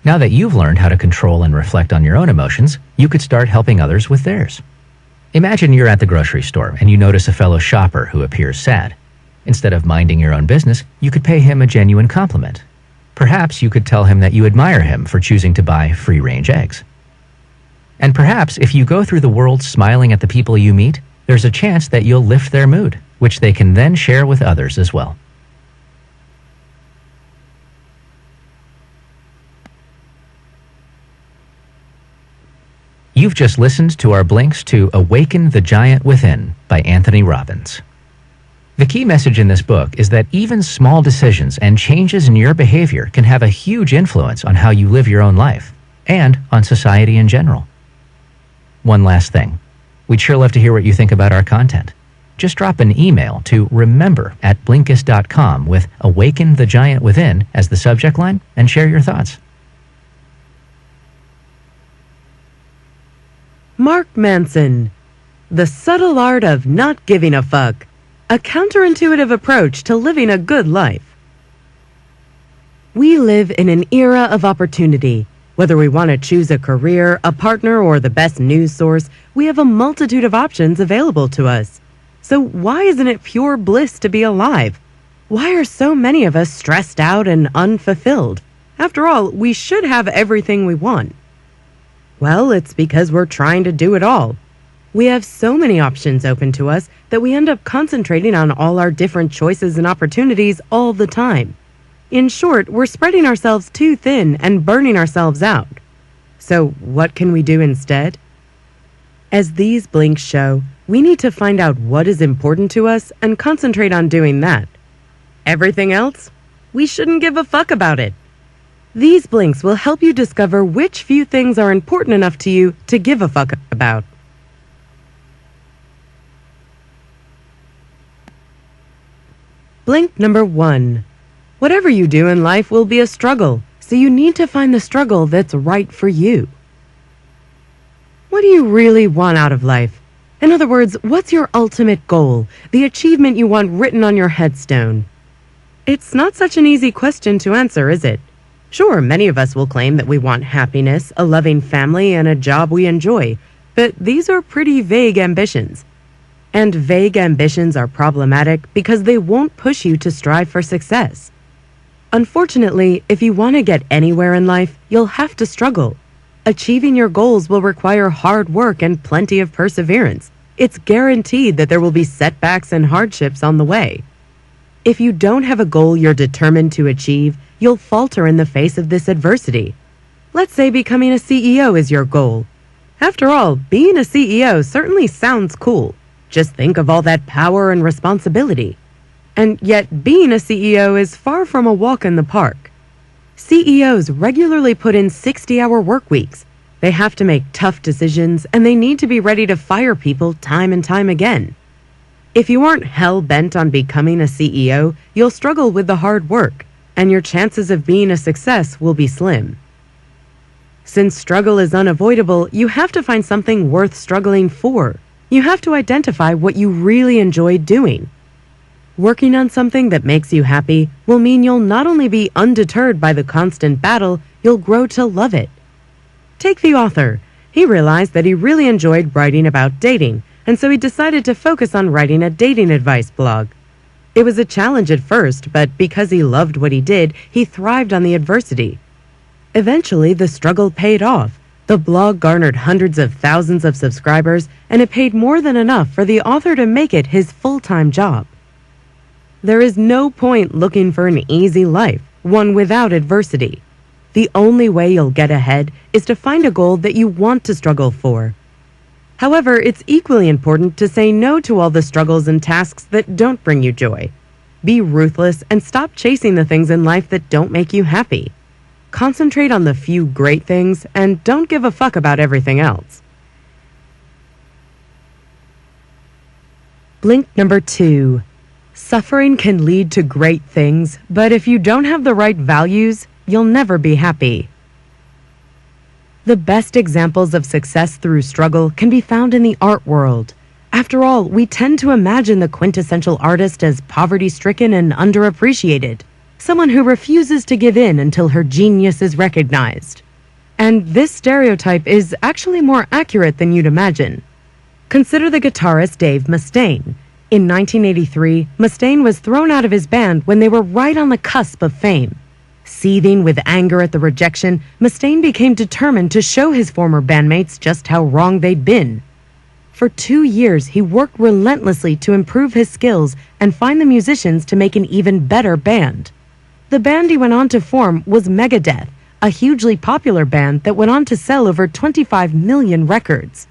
Now that you've learned how to control and reflect on your own emotions, you could start helping others with theirs. Imagine you're at the grocery store and you notice a fellow shopper who appears sad. Instead of minding your own business, you could pay him a genuine compliment. Perhaps you could tell him that you admire him for choosing to buy free-range eggs. And perhaps if you go through the world smiling at the people you meet, there's a chance that you'll lift their mood, which they can then share with others as well. You've just listened to our blinks to Awaken the Giant Within by Anthony Robbins. The key message in this book is that even small decisions and changes in your behavior can have a huge influence on how you live your own life and on society in general. One last thing. We'd sure love to hear what you think about our content. Just drop an email to remember@blinkist.com with Awaken the Giant Within as the subject line and share your thoughts. Mark Manson, The Subtle Art of Not Giving a Fuck, a counterintuitive approach to living a good life. We live in an era of opportunity. Whether we want to choose a career, a partner, or the best news source, we have a multitude of options available to us. So why isn't it pure bliss to be alive? Why are so many of us stressed out and unfulfilled? After all, we should have everything we want. Well, it's because we're trying to do it all. We have so many options open to us that we end up concentrating on all our different choices and opportunities all the time. In short, we're spreading ourselves too thin and burning ourselves out. So what can we do instead? As these blinks show, we need to find out what is important to us and concentrate on doing that. Everything else? We shouldn't give a fuck about it. These blinks will help you discover which few things are important enough to you to give a fuck about. Blink number 1. Whatever you do in life will be a struggle, so you need to find the struggle that's right for you. What do you really want out of life? In other words, what's your ultimate goal, the achievement you want written on your headstone? It's not such an easy question to answer, is it? Sure, many of us will claim that we want happiness, a loving family, and a job we enjoy, but these are pretty vague ambitions. And vague ambitions are problematic because they won't push you to strive for success. Unfortunately, if you want to get anywhere in life, you'll have to struggle. Achieving your goals will require hard work and plenty of perseverance. It's guaranteed that there will be setbacks and hardships on the way. If you don't have a goal you're determined to achieve, you'll falter in the face of this adversity. Let's say becoming a CEO is your goal. After all, being a CEO certainly sounds cool. Just think of all that power and responsibility. And yet, being a CEO is far from a walk in the park. CEOs regularly put in 60-hour work weeks. They have to make tough decisions, and they need to be ready to fire people time and time again. If you aren't hell-bent on becoming a CEO, you'll struggle with the hard work, and your chances of being a success will be slim. Since struggle is unavoidable, you have to find something worth struggling for. You have to identify what you really enjoy doing. Working on something that makes you happy will mean you'll not only be undeterred by the constant battle, you'll grow to love it. Take the author. He realized that he really enjoyed writing about dating, and so he decided to focus on writing a dating advice blog. It was a challenge at first, but because he loved what he did, he thrived on the adversity. Eventually, the struggle paid off. The blog garnered hundreds of thousands of subscribers, and it paid more than enough for the author to make it his full-time job. There is no point looking for an easy life, one without adversity. The only way you'll get ahead is to find a goal that you want to struggle for. However, it's equally important to say no to all the struggles and tasks that don't bring you joy. Be ruthless and stop chasing the things in life that don't make you happy. Concentrate on the few great things and don't give a fuck about everything else. Blink number 2. Suffering can lead to great things, but if you don't have the right values, you'll never be happy. The best examples of success through struggle can be found in the art world. After all, we tend to imagine the quintessential artist as poverty-stricken and underappreciated, someone who refuses to give in until her genius is recognized. And this stereotype is actually more accurate than you'd imagine. Consider the guitarist Dave Mustaine. In 1983, Mustaine was thrown out of his band when they were right on the cusp of fame. Seething with anger at the rejection, Mustaine became determined to show his former bandmates just how wrong they'd been. For 2 years, he worked relentlessly to improve his skills and find the musicians to make an even better band. The band he went on to form was Megadeth, a hugely popular band that went on to sell over 25 million records.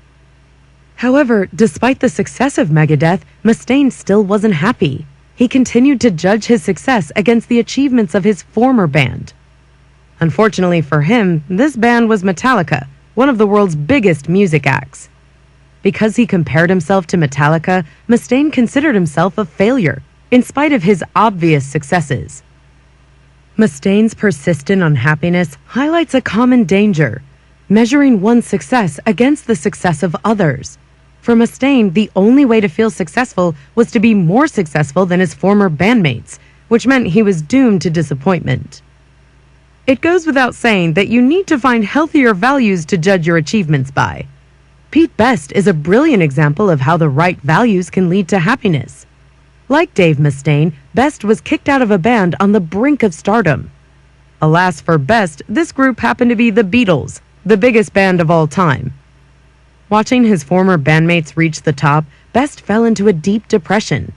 However, despite the success of Megadeth, Mustaine still wasn't happy. He continued to judge his success against the achievements of his former band. Unfortunately for him, this band was Metallica, one of the world's biggest music acts. Because he compared himself to Metallica, Mustaine considered himself a failure, in spite of his obvious successes. Mustaine's persistent unhappiness highlights a common danger: measuring one's success against the success of others. For Mustaine, the only way to feel successful was to be more successful than his former bandmates, which meant he was doomed to disappointment. It goes without saying that you need to find healthier values to judge your achievements by. Pete Best is a brilliant example of how the right values can lead to happiness. Like Dave Mustaine, Best was kicked out of a band on the brink of stardom. Alas for Best, this group happened to be the Beatles, the biggest band of all time. Watching his former bandmates reach the top, Best fell into a deep depression.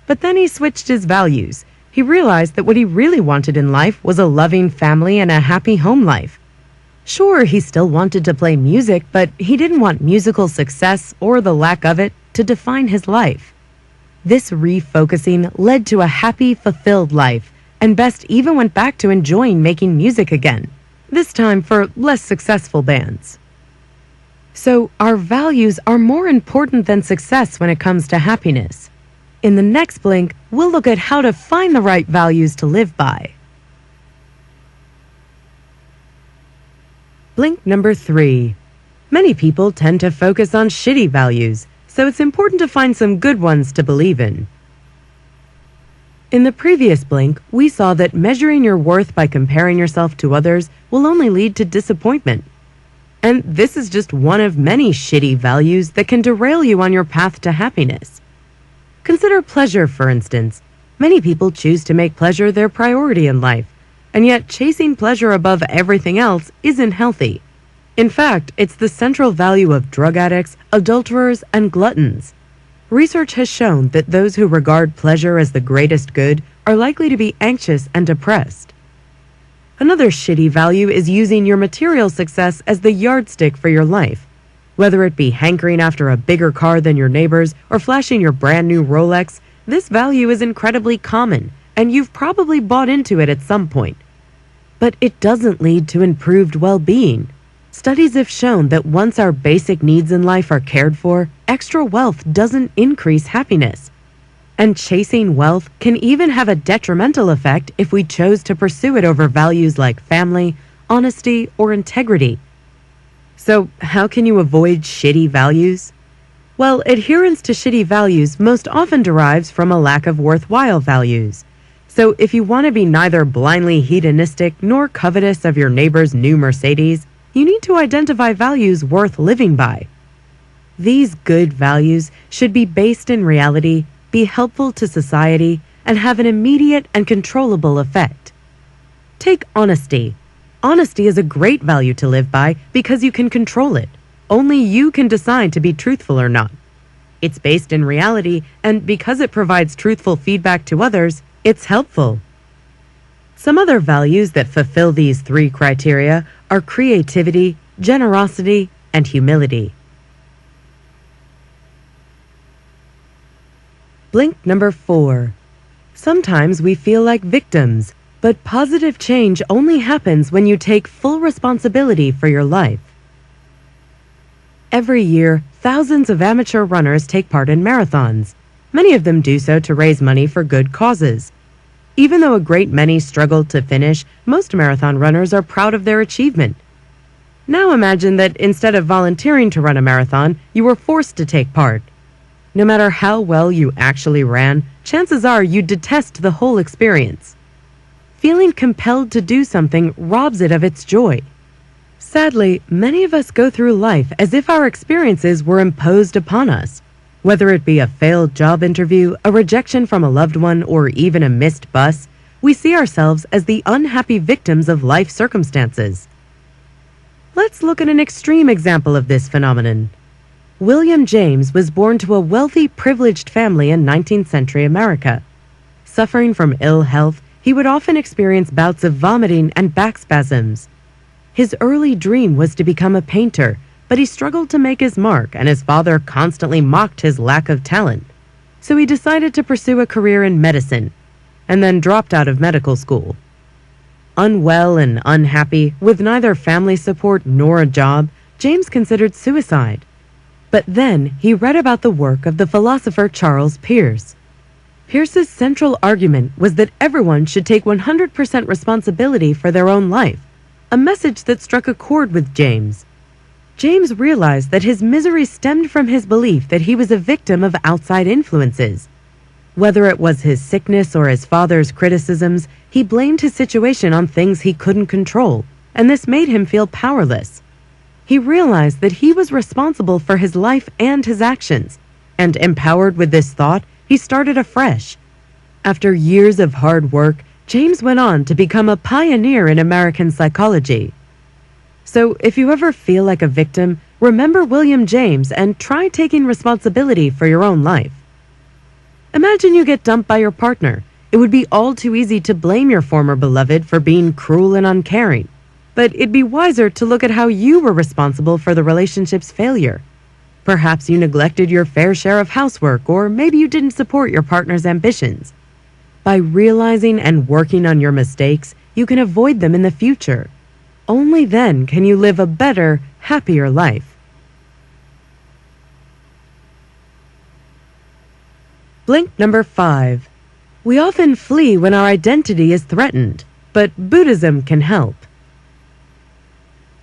But then he switched his values. He realized that what he really wanted in life was a loving family and a happy home life. Sure, he still wanted to play music, but he didn't want musical success, or the lack of it, to define his life. This refocusing led to a happy, fulfilled life, and Best even went back to enjoying making music again, this time for less successful bands. So, our values are more important than success when it comes to happiness. In the next Blink, we'll look at how to find the right values to live by. Blink number 3. Many people tend to focus on shitty values, so it's important to find some good ones to believe in. In the previous Blink, we saw that measuring your worth by comparing yourself to others will only lead to disappointment. And this is just one of many shitty values that can derail you on your path to happiness. Consider pleasure, for instance. Many people choose to make pleasure their priority in life, and yet chasing pleasure above everything else isn't healthy. In fact, it's the central value of drug addicts, adulterers, and gluttons. Research has shown that those who regard pleasure as the greatest good are likely to be anxious and depressed. Another shitty value is using your material success as the yardstick for your life. Whether it be hankering after a bigger car than your neighbors or flashing your brand new Rolex, this value is incredibly common, and you've probably bought into it at some point. But it doesn't lead to improved well-being. Studies have shown that once our basic needs in life are cared for, extra wealth doesn't increase happiness. And chasing wealth can even have a detrimental effect if we chose to pursue it over values like family, honesty, or integrity. So, how can you avoid shitty values? Well, adherence to shitty values most often derives from a lack of worthwhile values. So, if you want to be neither blindly hedonistic nor covetous of your neighbor's new Mercedes, you need to identify values worth living by. These good values should be based in reality, be helpful to society, and have an immediate and controllable effect. Take honesty. Honesty is a great value to live by because you can control it. Only you can decide to be truthful or not. It's based in reality, and because it provides truthful feedback to others, it's helpful. Some other values that fulfill these three criteria are creativity, generosity, and humility. Blink number 4. Sometimes we feel like victims, but positive change only happens when you take full responsibility for your life. Every year, thousands of amateur runners take part in marathons. Many of them do so to raise money for good causes. Even though a great many struggle to finish, most marathon runners are proud of their achievement. Now imagine that instead of volunteering to run a marathon, you were forced to take part. No matter how well you actually ran, chances are you detest the whole experience. Feeling compelled to do something robs it of its joy. Sadly, many of us go through life as if our experiences were imposed upon us. Whether it be a failed job interview, a rejection from a loved one, or even a missed bus, we see ourselves as the unhappy victims of life circumstances. Let's look at an extreme example of this phenomenon. William James was born to a wealthy, privileged family in 19th century America. Suffering from ill health, he would often experience bouts of vomiting and back spasms. His early dream was to become a painter, but he struggled to make his mark, and his father constantly mocked his lack of talent. So he decided to pursue a career in medicine, and then dropped out of medical school. Unwell and unhappy, with neither family support nor a job, James considered suicide. But then he read about the work of the philosopher Charles Peirce. Peirce's central argument was that everyone should take 100% responsibility for their own life, a message that struck a chord with James. James realized that his misery stemmed from his belief that he was a victim of outside influences. Whether it was his sickness or his father's criticisms, he blamed his situation on things he couldn't control, and this made him feel powerless. He realized that he was responsible for his life and his actions, and empowered with this thought, he started afresh. After years of hard work, James went on to become a pioneer in American psychology. So if you ever feel like a victim, remember William James and try taking responsibility for your own life. Imagine you get dumped by your partner. It would be all too easy to blame your former beloved for being cruel and uncaring. But it'd be wiser to look at how you were responsible for the relationship's failure. Perhaps you neglected your fair share of housework, or maybe you didn't support your partner's ambitions. By realizing and working on your mistakes, you can avoid them in the future. Only then can you live a better, happier life. Blink number 5. We often flee when our identity is threatened, but Buddhism can help.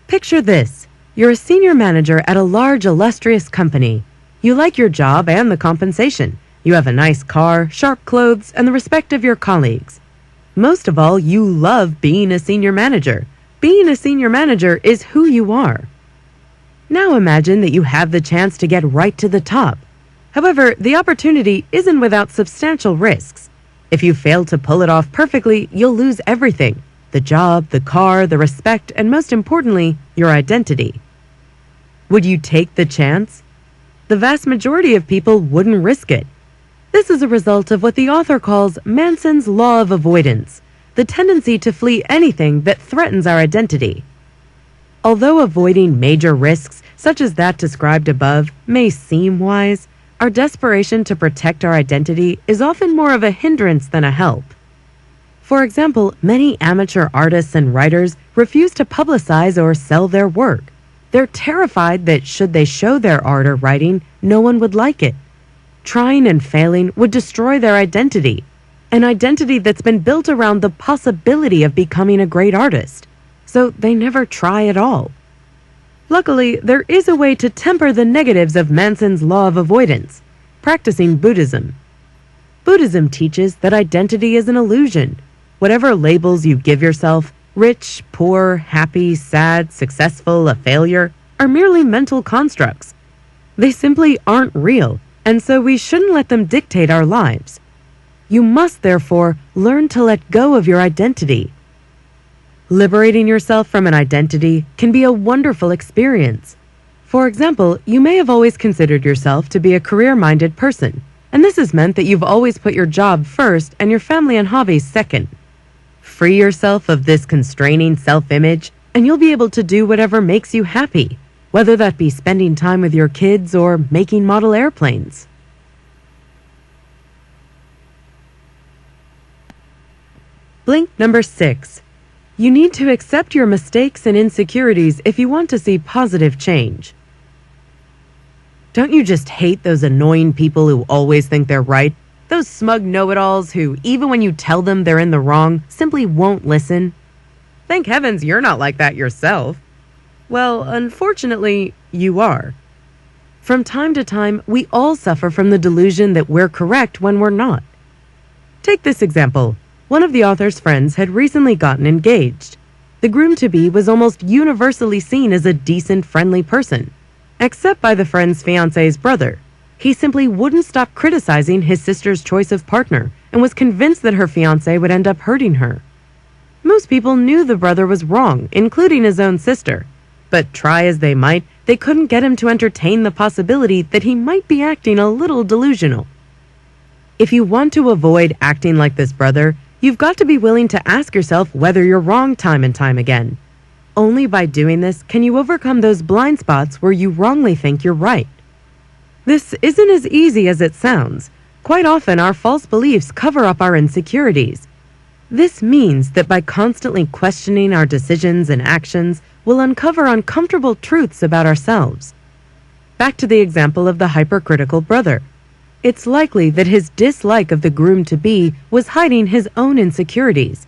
Picture this. You're a senior manager at a large, illustrious company. You like your job and the compensation. You have a nice car, sharp clothes, and the respect of your colleagues. Most of all, you love being a senior manager. Being a senior manager is who you are. Now imagine that you have the chance to get right to the top. However, the opportunity isn't without substantial risks. If you fail to pull it off perfectly, you'll lose everything: the job, the car, the respect, and most importantly, your identity. Would you take the chance? The vast majority of people wouldn't risk it. This is a result of what the author calls Manson's law of avoidance, the tendency to flee anything that threatens our identity. Although avoiding major risks, such as that described above, may seem wise, our desperation to protect our identity is often more of a hindrance than a help. For example, many amateur artists and writers refuse to publicize or sell their work. They're terrified that should they show their art or writing, no one would like it. Trying and failing would destroy their identity, an identity that's been built around the possibility of becoming a great artist, so they never try at all. Luckily, there is a way to temper the negatives of Manson's law of avoidance, practicing Buddhism. Buddhism teaches that identity is an illusion. Whatever labels you give yourself, rich, poor, happy, sad, successful, a failure, are merely mental constructs. They simply aren't real, and so we shouldn't let them dictate our lives. You must, therefore, learn to let go of your identity. Liberating yourself from an identity can be a wonderful experience. For example, you may have always considered yourself to be a career-minded person, and this has meant that you've always put your job first and your family and hobbies second. Free yourself of this constraining self-image, and you'll be able to do whatever makes you happy, whether that be spending time with your kids or making model airplanes. Blink number 6. You need to accept your mistakes and insecurities if you want to see positive change. Don't you just hate those annoying people who always think they're right? Those smug know-it-alls who, even when you tell them they're in the wrong, simply won't listen? Thank heavens you're not like that yourself. Well, unfortunately, you are. From time to time, we all suffer from the delusion that we're correct when we're not. Take this example. One of the author's friends had recently gotten engaged. The groom-to-be was almost universally seen as a decent, friendly person, except by the friend's fiancé's brother. He simply wouldn't stop criticizing his sister's choice of partner and was convinced that her fiancé would end up hurting her. Most people knew the brother was wrong, including his own sister, but try as they might, they couldn't get him to entertain the possibility that he might be acting a little delusional. If you want to avoid acting like this brother, you've got to be willing to ask yourself whether you're wrong time and time again. Only by doing this can you overcome those blind spots where you wrongly think you're right. This isn't as easy as it sounds. Quite often our false beliefs cover up our insecurities. This means that by constantly questioning our decisions and actions, we'll uncover uncomfortable truths about ourselves. Back to the example of the hypercritical brother. It's likely that his dislike of the groom-to-be was hiding his own insecurities.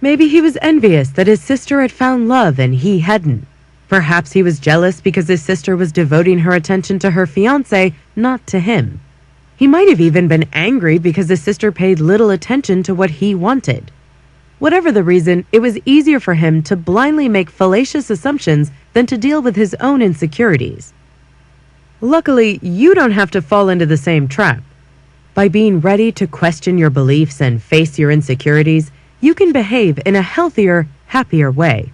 Maybe he was envious that his sister had found love and he hadn't. Perhaps he was jealous because his sister was devoting her attention to her fiancé, not to him. He might have even been angry because his sister paid little attention to what he wanted. Whatever the reason, it was easier for him to blindly make fallacious assumptions than to deal with his own insecurities. Luckily, you don't have to fall into the same trap. By being ready to question your beliefs and face your insecurities, you can behave in a healthier, happier way.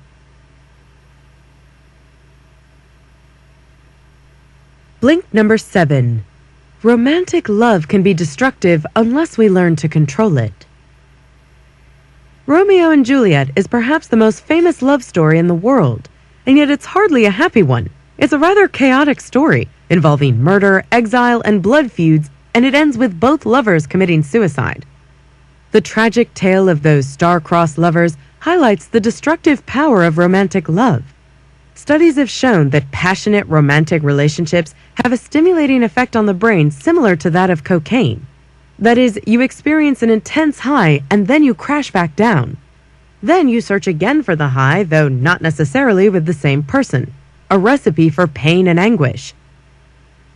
Blink number 7. Romantic love can be destructive unless we learn to control it. Romeo and Juliet is perhaps the most famous love story in the world, and yet it's hardly a happy one. It's a rather chaotic story involving murder, exile, and blood feuds, and it ends with both lovers committing suicide. The tragic tale of those star-crossed lovers highlights the destructive power of romantic love. Studies have shown that passionate romantic relationships have a stimulating effect on the brain similar to that of cocaine. That is, you experience an intense high and then you crash back down. Then you search again for the high, though not necessarily with the same person. A recipe for pain and anguish.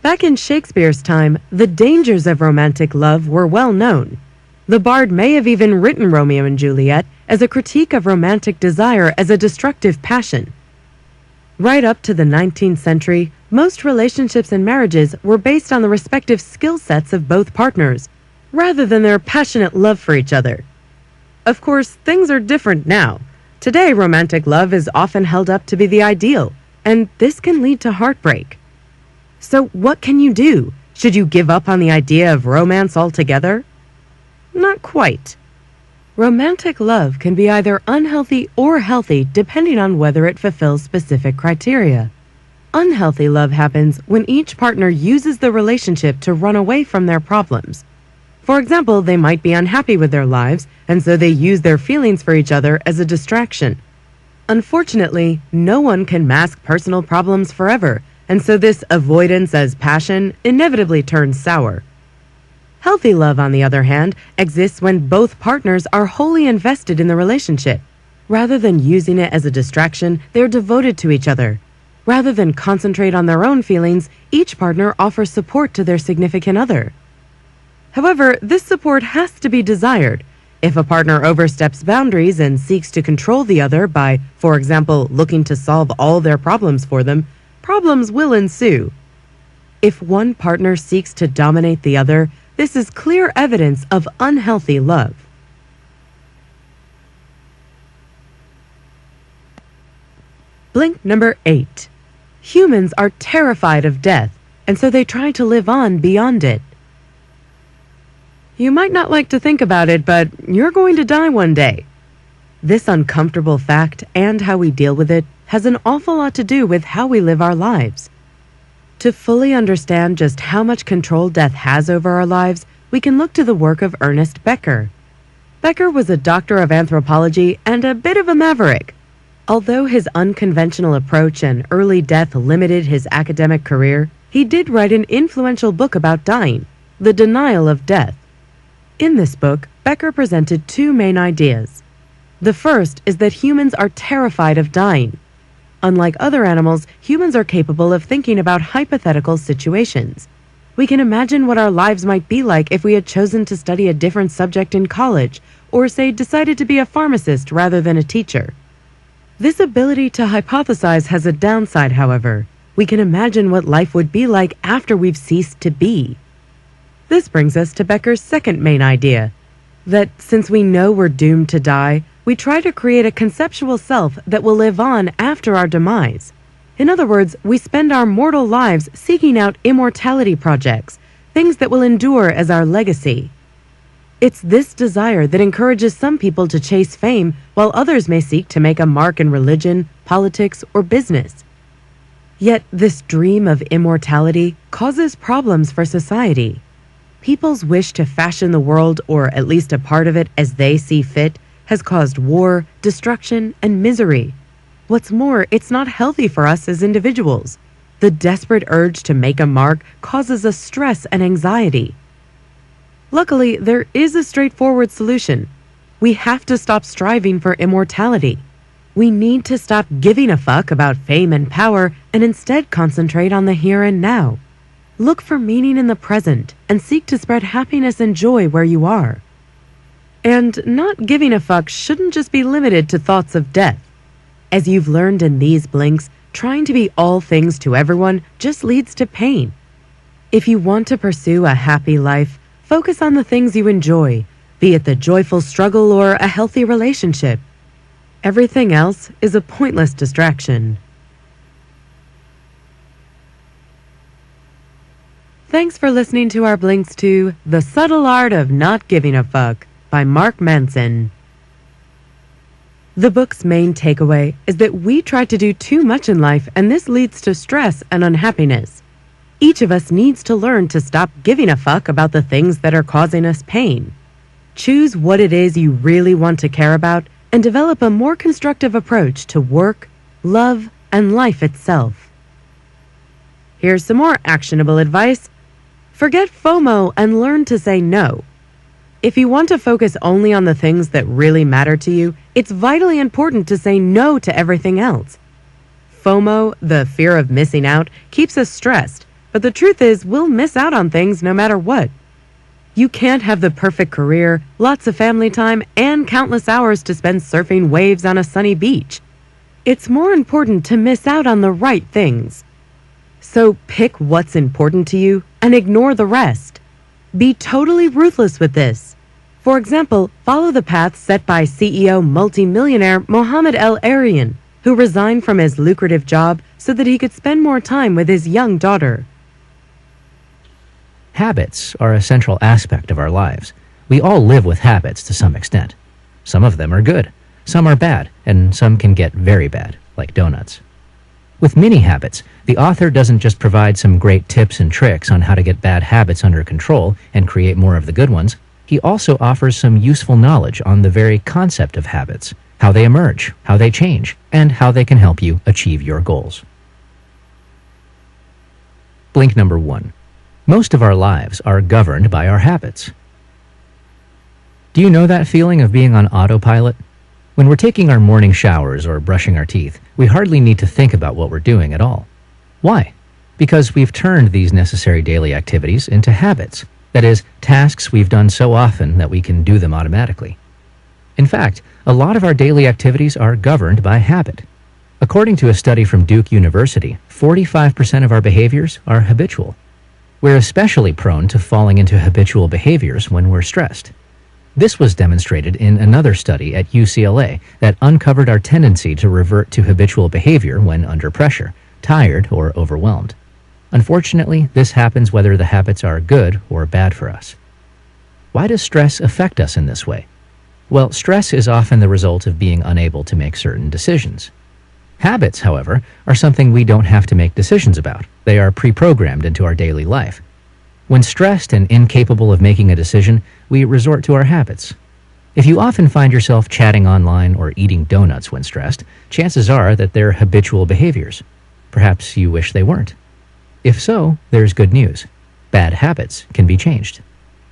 Back in Shakespeare's time, the dangers of romantic love were well known. The bard may have even written Romeo and Juliet as a critique of romantic desire as a destructive passion. Right up to the 19th century, most relationships and marriages were based on the respective skill sets of both partners, rather than their passionate love for each other. Of course, things are different now. Today, romantic love is often held up to be the ideal, and this can lead to heartbreak. So what can you do? Should you give up on the idea of romance altogether? Not quite. Romantic love can be either unhealthy or healthy depending on whether it fulfills specific criteria. Unhealthy love happens when each partner uses the relationship to run away from their problems. For example, they might be unhappy with their lives, and so they use their feelings for each other as a distraction. Unfortunately, no one can mask personal problems forever, and so this avoidance as passion inevitably turns sour. Healthy love, on the other hand, exists when both partners are wholly invested in the relationship. Rather than using it as a distraction, they're devoted to each other. Rather than concentrate on their own feelings, each partner offers support to their significant other. However, this support has to be desired. If a partner oversteps boundaries and seeks to control the other by, for example, looking to solve all their problems for them, problems will ensue. If one partner seeks to dominate the other, this is clear evidence of unhealthy love. Blink number 8. Humans are terrified of death, and so they try to live on beyond it. You might not like to think about it, but you're going to die one day. This uncomfortable fact and how we deal with it has an awful lot to do with how we live our lives. To fully understand just how much control death has over our lives, we can look to the work of Ernest Becker. Becker was a doctor of anthropology and a bit of a maverick. Although his unconventional approach and early death limited his academic career, he did write an influential book about dying, The Denial of Death. In this book, Becker presented two main ideas. The first is that humans are terrified of dying. Unlike other animals, humans are capable of thinking about hypothetical situations. We can imagine what our lives might be like if we had chosen to study a different subject in college, or say decided to be a pharmacist rather than a teacher. This ability to hypothesize has a downside, however. We can imagine what life would be like after we've ceased to be. This brings us to Becker's second main idea, that since we know we're doomed to die, we try to create a conceptual self that will live on after our demise. In other words, we spend our mortal lives seeking out immortality projects, things that will endure as our legacy. It's this desire that encourages some people to chase fame, while others may seek to make a mark in religion, politics, or business. Yet this dream of immortality causes problems for society. People's wish to fashion the world, or at least a part of it, as they see fit, has caused war, destruction, and misery. What's more, it's not healthy for us as individuals. The desperate urge to make a mark causes us stress and anxiety. Luckily, there is a straightforward solution. We have to stop striving for immortality. We need to stop giving a fuck about fame and power and instead concentrate on the here and now. Look for meaning in the present and seek to spread happiness and joy where you are. And not giving a fuck shouldn't just be limited to thoughts of death. As you've learned in these blinks, trying to be all things to everyone just leads to pain. If you want to pursue a happy life, focus on the things you enjoy, be it the joyful struggle or a healthy relationship. Everything else is a pointless distraction. Thanks for listening to our blinks to The Subtle Art of Not Giving a Fuck by Mark Manson. The book's main takeaway is that we try to do too much in life, and this leads to stress and unhappiness. Each of us needs to learn to stop giving a fuck about the things that are causing us pain. Choose what it is you really want to care about and develop a more constructive approach to work, love, and life itself. Here's some more actionable advice. Forget FOMO and learn to say no. If you want to focus only on the things that really matter to you, it's vitally important to say no to everything else. FOMO, the fear of missing out, keeps us stressed, but the truth is we'll miss out on things no matter what. You can't have the perfect career, lots of family time, and countless hours to spend surfing waves on a sunny beach. It's more important to miss out on the right things. So pick what's important to you and ignore the rest. Be totally ruthless with this. For example, follow the path set by CEO multimillionaire Mohammed El-Erian, who resigned from his lucrative job so that he could spend more time with his young daughter. Habits are a central aspect of our lives. We all live with habits to some extent. Some of them are good, some are bad, and some can get very bad, like donuts. With Mini Habits, the author doesn't just provide some great tips and tricks on how to get bad habits under control and create more of the good ones. He also offers some useful knowledge on the very concept of habits, how they emerge, how they change, and how they can help you achieve your goals. Blink number 1. Most of our lives are governed by our habits. Do you know that feeling of being on autopilot? When we're taking our morning showers or brushing our teeth, we hardly need to think about what we're doing at all. Why? Because we've turned these necessary daily activities into habits. That is, tasks we've done so often that we can do them automatically. In fact, a lot of our daily activities are governed by habit. According to a study from Duke University, 45% of our behaviors are habitual. We're especially prone to falling into habitual behaviors when we're stressed. This was demonstrated in another study at UCLA that uncovered our tendency to revert to habitual behavior when under pressure, tired, or overwhelmed. Unfortunately, this happens whether the habits are good or bad for us. Why does stress affect us in this way? Well, stress is often the result of being unable to make certain decisions. Habits, however, are something we don't have to make decisions about. They are pre-programmed into our daily life. When stressed and incapable of making a decision, we resort to our habits. If you often find yourself chatting online or eating donuts when stressed, chances are that they're habitual behaviors. Perhaps you wish they weren't. If so, there's good news. Bad habits can be changed.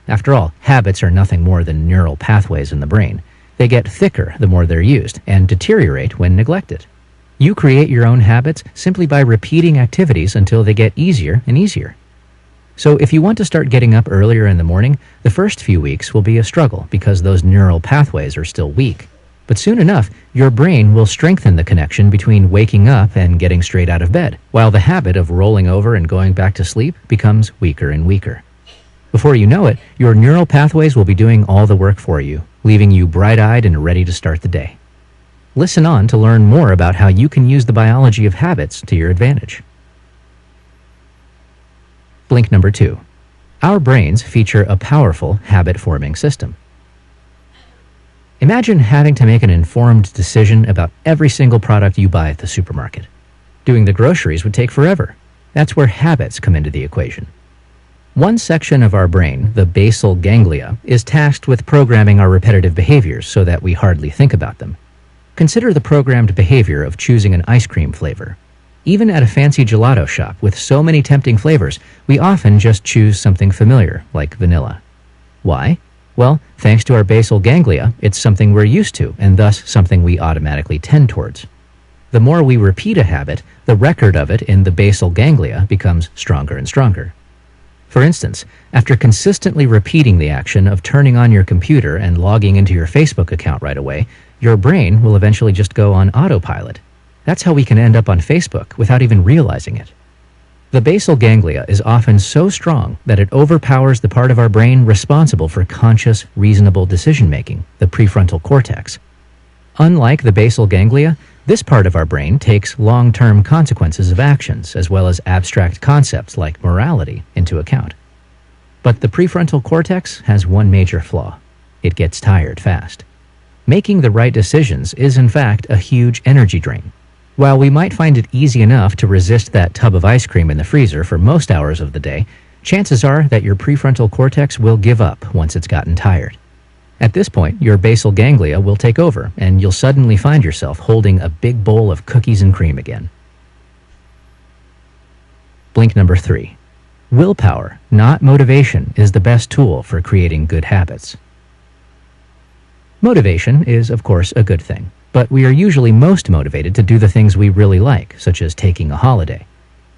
After all, habits are nothing more than neural pathways in the brain. They get thicker the more they're used and deteriorate when neglected. You create your own habits simply by repeating activities until they get easier and easier. So if you want to start getting up earlier in the morning, the first few weeks will be a struggle because those neural pathways are still weak. But soon enough, your brain will strengthen the connection between waking up and getting straight out of bed, while the habit of rolling over and going back to sleep becomes weaker and weaker. Before you know it, your neural pathways will be doing all the work for you, leaving you bright-eyed and ready to start the day. Listen on to learn more about how you can use the biology of habits to your advantage. Blink number 2. Our brains feature a powerful habit-forming system. Imagine having to make an informed decision about every single product you buy at the supermarket. Doing the groceries would take forever. That's where habits come into the equation. One section of our brain, the basal ganglia, is tasked with programming our repetitive behaviors so that we hardly think about them. Consider the programmed behavior of choosing an ice cream flavor. Even at a fancy gelato shop with so many tempting flavors, we often just choose something familiar, like vanilla. Why? Well, thanks to our basal ganglia, it's something we're used to, and thus something we automatically tend towards. The more we repeat a habit, the record of it in the basal ganglia becomes stronger and stronger. For instance, after consistently repeating the action of turning on your computer and logging into your Facebook account right away, your brain will eventually just go on autopilot. That's how we can end up on Facebook without even realizing it. The basal ganglia is often so strong that it overpowers the part of our brain responsible for conscious, reasonable decision-making, the prefrontal cortex. Unlike the basal ganglia, this part of our brain takes long-term consequences of actions, as well as abstract concepts like morality, into account. But the prefrontal cortex has one major flaw. It gets tired fast. Making the right decisions is, in fact, a huge energy drain. While we might find it easy enough to resist that tub of ice cream in the freezer for most hours of the day, chances are that your prefrontal cortex will give up once it's gotten tired. At this point, your basal ganglia will take over, and you'll suddenly find yourself holding a big bowl of cookies and cream again. Blink number 3. Willpower, not motivation, is the best tool for creating good habits. Motivation is, of course, a good thing. But we are usually most motivated to do the things we really like, such as taking a holiday.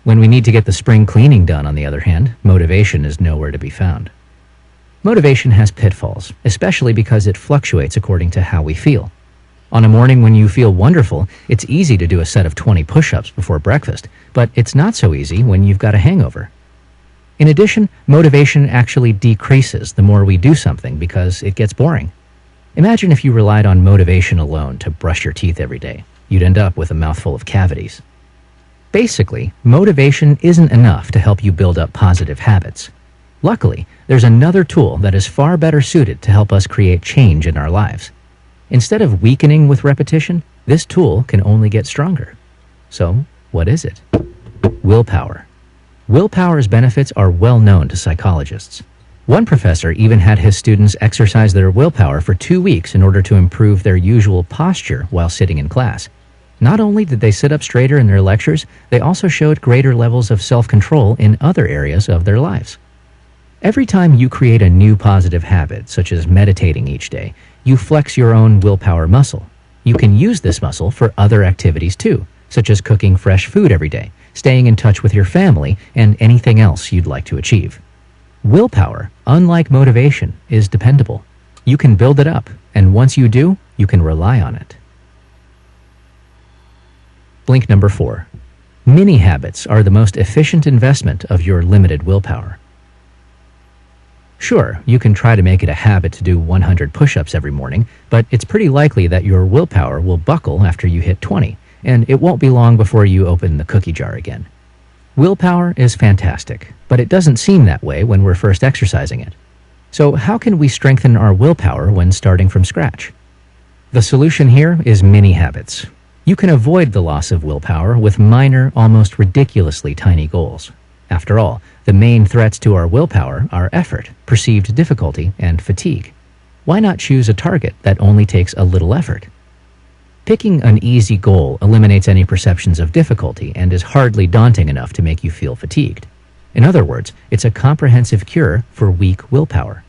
When we need to get the spring cleaning done, on the other hand, motivation is nowhere to be found. Motivation has pitfalls, especially because it fluctuates according to how we feel. On a morning when you feel wonderful, it's easy to do a set of 20 push-ups before breakfast, but it's not so easy when you've got a hangover. In addition, motivation actually decreases the more we do something because it gets boring. Imagine if you relied on motivation alone to brush your teeth every day. You'd end up with a mouthful of cavities. Basically, motivation isn't enough to help you build up positive habits. Luckily, there's another tool that is far better suited to help us create change in our lives. Instead of weakening with repetition, this tool can only get stronger. So, what is it? Willpower. Willpower's benefits are well known to psychologists. One professor even had his students exercise their willpower for 2 weeks in order to improve their usual posture while sitting in class. Not only did they sit up straighter in their lectures, they also showed greater levels of self-control in other areas of their lives. Every time you create a new positive habit, such as meditating each day, you flex your own willpower muscle. You can use this muscle for other activities too, such as cooking fresh food every day, staying in touch with your family, and anything else you'd like to achieve. Willpower, unlike motivation, is dependable. You can build it up, and once you do, you can rely on it. Blink number 4. Mini habits are the most efficient investment of your limited willpower. Sure, you can try to make it a habit to do 100 push-ups every morning, but it's pretty likely that your willpower will buckle after you hit 20, and it won't be long before you open the cookie jar again. Willpower is fantastic, but it doesn't seem that way when we're first exercising it. So how can we strengthen our willpower when starting from scratch? The solution here is mini habits. You can avoid the loss of willpower with minor, almost ridiculously tiny goals. After all, the main threats to our willpower are effort, perceived difficulty, and fatigue. Why not choose a target that only takes a little effort? Picking an easy goal eliminates any perceptions of difficulty and is hardly daunting enough to make you feel fatigued. In other words, it's a comprehensive cure for weak willpower.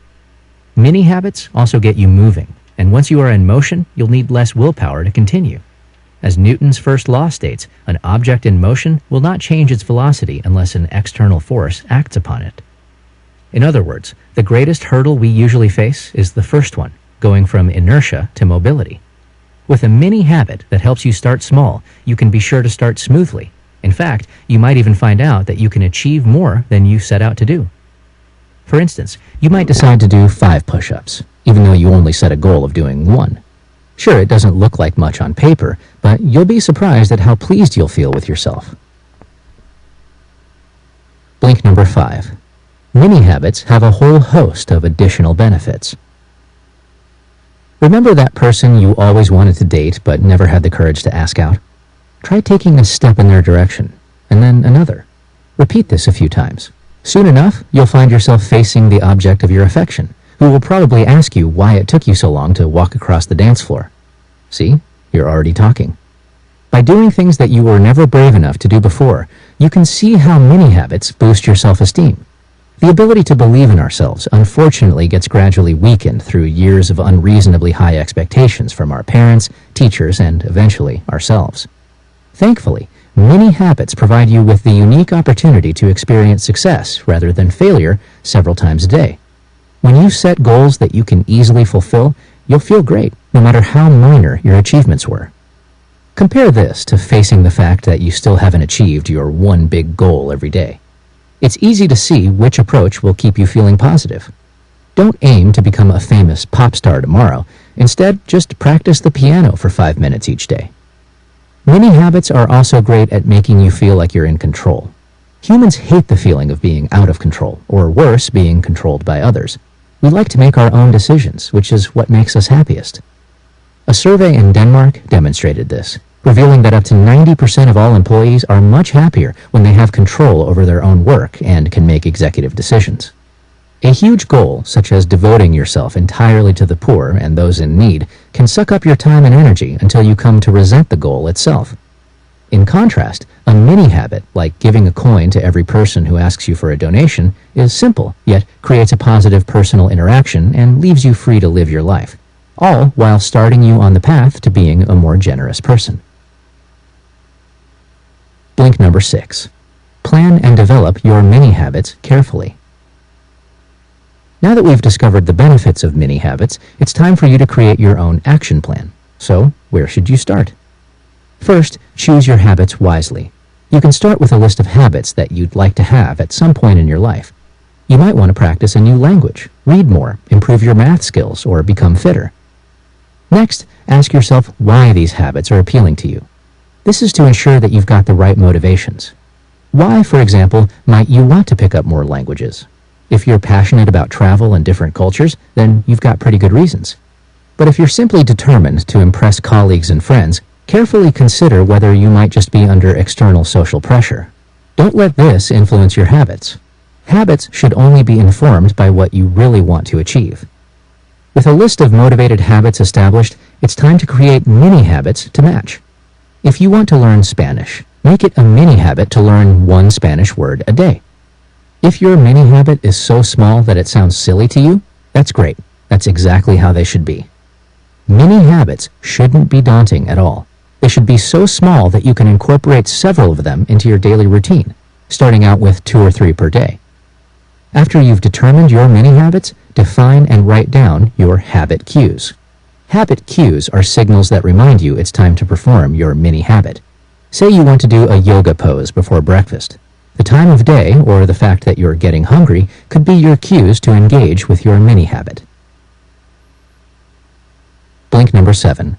Mini habits also get you moving, and once you are in motion, you'll need less willpower to continue. As Newton's first law states, an object in motion will not change its velocity unless an external force acts upon it. In other words, the greatest hurdle we usually face is the first one, going from inertia to mobility. With a mini habit that helps you start small, you can be sure to start smoothly. In fact, you might even find out that you can achieve more than you set out to do. For instance, you might decide to do 5 push-ups, even though you only set a goal of doing 1. Sure, it doesn't look like much on paper, but you'll be surprised at how pleased you'll feel with yourself. Blink number 5. Mini habits have a whole host of additional benefits. Remember that person you always wanted to date but never had the courage to ask out? Try taking a step in their direction, and then another. Repeat this a few times. Soon enough, you'll find yourself facing the object of your affection, who will probably ask you why it took you so long to walk across the dance floor. See, you're already talking. By doing things that you were never brave enough to do before, you can see how mini habits boost your self-esteem. The ability to believe in ourselves unfortunately gets gradually weakened through years of unreasonably high expectations from our parents, teachers, and eventually ourselves. Thankfully, mini habits provide you with the unique opportunity to experience success rather than failure several times a day. When you set goals that you can easily fulfill, you'll feel great, no matter how minor your achievements were. Compare this to facing the fact that you still haven't achieved your one big goal every day. It's easy to see which approach will keep you feeling positive. Don't aim to become a famous pop star tomorrow. Instead, just practice the piano for 5 minutes each day. Mini habits are also great at making you feel like you're in control. Humans hate the feeling of being out of control, or worse, being controlled by others. We like to make our own decisions, which is what makes us happiest. A survey in Denmark demonstrated this, revealing that up to 90% of all employees are much happier when they have control over their own work and can make executive decisions. A huge goal, such as devoting yourself entirely to the poor and those in need, can suck up your time and energy until you come to resent the goal itself. In contrast, a mini habit, like giving a coin to every person who asks you for a donation, is simple, yet creates a positive personal interaction and leaves you free to live your life, all while starting you on the path to being a more generous person. Blink number 6. Plan and develop your mini habits carefully. Now that we've discovered the benefits of mini habits, it's time for you to create your own action plan. So, where should you start? First, choose your habits wisely. You can start with a list of habits that you'd like to have at some point in your life. You might want to practice a new language, read more, improve your math skills, or become fitter. Next, ask yourself why these habits are appealing to you. This is to ensure that you've got the right motivations. Why, for example, might you want to pick up more languages? If you're passionate about travel and different cultures, then you've got pretty good reasons. But if you're simply determined to impress colleagues and friends, carefully consider whether you might just be under external social pressure. Don't let this influence your habits. Habits should only be informed by what you really want to achieve. With a list of motivated habits established, it's time to create mini habits to match. If you want to learn Spanish, make it a mini habit to learn one Spanish word a day. If your mini habit is so small that it sounds silly to you, that's great. That's exactly how they should be. Mini habits shouldn't be daunting at all. They should be so small that you can incorporate several of them into your daily routine, starting out with 2 or 3 per day. After you've determined your mini habits, define and write down your habit cues. Habit cues are signals that remind you it's time to perform your mini habit. Say you want to do a yoga pose before breakfast. The time of day or the fact that you're getting hungry could be your cues to engage with your mini habit. Blink number 7.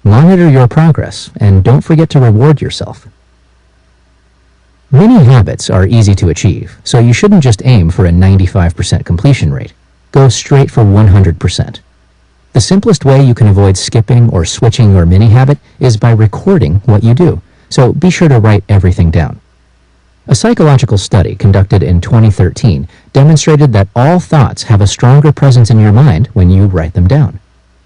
Monitor your progress and don't forget to reward yourself. Mini habits are easy to achieve, so you shouldn't just aim for a 95% completion rate. Go straight for 100%. The simplest way you can avoid skipping or switching your mini habit is by recording what you do, so be sure to write everything down. A psychological study conducted in 2013 demonstrated that all thoughts have a stronger presence in your mind when you write them down.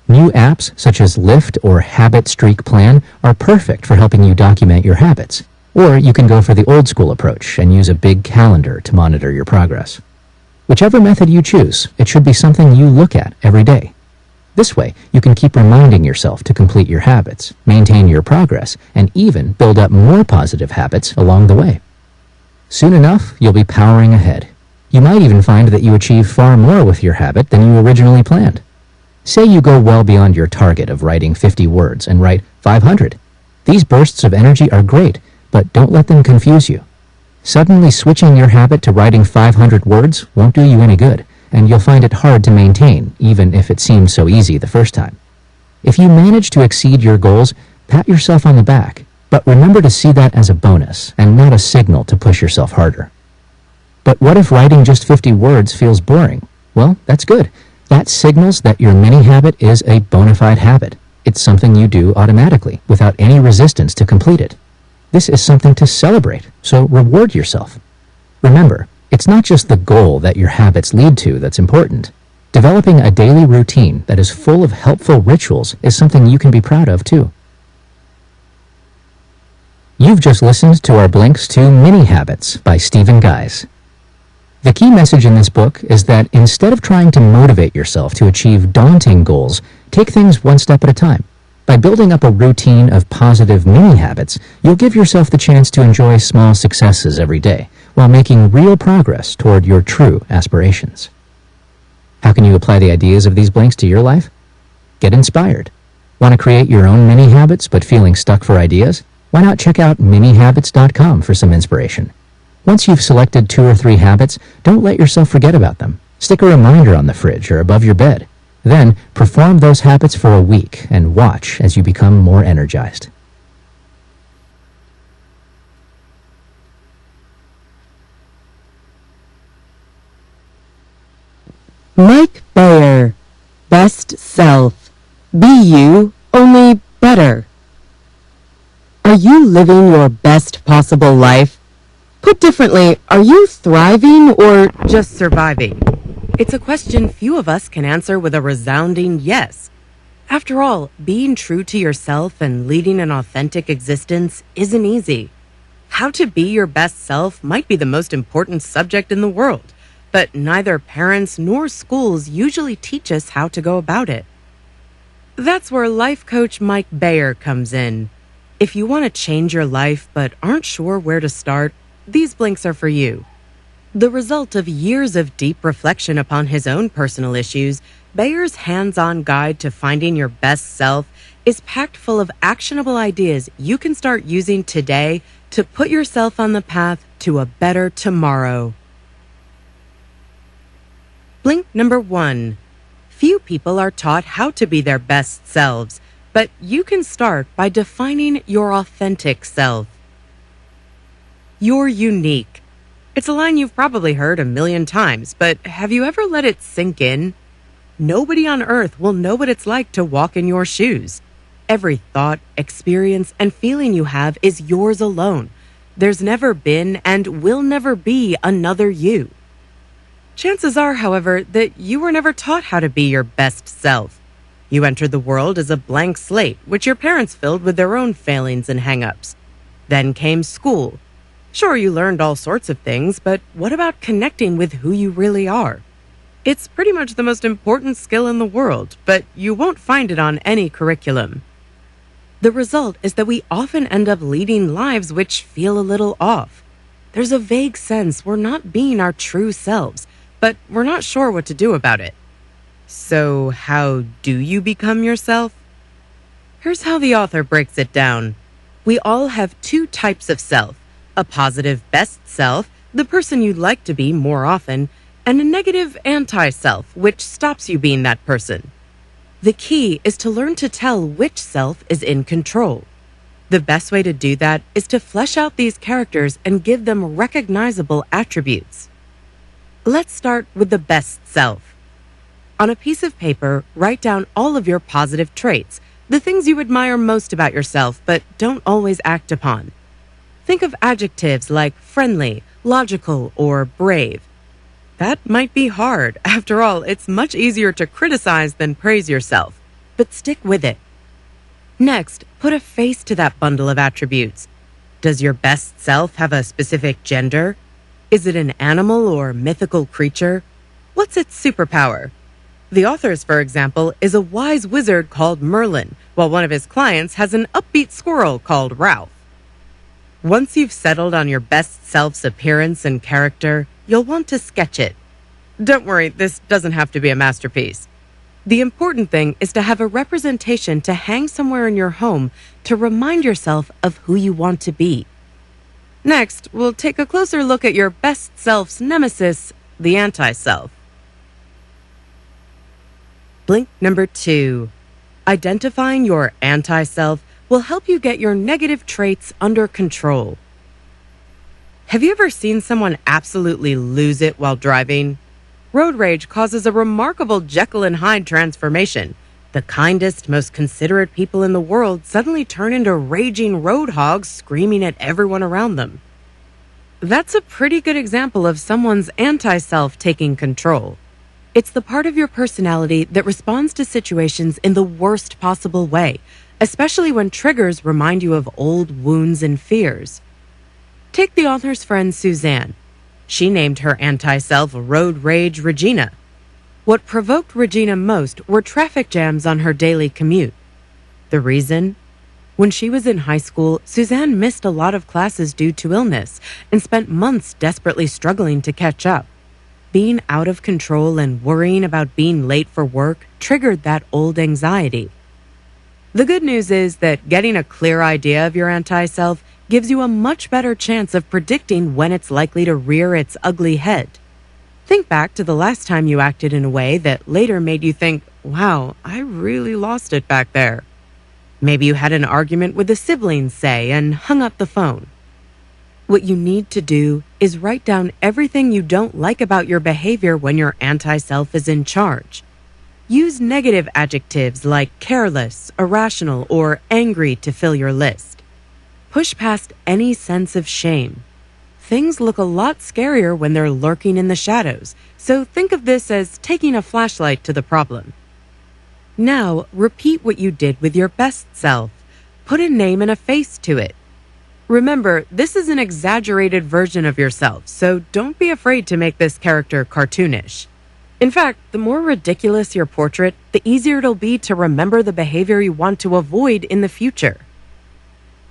New apps such as Lift or Habit Streak Plan are perfect for helping you document your habits. Or you can go for the old school approach and use a big calendar to monitor your progress. Whichever method you choose, it should be something you look at every day. This way, you can keep reminding yourself to complete your habits, maintain your progress, and even build up more positive habits along the way. Soon enough, you'll be powering ahead. You might even find that you achieve far more with your habit than you originally planned. Say you go well beyond your target of writing 50 words and write 500. These bursts of energy are great, but don't let them confuse you. Suddenly switching your habit to writing 500 words won't do you any good, and you'll find it hard to maintain, even if it seems so easy the first time. If you manage to exceed your goals, pat yourself on the back, but remember to see that as a bonus and not a signal to push yourself harder. But what if writing just 50 words feels boring? Well, that's good. That signals that your mini habit is a bona fide habit. It's something you do automatically, without any resistance to complete it. This is something to celebrate, so reward yourself. Remember, it's not just the goal that your habits lead to that's important. Developing a daily routine that is full of helpful rituals is something you can be proud of, too. You've just listened to our Blinks to Mini Habits by Stephen Guise. The key message in this book is that instead of trying to motivate yourself to achieve daunting goals, take things one step at a time. By building up a routine of positive mini habits, you'll give yourself the chance to enjoy small successes every day, while making real progress toward your true aspirations. How can you apply the ideas of these blinks to your life? Get inspired. Want to create your own mini habits but feeling stuck for ideas? Why not check out minihabits.com for some inspiration? Once you've selected 2 or 3 habits, don't let yourself forget about them. Stick a reminder on the fridge or above your bed. Then, perform those habits for a week and watch as you become more energized. Mike Bayer, Best Self. Be you, only better. Are you living your best possible life? Put differently, are you thriving or Just surviving? It's a question few of us can answer with a resounding yes. After all, being true to yourself and leading an authentic existence isn't easy. How to be your best self might be the most important subject in the world, but neither parents nor schools usually teach us how to go about it. That's where life coach Mike Bayer comes in. If you want to change your life but aren't sure where to start, these blinks are for you. The result of years of deep reflection upon his own personal issues, Bayer's hands-on guide to finding your best self is packed full of actionable ideas you can start using today to put yourself on the path to a better tomorrow. Blink number 1. Few people are taught how to be their best selves, but you can start by defining your authentic self. You're unique. It's a line you've probably heard a million times, but have you ever let it sink in? Nobody on earth will know what it's like to walk in your shoes. Every thought, experience, and feeling you have is yours alone. There's never been and will never be another you. Chances are, however, that you were never taught how to be your best self. You entered the world as a blank slate, which your parents filled with their own failings and hang-ups. Then came school. Sure, you learned all sorts of things, but what about connecting with who you really are? It's pretty much the most important skill in the world, but you won't find it on any curriculum. The result is that we often end up leading lives which feel a little off. There's a vague sense we're not being our true selves, but we're not sure what to do about it. So how do you become yourself? Here's how the author breaks it down. We all have two types of self: a positive best self, the person you'd like to be more often, and a negative anti-self, which stops you being that person. The key is to learn to tell which self is in control. The best way to do that is to flesh out these characters and give them recognizable attributes. Let's start with the best self. On a piece of paper, write down all of your positive traits, the things you admire most about yourself but don't always act upon. Think of adjectives like friendly, logical, or brave. That might be hard. After all, it's much easier to criticize than praise yourself, but stick with it. Next, put a face to that bundle of attributes. Does your best self have a specific gender? Is it an animal or mythical creature? What's its superpower? The author's, for example, is a wise wizard called Merlin, while one of his clients has an upbeat squirrel called Ralph. Once you've settled on your best self's appearance and character, you'll want to sketch it. Don't worry, this doesn't have to be a masterpiece. The important thing is to have a representation to hang somewhere in your home to remind yourself of who you want to be. Next, we'll take a closer look at your best self's nemesis, the anti-self. Blink number 2. Identifying your anti-self will help you get your negative traits under control. Have you ever seen someone absolutely lose it while driving? Road rage causes a remarkable Jekyll and Hyde transformation. The kindest, most considerate people in the world suddenly turn into raging road hogs screaming at everyone around them. That's a pretty good example of someone's anti-self taking control. It's the part of your personality that responds to situations in the worst possible way, especially when triggers remind you of old wounds and fears. Take the author's friend Suzanne. She named her anti-self Road Rage Regina. What provoked Regina most were traffic jams on her daily commute. The reason? When she was in high school, Suzanne missed a lot of classes due to illness and spent months desperately struggling to catch up. Being out of control and worrying about being late for work triggered that old anxiety. The good news is that getting a clear idea of your anti-self gives you a much better chance of predicting when it's likely to rear its ugly head. Think back to the last time you acted in a way that later made you think, wow, I really lost it back there. Maybe you had an argument with a sibling, say, and hung up the phone. What you need to do is write down everything you don't like about your behavior when your anti-self is in charge. Use negative adjectives like careless, irrational, or angry to fill your list. Push past any sense of shame. Things look a lot scarier when they're lurking in the shadows, so think of this as taking a flashlight to the problem. Now, repeat what you did with your best self. Put a name and a face to it. Remember, this is an exaggerated version of yourself, so don't be afraid to make this character cartoonish. In fact, the more ridiculous your portrait, the easier it'll be to remember the behavior you want to avoid in the future.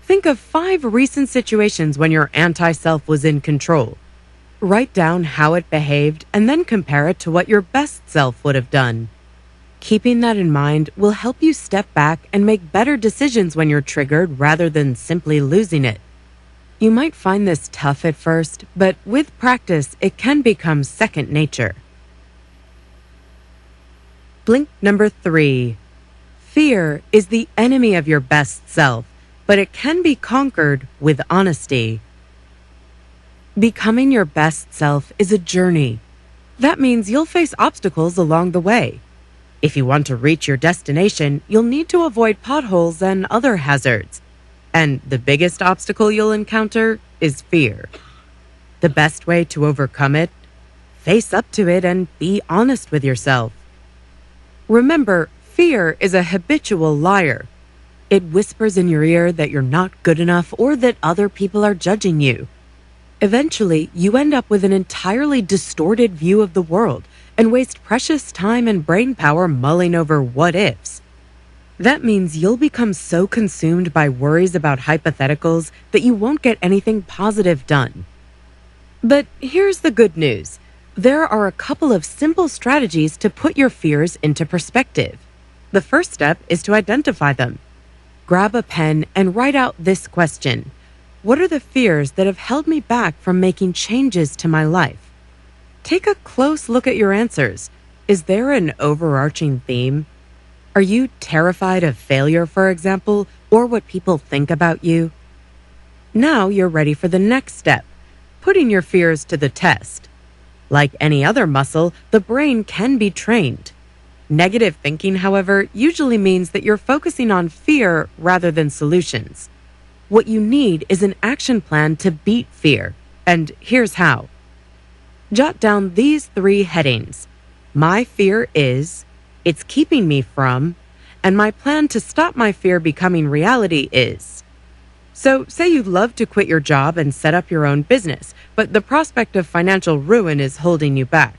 Think of 5 recent situations when your anti-self was in control. Write down how it behaved and then compare it to what your best self would have done. Keeping that in mind will help you step back and make better decisions when you're triggered rather than simply losing it. You might find this tough at first, but with practice, it can become second nature. Blink number 3. Fear is the enemy of your best self, but it can be conquered with honesty. Becoming your best self is a journey. That means you'll face obstacles along the way. If you want to reach your destination, you'll need to avoid potholes and other hazards. And the biggest obstacle you'll encounter is fear. The best way to overcome it? face up to it and be honest with yourself. Remember, fear is a habitual liar. It whispers in your ear that you're not good enough or that other people are judging you. Eventually, you end up with an entirely distorted view of the world and waste precious time and brain power mulling over what-ifs. That means you'll become so consumed by worries about hypotheticals that you won't get anything positive done. But here's the good news. There are a couple of simple strategies to put your fears into perspective. The first step is to identify them. Grab a pen and write out this question. What are the fears that have held me back from making changes to my life? Take a close look at your answers. Is there an overarching theme? Are you terrified of failure, for example, or what people think about you? Now you're ready for the next step, putting your fears to the test. Like any other muscle, the brain can be trained. Negative thinking, however, usually means that you're focusing on fear rather than solutions. What you need is an action plan to beat fear, and here's how. Jot down these 3 headings. My fear is, it's keeping me from, and my plan to stop my fear becoming reality is. So, say you'd love to quit your job and set up your own business, but the prospect of financial ruin is holding you back.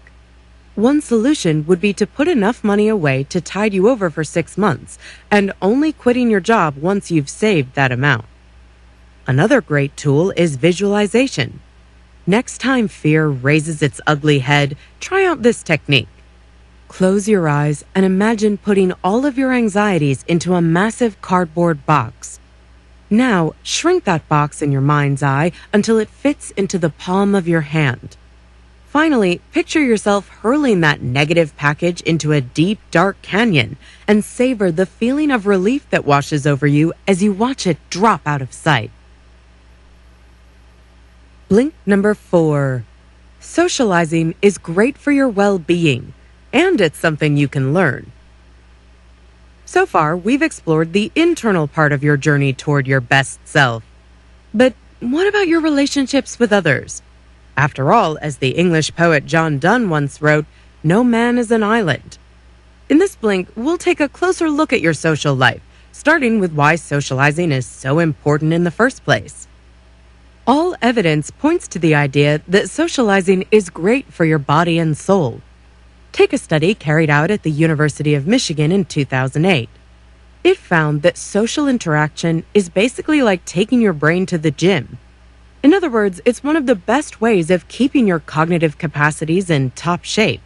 One solution would be to put enough money away to tide you over for 6 months, and only quitting your job once you've saved that amount. Another great tool is visualization. Next time fear raises its ugly head, try out this technique. Close your eyes and imagine putting all of your anxieties into a massive cardboard box. Now, shrink that box in your mind's eye until it fits into the palm of your hand. Finally, picture yourself hurling that negative package into a deep, dark canyon and savor the feeling of relief that washes over you as you watch it drop out of sight. Blink number 4. Socializing is great for your well-being, and it's something you can learn. So far, we've explored the internal part of your journey toward your best self. But what about your relationships with others? After all, as the English poet John Donne once wrote, no man is an island. In this blink, we'll take a closer look at your social life, starting with why socializing is so important in the first place. All evidence points to the idea that socializing is great for your body and soul. Take a study carried out at the University of Michigan in 2008. It found that social interaction is basically like taking your brain to the gym. In other words, it's one of the best ways of keeping your cognitive capacities in top shape.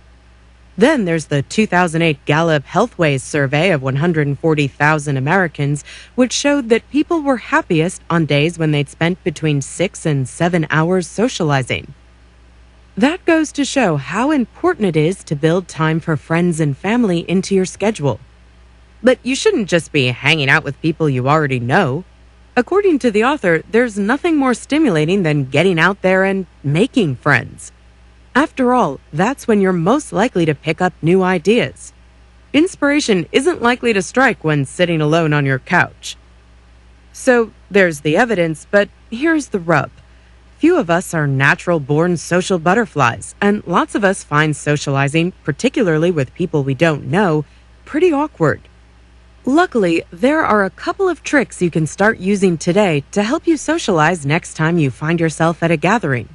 Then there's the 2008 Gallup Healthways survey of 140,000 Americans, which showed that people were happiest on days when they'd spent between 6 and 7 hours socializing. That goes to show how important it is to build time for friends and family into your schedule. But you shouldn't just be hanging out with people you already know. According to the author, there's nothing more stimulating than getting out there and making friends. After all, that's when you're most likely to pick up new ideas. Inspiration isn't likely to strike when sitting alone on your couch. So there's the evidence, but here's the rub. Few of us are natural-born social butterflies, and lots of us find socializing, particularly with people we don't know, pretty awkward. Luckily, there are a couple of tricks you can start using today to help you socialize next time you find yourself at a gathering.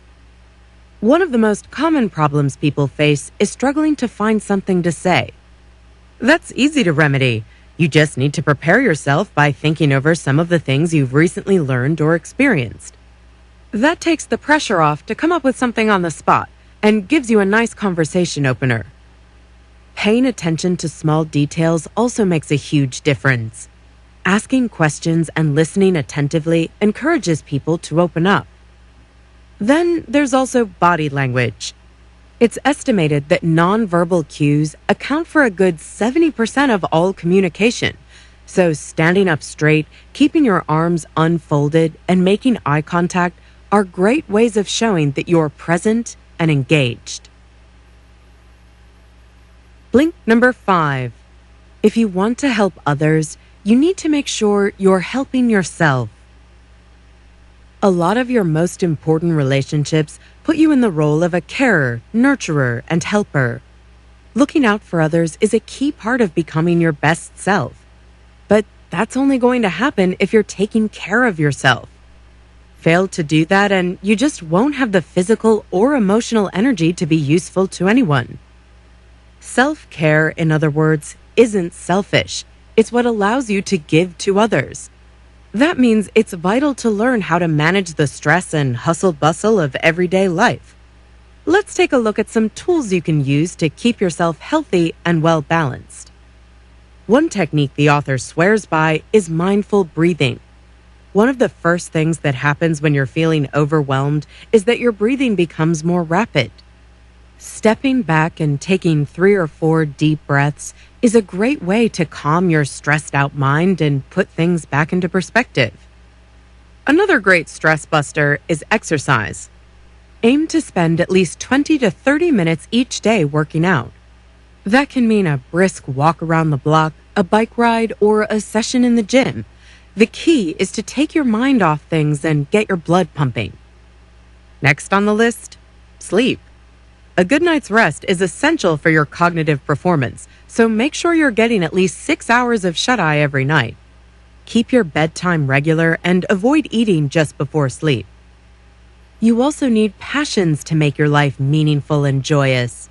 One of the most common problems people face is struggling to find something to say. That's easy to remedy. You just need to prepare yourself by thinking over some of the things you've recently learned or experienced. That takes the pressure off to come up with something on the spot and gives you a nice conversation opener. Paying attention to small details also makes a huge difference. Asking questions and listening attentively encourages people to open up. Then there's also body language. It's estimated that nonverbal cues account for a good 70% of all communication. So standing up straight, keeping your arms unfolded, and making eye contact are great ways of showing that you're present and engaged. Blink number 5. If you want to help others, you need to make sure you're helping yourself. A lot of your most important relationships put you in the role of a carer, nurturer, and helper. Looking out for others is a key part of becoming your best self. But that's only going to happen if you're taking care of yourself. Fail to do that and you just won't have the physical or emotional energy to be useful to anyone. Self-care, in other words, isn't selfish. It's what allows you to give to others. That means it's vital to learn how to manage the stress and hustle-bustle of everyday life. Let's take a look at some tools you can use to keep yourself healthy and well-balanced. One technique the author swears by is mindful breathing. One of the first things that happens when you're feeling overwhelmed is that your breathing becomes more rapid. Stepping back and taking 3 or 4 deep breaths is a great way to calm your stressed out mind and put things back into perspective. Another great stress buster is exercise. Aim to spend at least 20 to 30 minutes each day working out. That can mean a brisk walk around the block, a bike ride, or a session in the gym. The key is to take your mind off things and get your blood pumping. Next on the list, sleep. A good night's rest is essential for your cognitive performance, so make sure you're getting at least 6 hours of shut-eye every night. Keep your bedtime regular and avoid eating just before sleep. You also need passions to make your life meaningful and joyous.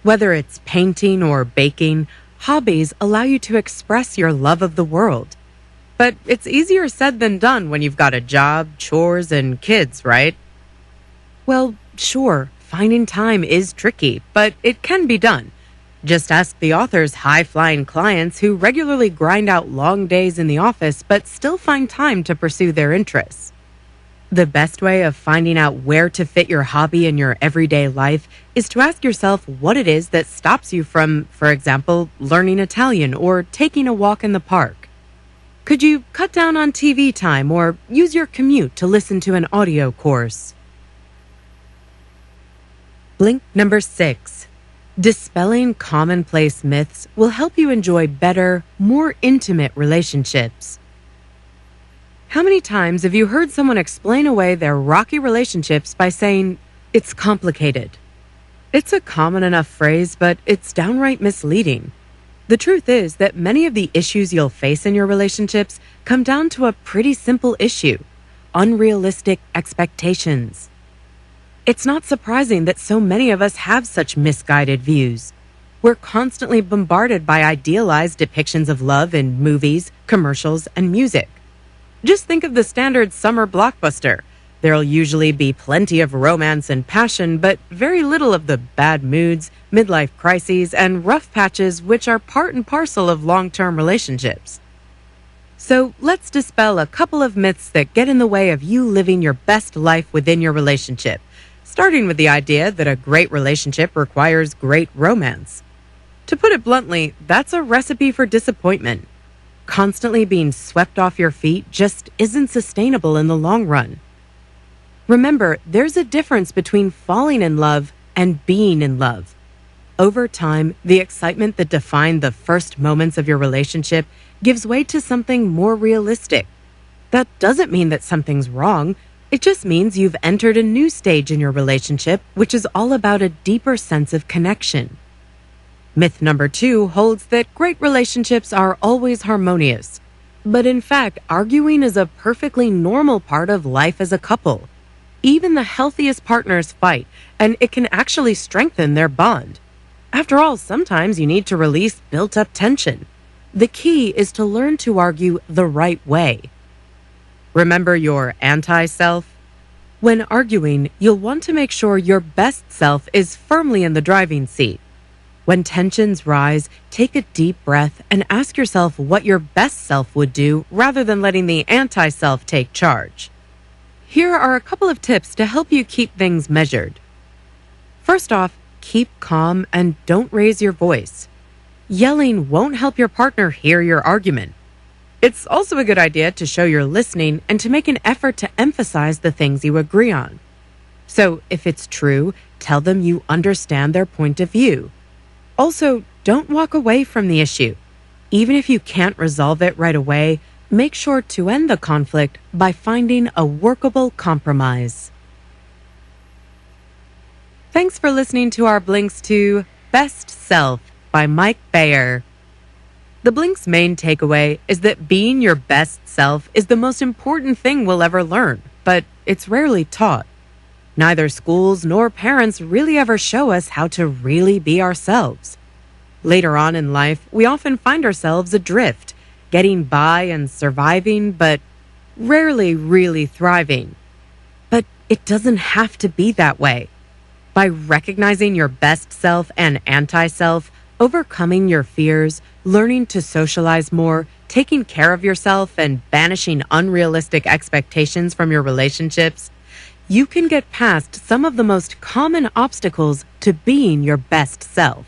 Whether it's painting or baking, hobbies allow you to express your love of the world. But it's easier said than done when you've got a job, chores, and kids, right? Well, sure, finding time is tricky, but it can be done. Just ask the author's high-flying clients who regularly grind out long days in the office but still find time to pursue their interests. The best way of finding out where to fit your hobby in your everyday life is to ask yourself what it is that stops you from, for example, learning Italian or taking a walk in the park. Could you cut down on TV time or use your commute to listen to an audio course? Blink number 6. Dispelling commonplace myths will help you enjoy better, more intimate relationships. How many times have you heard someone explain away their rocky relationships by saying, "It's complicated"? It's a common enough phrase, but it's downright misleading. The truth is that many of the issues you'll face in your relationships come down to a pretty simple issue: unrealistic expectations. It's not surprising that so many of us have such misguided views. We're constantly bombarded by idealized depictions of love in movies, commercials, and music. Just think of the standard summer blockbuster. There'll usually be plenty of romance and passion, but very little of the bad moods, midlife crises, and rough patches which are part and parcel of long-term relationships. So let's dispel a couple of myths that get in the way of you living your best life within your relationship, starting with the idea that a great relationship requires great romance. To put it bluntly, that's a recipe for disappointment. Constantly being swept off your feet just isn't sustainable in the long run. Remember, there's a difference between falling in love and being in love. Over time, the excitement that defined the first moments of your relationship gives way to something more realistic. That doesn't mean that something's wrong. It just means you've entered a new stage in your relationship, which is all about a deeper sense of connection. Myth number 2 holds that great relationships are always harmonious. But in fact, arguing is a perfectly normal part of life as a couple. Even the healthiest partners fight, and it can actually strengthen their bond. After all, sometimes you need to release built-up tension. The key is to learn to argue the right way. Remember your anti-self? When arguing, you'll want to make sure your best self is firmly in the driving seat. When tensions rise, take a deep breath and ask yourself what your best self would do rather than letting the anti-self take charge. Here are a couple of tips to help you keep things measured. First off, keep calm and don't raise your voice. Yelling won't help your partner hear your argument. It's also a good idea to show you're listening and to make an effort to emphasize the things you agree on. So, if it's true, tell them you understand their point of view. Also, don't walk away from the issue. Even if you can't resolve it right away, make sure to end the conflict by finding a workable compromise. Thanks for listening to our Blinks to Best Self by Mike Bayer. The Blinks' main takeaway is that being your best self is the most important thing we'll ever learn, but it's rarely taught. Neither schools nor parents really ever show us how to really be ourselves. Later on in life, we often find ourselves adrift, getting by and surviving, but rarely really thriving. But it doesn't have to be that way. By recognizing your best self and anti-self, overcoming your fears, learning to socialize more, taking care of yourself, and banishing unrealistic expectations from your relationships, you can get past some of the most common obstacles to being your best self.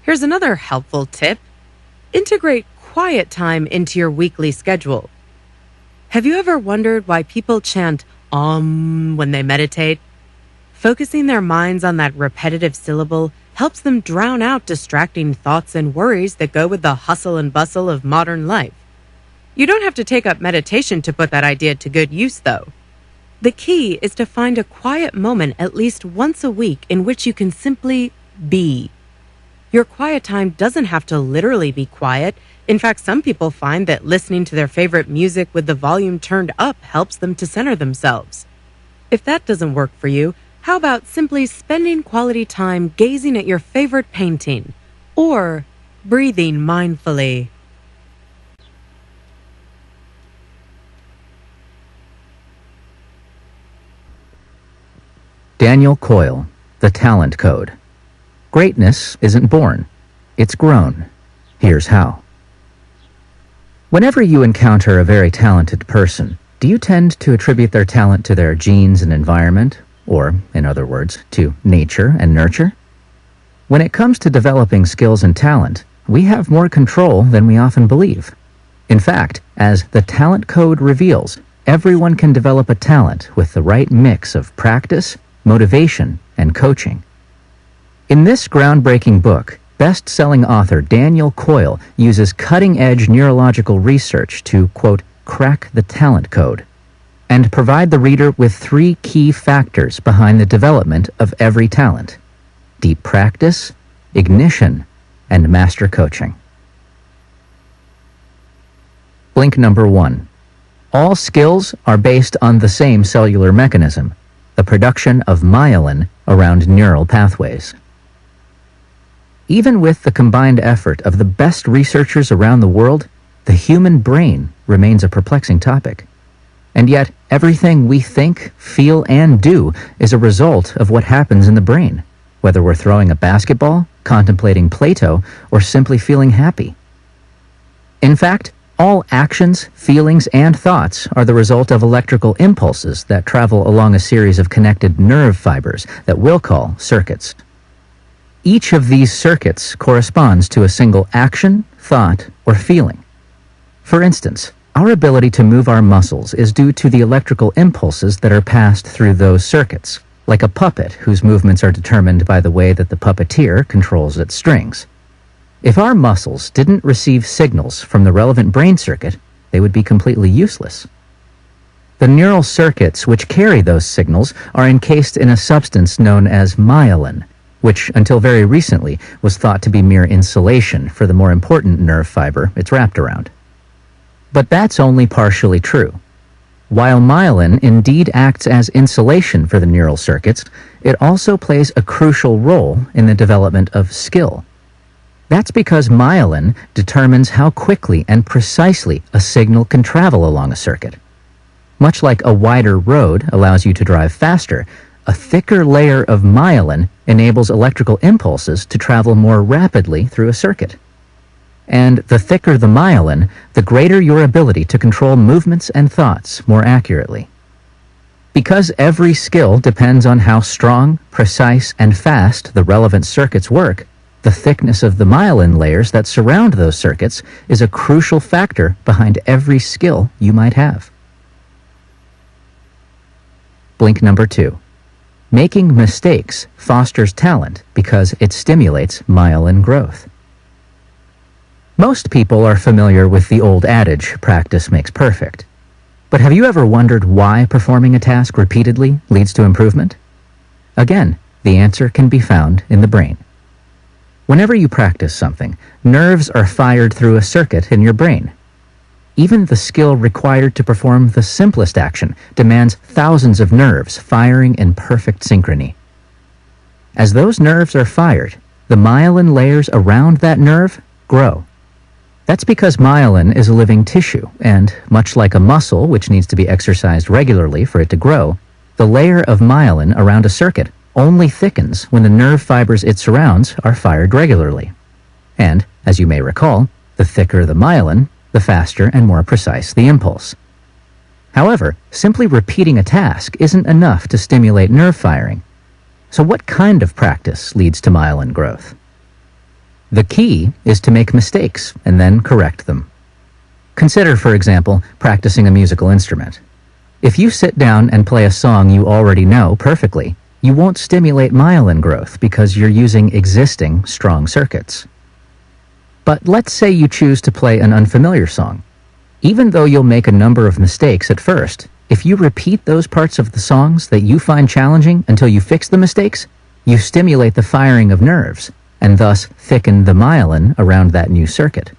Here's another helpful tip. Integrate quiet time into your weekly schedule. Have you ever wondered why people chant when they meditate? Focusing their minds on that repetitive syllable helps them drown out distracting thoughts and worries that go with the hustle and bustle of modern life. You don't have to take up meditation to put that idea to good use, though. The key is to find a quiet moment at least once a week in which you can simply be. Your quiet time doesn't have to literally be quiet. In fact, some people find that listening to their favorite music with the volume turned up helps them to center themselves. If that doesn't work for you, how about simply spending quality time gazing at your favorite painting or breathing mindfully? Daniel Coyle, The Talent Code. Greatness isn't born, it's grown. Here's how. Whenever you encounter a very talented person, do you tend to attribute their talent to their genes and environment, or, in other words, to nature and nurture? When it comes to developing skills and talent, we have more control than we often believe. In fact, as the Talent Code reveals, everyone can develop a talent with the right mix of practice, motivation, and coaching. In this groundbreaking book, best-selling author Daniel Coyle uses cutting-edge neurological research to, quote, crack the talent code, and provide the reader with 3 key factors behind the development of every talent: deep practice, ignition, and master coaching. Blink number 1. All skills are based on the same cellular mechanism, the production of myelin around neural pathways. Even with the combined effort of the best researchers around the world, the human brain remains a perplexing topic. And yet, everything we think, feel, and do is a result of what happens in the brain, whether we're throwing a basketball, contemplating Plato, or simply feeling happy. In fact, all actions, feelings, and thoughts are the result of electrical impulses that travel along a series of connected nerve fibers that we'll call circuits. Each of these circuits corresponds to a single action, thought, or feeling. For instance, our ability to move our muscles is due to the electrical impulses that are passed through those circuits, like a puppet whose movements are determined by the way that the puppeteer controls its strings. If our muscles didn't receive signals from the relevant brain circuit, they would be completely useless. The neural circuits which carry those signals are encased in a substance known as myelin, which until very recently was thought to be mere insulation for the more important nerve fiber it's wrapped around. But that's only partially true. While myelin indeed acts as insulation for the neural circuits, it also plays a crucial role in the development of skill. That's because myelin determines how quickly and precisely a signal can travel along a circuit. Much like a wider road allows you to drive faster, a thicker layer of myelin enables electrical impulses to travel more rapidly through a circuit. And the thicker the myelin, the greater your ability to control movements and thoughts more accurately. Because every skill depends on how strong, precise, and fast the relevant circuits work, the thickness of the myelin layers that surround those circuits is a crucial factor behind every skill you might have. Blink number 2. Making mistakes fosters talent because it stimulates myelin growth. Most people are familiar with the old adage, practice makes perfect. But have you ever wondered why performing a task repeatedly leads to improvement? Again, the answer can be found in the brain. Whenever you practice something, nerves are fired through a circuit in your brain. Even the skill required to perform the simplest action demands thousands of nerves firing in perfect synchrony. As those nerves are fired, the myelin layers around that nerve grow. That's because myelin is a living tissue, and much like a muscle which needs to be exercised regularly for it to grow, the layer of myelin around a circuit only thickens when the nerve fibers it surrounds are fired regularly. And, as you may recall, the thicker the myelin, the faster and more precise the impulse. However, simply repeating a task isn't enough to stimulate nerve firing. So what kind of practice leads to myelin growth? The key is to make mistakes and then correct them. Consider, for example, practicing a musical instrument. If you sit down and play a song you already know perfectly, you won't stimulate myelin growth because you're using existing strong circuits. But let's say you choose to play an unfamiliar song. Even though you'll make a number of mistakes at first, if you repeat those parts of the songs that you find challenging until you fix the mistakes, you stimulate the firing of nerves, and thus thicken the myelin around that new circuit.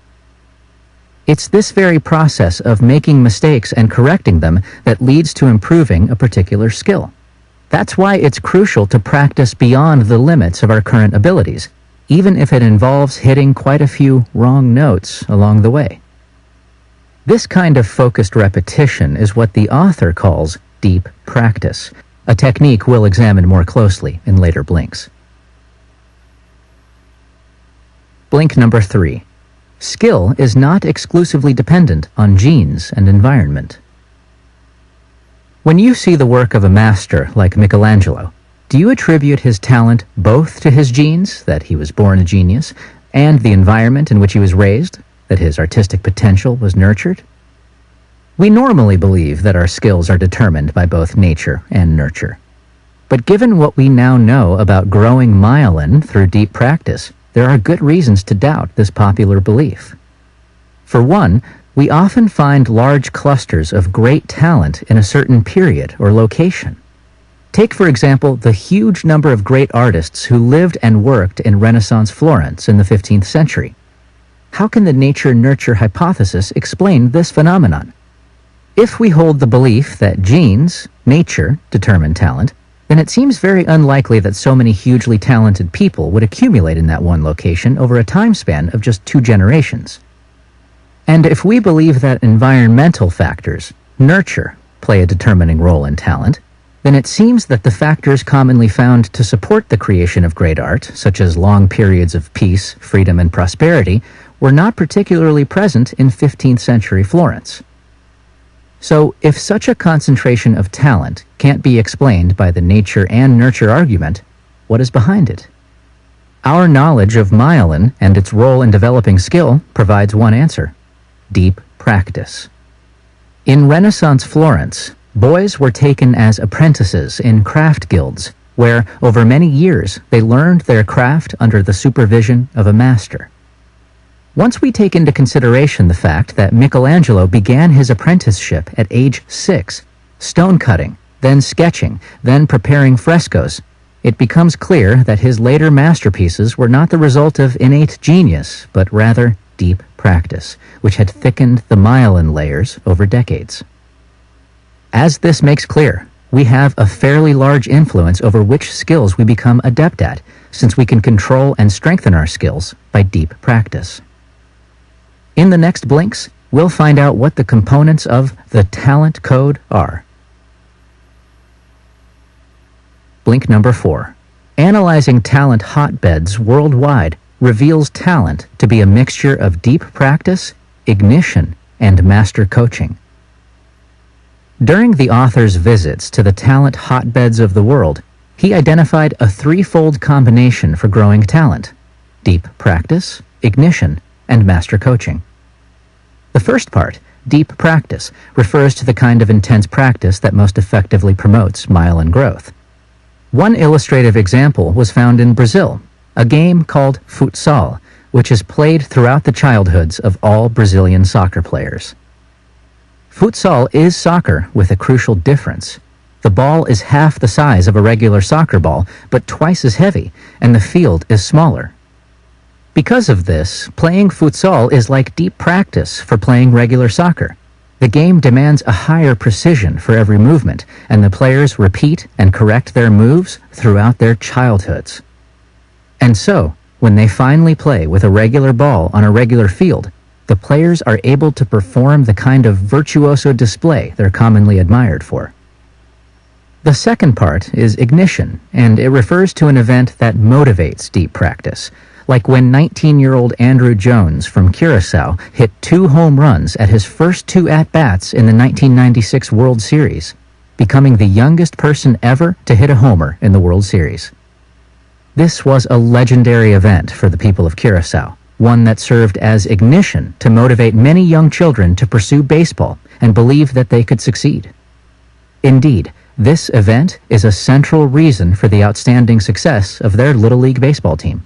It's this very process of making mistakes and correcting them that leads to improving a particular skill. That's why it's crucial to practice beyond the limits of our current abilities, even if it involves hitting quite a few wrong notes along the way. This kind of focused repetition is what the author calls deep practice, a technique we'll examine more closely in later blinks. Blink number 3. Skill is not exclusively dependent on genes and environment. When you see the work of a master like Michelangelo, do you attribute his talent both to his genes, that he was born a genius, and the environment in which he was raised, that his artistic potential was nurtured? We normally believe that our skills are determined by both nature and nurture. But given what we now know about growing myelin through deep practice, there are good reasons to doubt this popular belief. For one, we often find large clusters of great talent in a certain period or location. Take, for example, the huge number of great artists who lived and worked in Renaissance Florence in the 15th century. How can the nature-nurture hypothesis explain this phenomenon? If we hold the belief that genes, nature, determine talent, then it seems very unlikely that so many hugely talented people would accumulate in that one location over a time span of just 2 generations. And if we believe that environmental factors, nurture, play a determining role in talent, then it seems that the factors commonly found to support the creation of great art, such as long periods of peace, freedom, and prosperity, were not particularly present in 15th century Florence. So, if such a concentration of talent can't be explained by the nature and nurture argument, what is behind it? Our knowledge of myelin and its role in developing skill provides one answer: deep practice. In Renaissance Florence, boys were taken as apprentices in craft guilds, where, over many years, they learned their craft under the supervision of a master. Once we take into consideration the fact that Michelangelo began his apprenticeship at age 6, stone cutting, then sketching, then preparing frescoes, it becomes clear that his later masterpieces were not the result of innate genius, but rather deep practice, which had thickened the myelin layers over decades. As this makes clear, we have a fairly large influence over which skills we become adept at, since we can control and strengthen our skills by deep practice. In the next blinks, we'll find out what the components of the talent code are. Blink number 4. Analyzing talent hotbeds worldwide reveals talent to be a mixture of deep practice, ignition, and master coaching. During the author's visits to the talent hotbeds of the world, he identified a 3-fold combination for growing talent: deep practice, ignition, and master coaching. The first part, deep practice, refers to the kind of intense practice that most effectively promotes myelin growth. One illustrative example was found in Brazil, a game called futsal, which is played throughout the childhoods of all Brazilian soccer players. Futsal is soccer with a crucial difference. The ball is half the size of a regular soccer ball, but twice as heavy, and the field is smaller. Because of this, playing futsal is like deep practice for playing regular soccer. The game demands a higher precision for every movement, and the players repeat and correct their moves throughout their childhoods. And so, when they finally play with a regular ball on a regular field, the players are able to perform the kind of virtuoso display they're commonly admired for. The second part is ignition, and it refers to an event that motivates deep practice, like when 19-year-old Andrew Jones from Curaçao hit 2 home runs at his first 2 at-bats in the 1996 World Series, becoming the youngest person ever to hit a homer in the World Series. This was a legendary event for the people of Curaçao, one that served as ignition to motivate many young children to pursue baseball and believe that they could succeed. Indeed, this event is a central reason for the outstanding success of their Little League baseball team.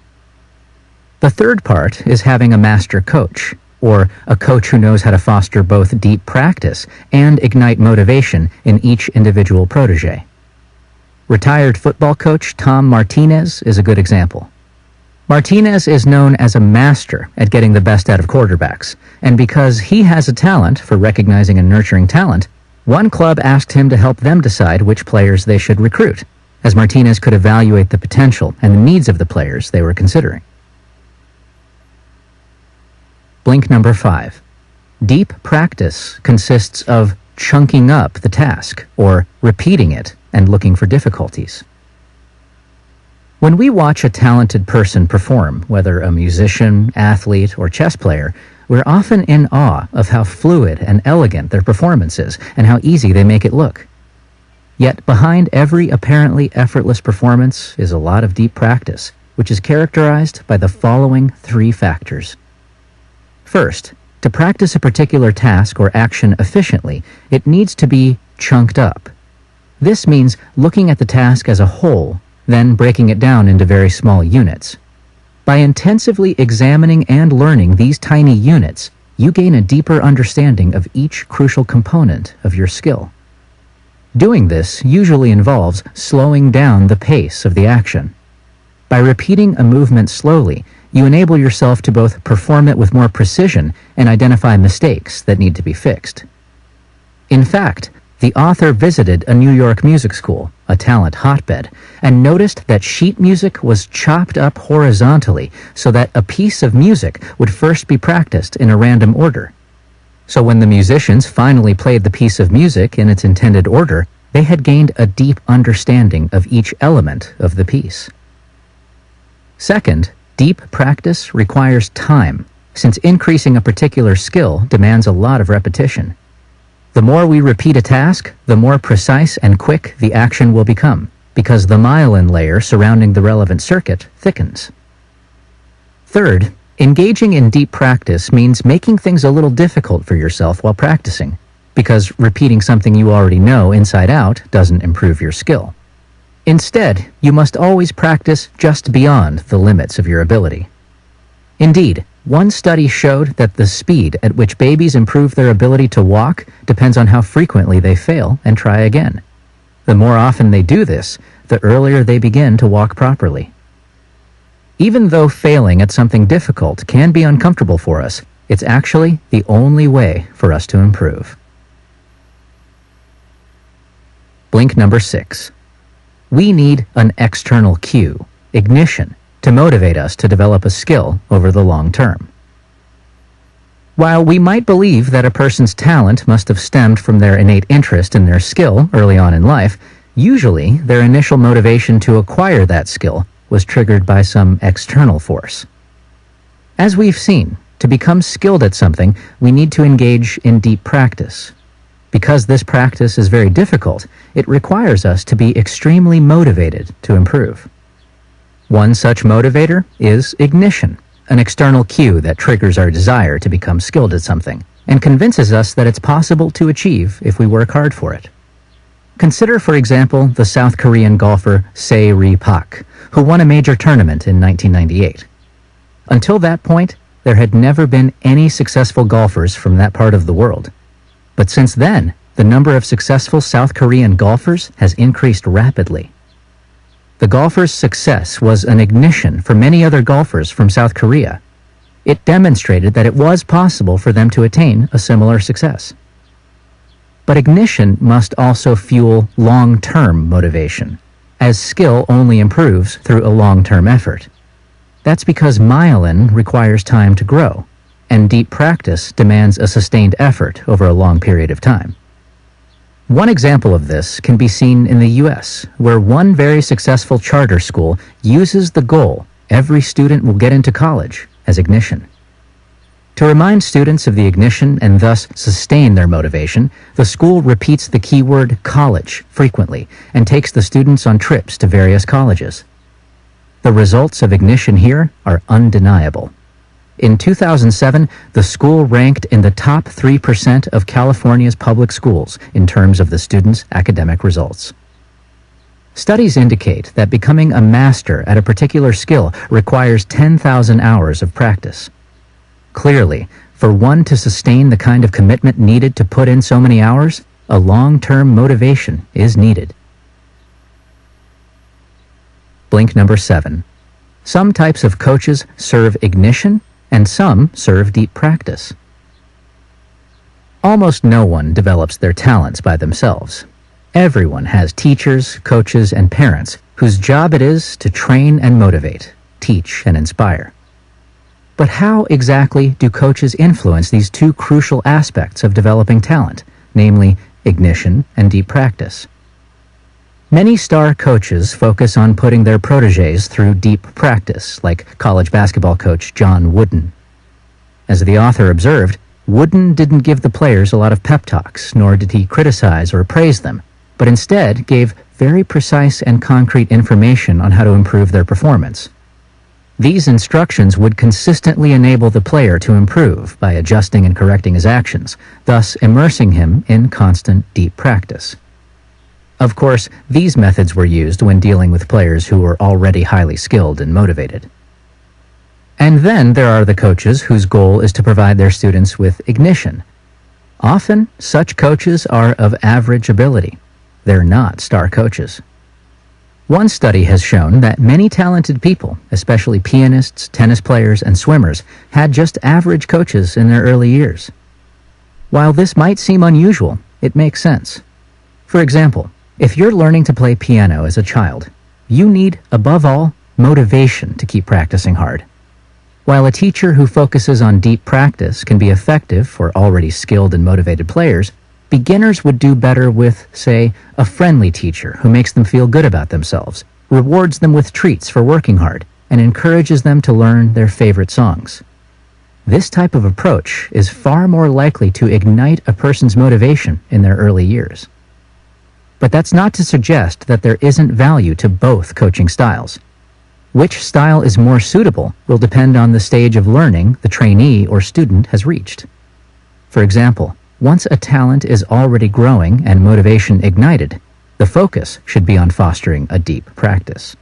The third part is having a master coach, or a coach who knows how to foster both deep practice and ignite motivation in each individual protege. Retired football coach Tom Martinez is a good example. Martinez is known as a master at getting the best out of quarterbacks, and because he has a talent for recognizing and nurturing talent, one club asked him to help them decide which players they should recruit, as Martinez could evaluate the potential and the needs of the players they were considering. Blink number 5. Deep practice consists of chunking up the task, or repeating it and looking for difficulties. When we watch a talented person perform, whether a musician, athlete, or chess player, we're often in awe of how fluid and elegant their performance is and how easy they make it look. Yet behind every apparently effortless performance is a lot of deep practice, which is characterized by the following 3 factors. First, to practice a particular task or action efficiently, it needs to be chunked up. This means looking at the task as a whole, then breaking it down into very small units. By intensively examining and learning these tiny units, you gain a deeper understanding of each crucial component of your skill. Doing this usually involves slowing down the pace of the action. By repeating a movement slowly, you enable yourself to both perform it with more precision and identify mistakes that need to be fixed. In fact, the author visited a New York music school, a talent hotbed, and noticed that sheet music was chopped up horizontally so that a piece of music would first be practiced in a random order. So when the musicians finally played the piece of music in its intended order, they had gained a deep understanding of each element of the piece. Second, deep practice requires time, since increasing a particular skill demands a lot of repetition. The more we repeat a task, the more precise and quick the action will become, because the myelin layer surrounding the relevant circuit thickens. Third, engaging in deep practice means making things a little difficult for yourself while practicing, because repeating something you already know inside out doesn't improve your skill. Instead, you must always practice just beyond the limits of your ability. Indeed, one study showed that the speed at which babies improve their ability to walk depends on how frequently they fail and try again. The more often they do this, the earlier they begin to walk properly. Even though failing at something difficult can be uncomfortable for us, it's actually the only way for us to improve. Blink number 6. We need an external cue, ignition, to motivate us to develop a skill over the long term. While we might believe that a person's talent must have stemmed from their innate interest in their skill early on in life, usually their initial motivation to acquire that skill was triggered by some external force. As we've seen, to become skilled at something, we need to engage in deep practice. Because this practice is very difficult, it requires us to be extremely motivated to improve. One such motivator is ignition, an external cue that triggers our desire to become skilled at something and convinces us that it's possible to achieve if we work hard for it. Consider, for example, the South Korean golfer Se Ri Pak, who won a major tournament in 1998. Until that point, there had never been any successful golfers from that part of the world. But since then, the number of successful South Korean golfers has increased rapidly. The golfers' success was an ignition for many other golfers from South Korea. It demonstrated that it was possible for them to attain a similar success. But ignition must also fuel long-term motivation, as skill only improves through a long-term effort. That's because myelin requires time to grow, and deep practice demands a sustained effort over a long period of time. One example of this can be seen in the U.S., where one very successful charter school uses the goal every student will get into college as ignition. To remind students of the ignition and thus sustain their motivation, the school repeats the keyword college frequently and takes the students on trips to various colleges. The results of ignition here are undeniable. In 2007, the school ranked in the top 3% of California's public schools in terms of the students' academic results. Studies indicate that becoming a master at a particular skill requires 10,000 hours of practice. Clearly, for one to sustain the kind of commitment needed to put in so many hours, a long-term motivation is needed. Blink number 7. Some types of coaches serve ignition, and some serve deep practice. Almost no one develops their talents by themselves. Everyone has teachers, coaches, and parents whose job it is to train and motivate, teach and inspire. But how exactly do coaches influence these two crucial aspects of developing talent, namely ignition and deep practice? Many star coaches focus on putting their protégés through deep practice, like college basketball coach John Wooden. As the author observed, Wooden didn't give the players a lot of pep talks, nor did he criticize or praise them, but instead gave very precise and concrete information on how to improve their performance. These instructions would consistently enable the player to improve by adjusting and correcting his actions, thus immersing him in constant deep practice. Of course, these methods were used when dealing with players who were already highly skilled and motivated. And then there are the coaches whose goal is to provide their students with ignition. Often, such coaches are of average ability. They're not star coaches. One study has shown that many talented people, especially pianists, tennis players, and swimmers, had just average coaches in their early years. While this might seem unusual, it makes sense. For example, if you're learning to play piano as a child, you need, above all, motivation to keep practicing hard. While a teacher who focuses on deep practice can be effective for already skilled and motivated players, beginners would do better with, say, a friendly teacher who makes them feel good about themselves, rewards them with treats for working hard, and encourages them to learn their favorite songs. This type of approach is far more likely to ignite a person's motivation in their early years. But that's not to suggest that there isn't value to both coaching styles. Which style is more suitable will depend on the stage of learning the trainee or student has reached. For example, once a talent is already growing and motivation ignited, the focus should be on fostering a deep practice.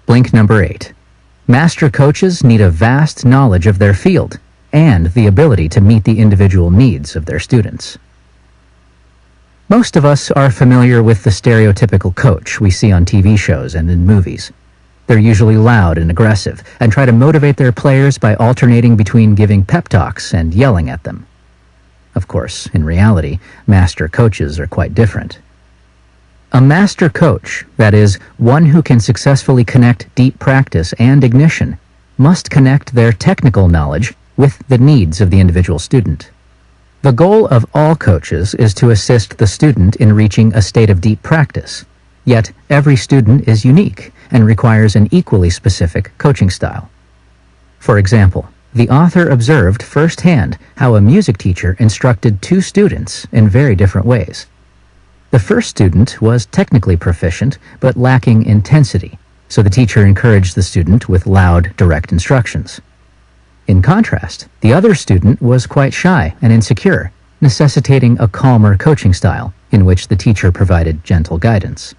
Blink number 8. Master coaches need a vast knowledge of their field and the ability to meet the individual needs of their students. Most of us are familiar with the stereotypical coach we see on TV shows and in movies. They're usually loud and aggressive and try to motivate their players by alternating between giving pep talks and yelling at them. Of course, in reality, master coaches are quite different. A master coach, that is, one who can successfully connect deep practice and ignition, must connect their technical knowledge with the needs of the individual student. The goal of all coaches is to assist the student in reaching a state of deep practice, yet every student is unique and requires an equally specific coaching style. For example, the author observed firsthand how a music teacher instructed two students in very different ways. The first student was technically proficient but lacking intensity, so the teacher encouraged the student with loud, direct instructions. In contrast, the other student was quite shy and insecure, necessitating a calmer coaching style in which the teacher provided gentle guidance.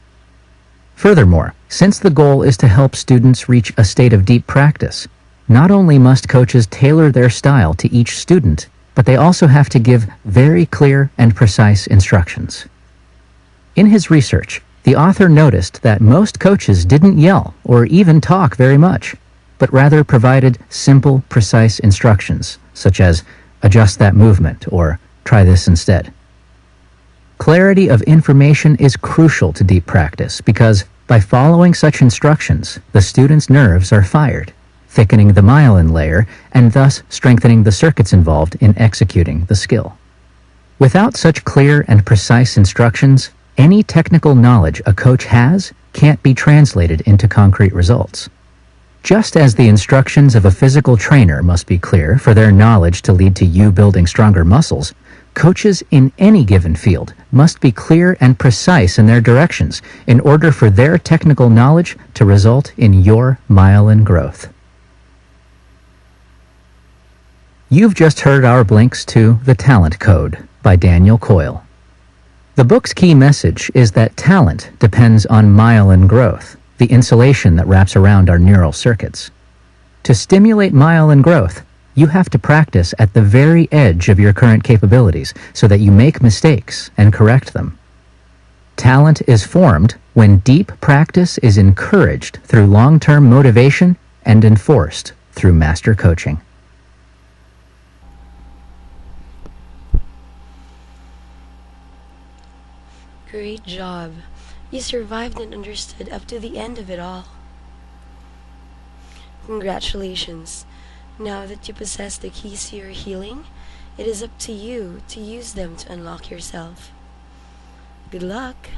Furthermore, since the goal is to help students reach a state of deep practice, not only must coaches tailor their style to each student, but they also have to give very clear and precise instructions. In his research, the author noticed that most coaches didn't yell or even talk very much, but rather provided simple, precise instructions, such as adjust that movement or try this instead. Clarity of information is crucial to deep practice because by following such instructions, the student's nerves are fired, thickening the myelin layer and thus strengthening the circuits involved in executing the skill. Without such clear and precise instructions, any technical knowledge a coach has can't be translated into concrete results. Just as the instructions of a physical trainer must be clear for their knowledge to lead to you building stronger muscles, coaches in any given field must be clear and precise in their directions in order for their technical knowledge to result in your myelin growth. You've just heard our blinks to The Talent Code by Daniel Coyle. The book's key message is that talent depends on myelin growth, the insulation that wraps around our neural circuits. To stimulate myelin growth, you have to practice at the very edge of your current capabilities so that you make mistakes and correct them. Talent is formed when deep practice is encouraged through long-term motivation and enforced through master coaching. Great job. You survived and understood up to the end of it all. Congratulations. Now that you possess the keys to your healing, it is up to you to use them to unlock yourself. Good luck.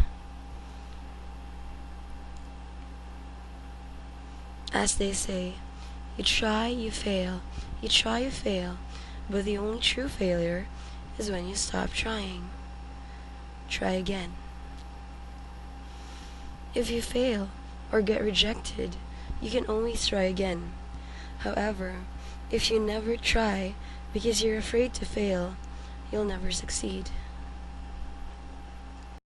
As they say, you try, you fail. You try, you fail. But the only true failure is when you stop trying. Try again. If you fail or get rejected, you can always try again. However, if you never try because you're afraid to fail, you'll never succeed.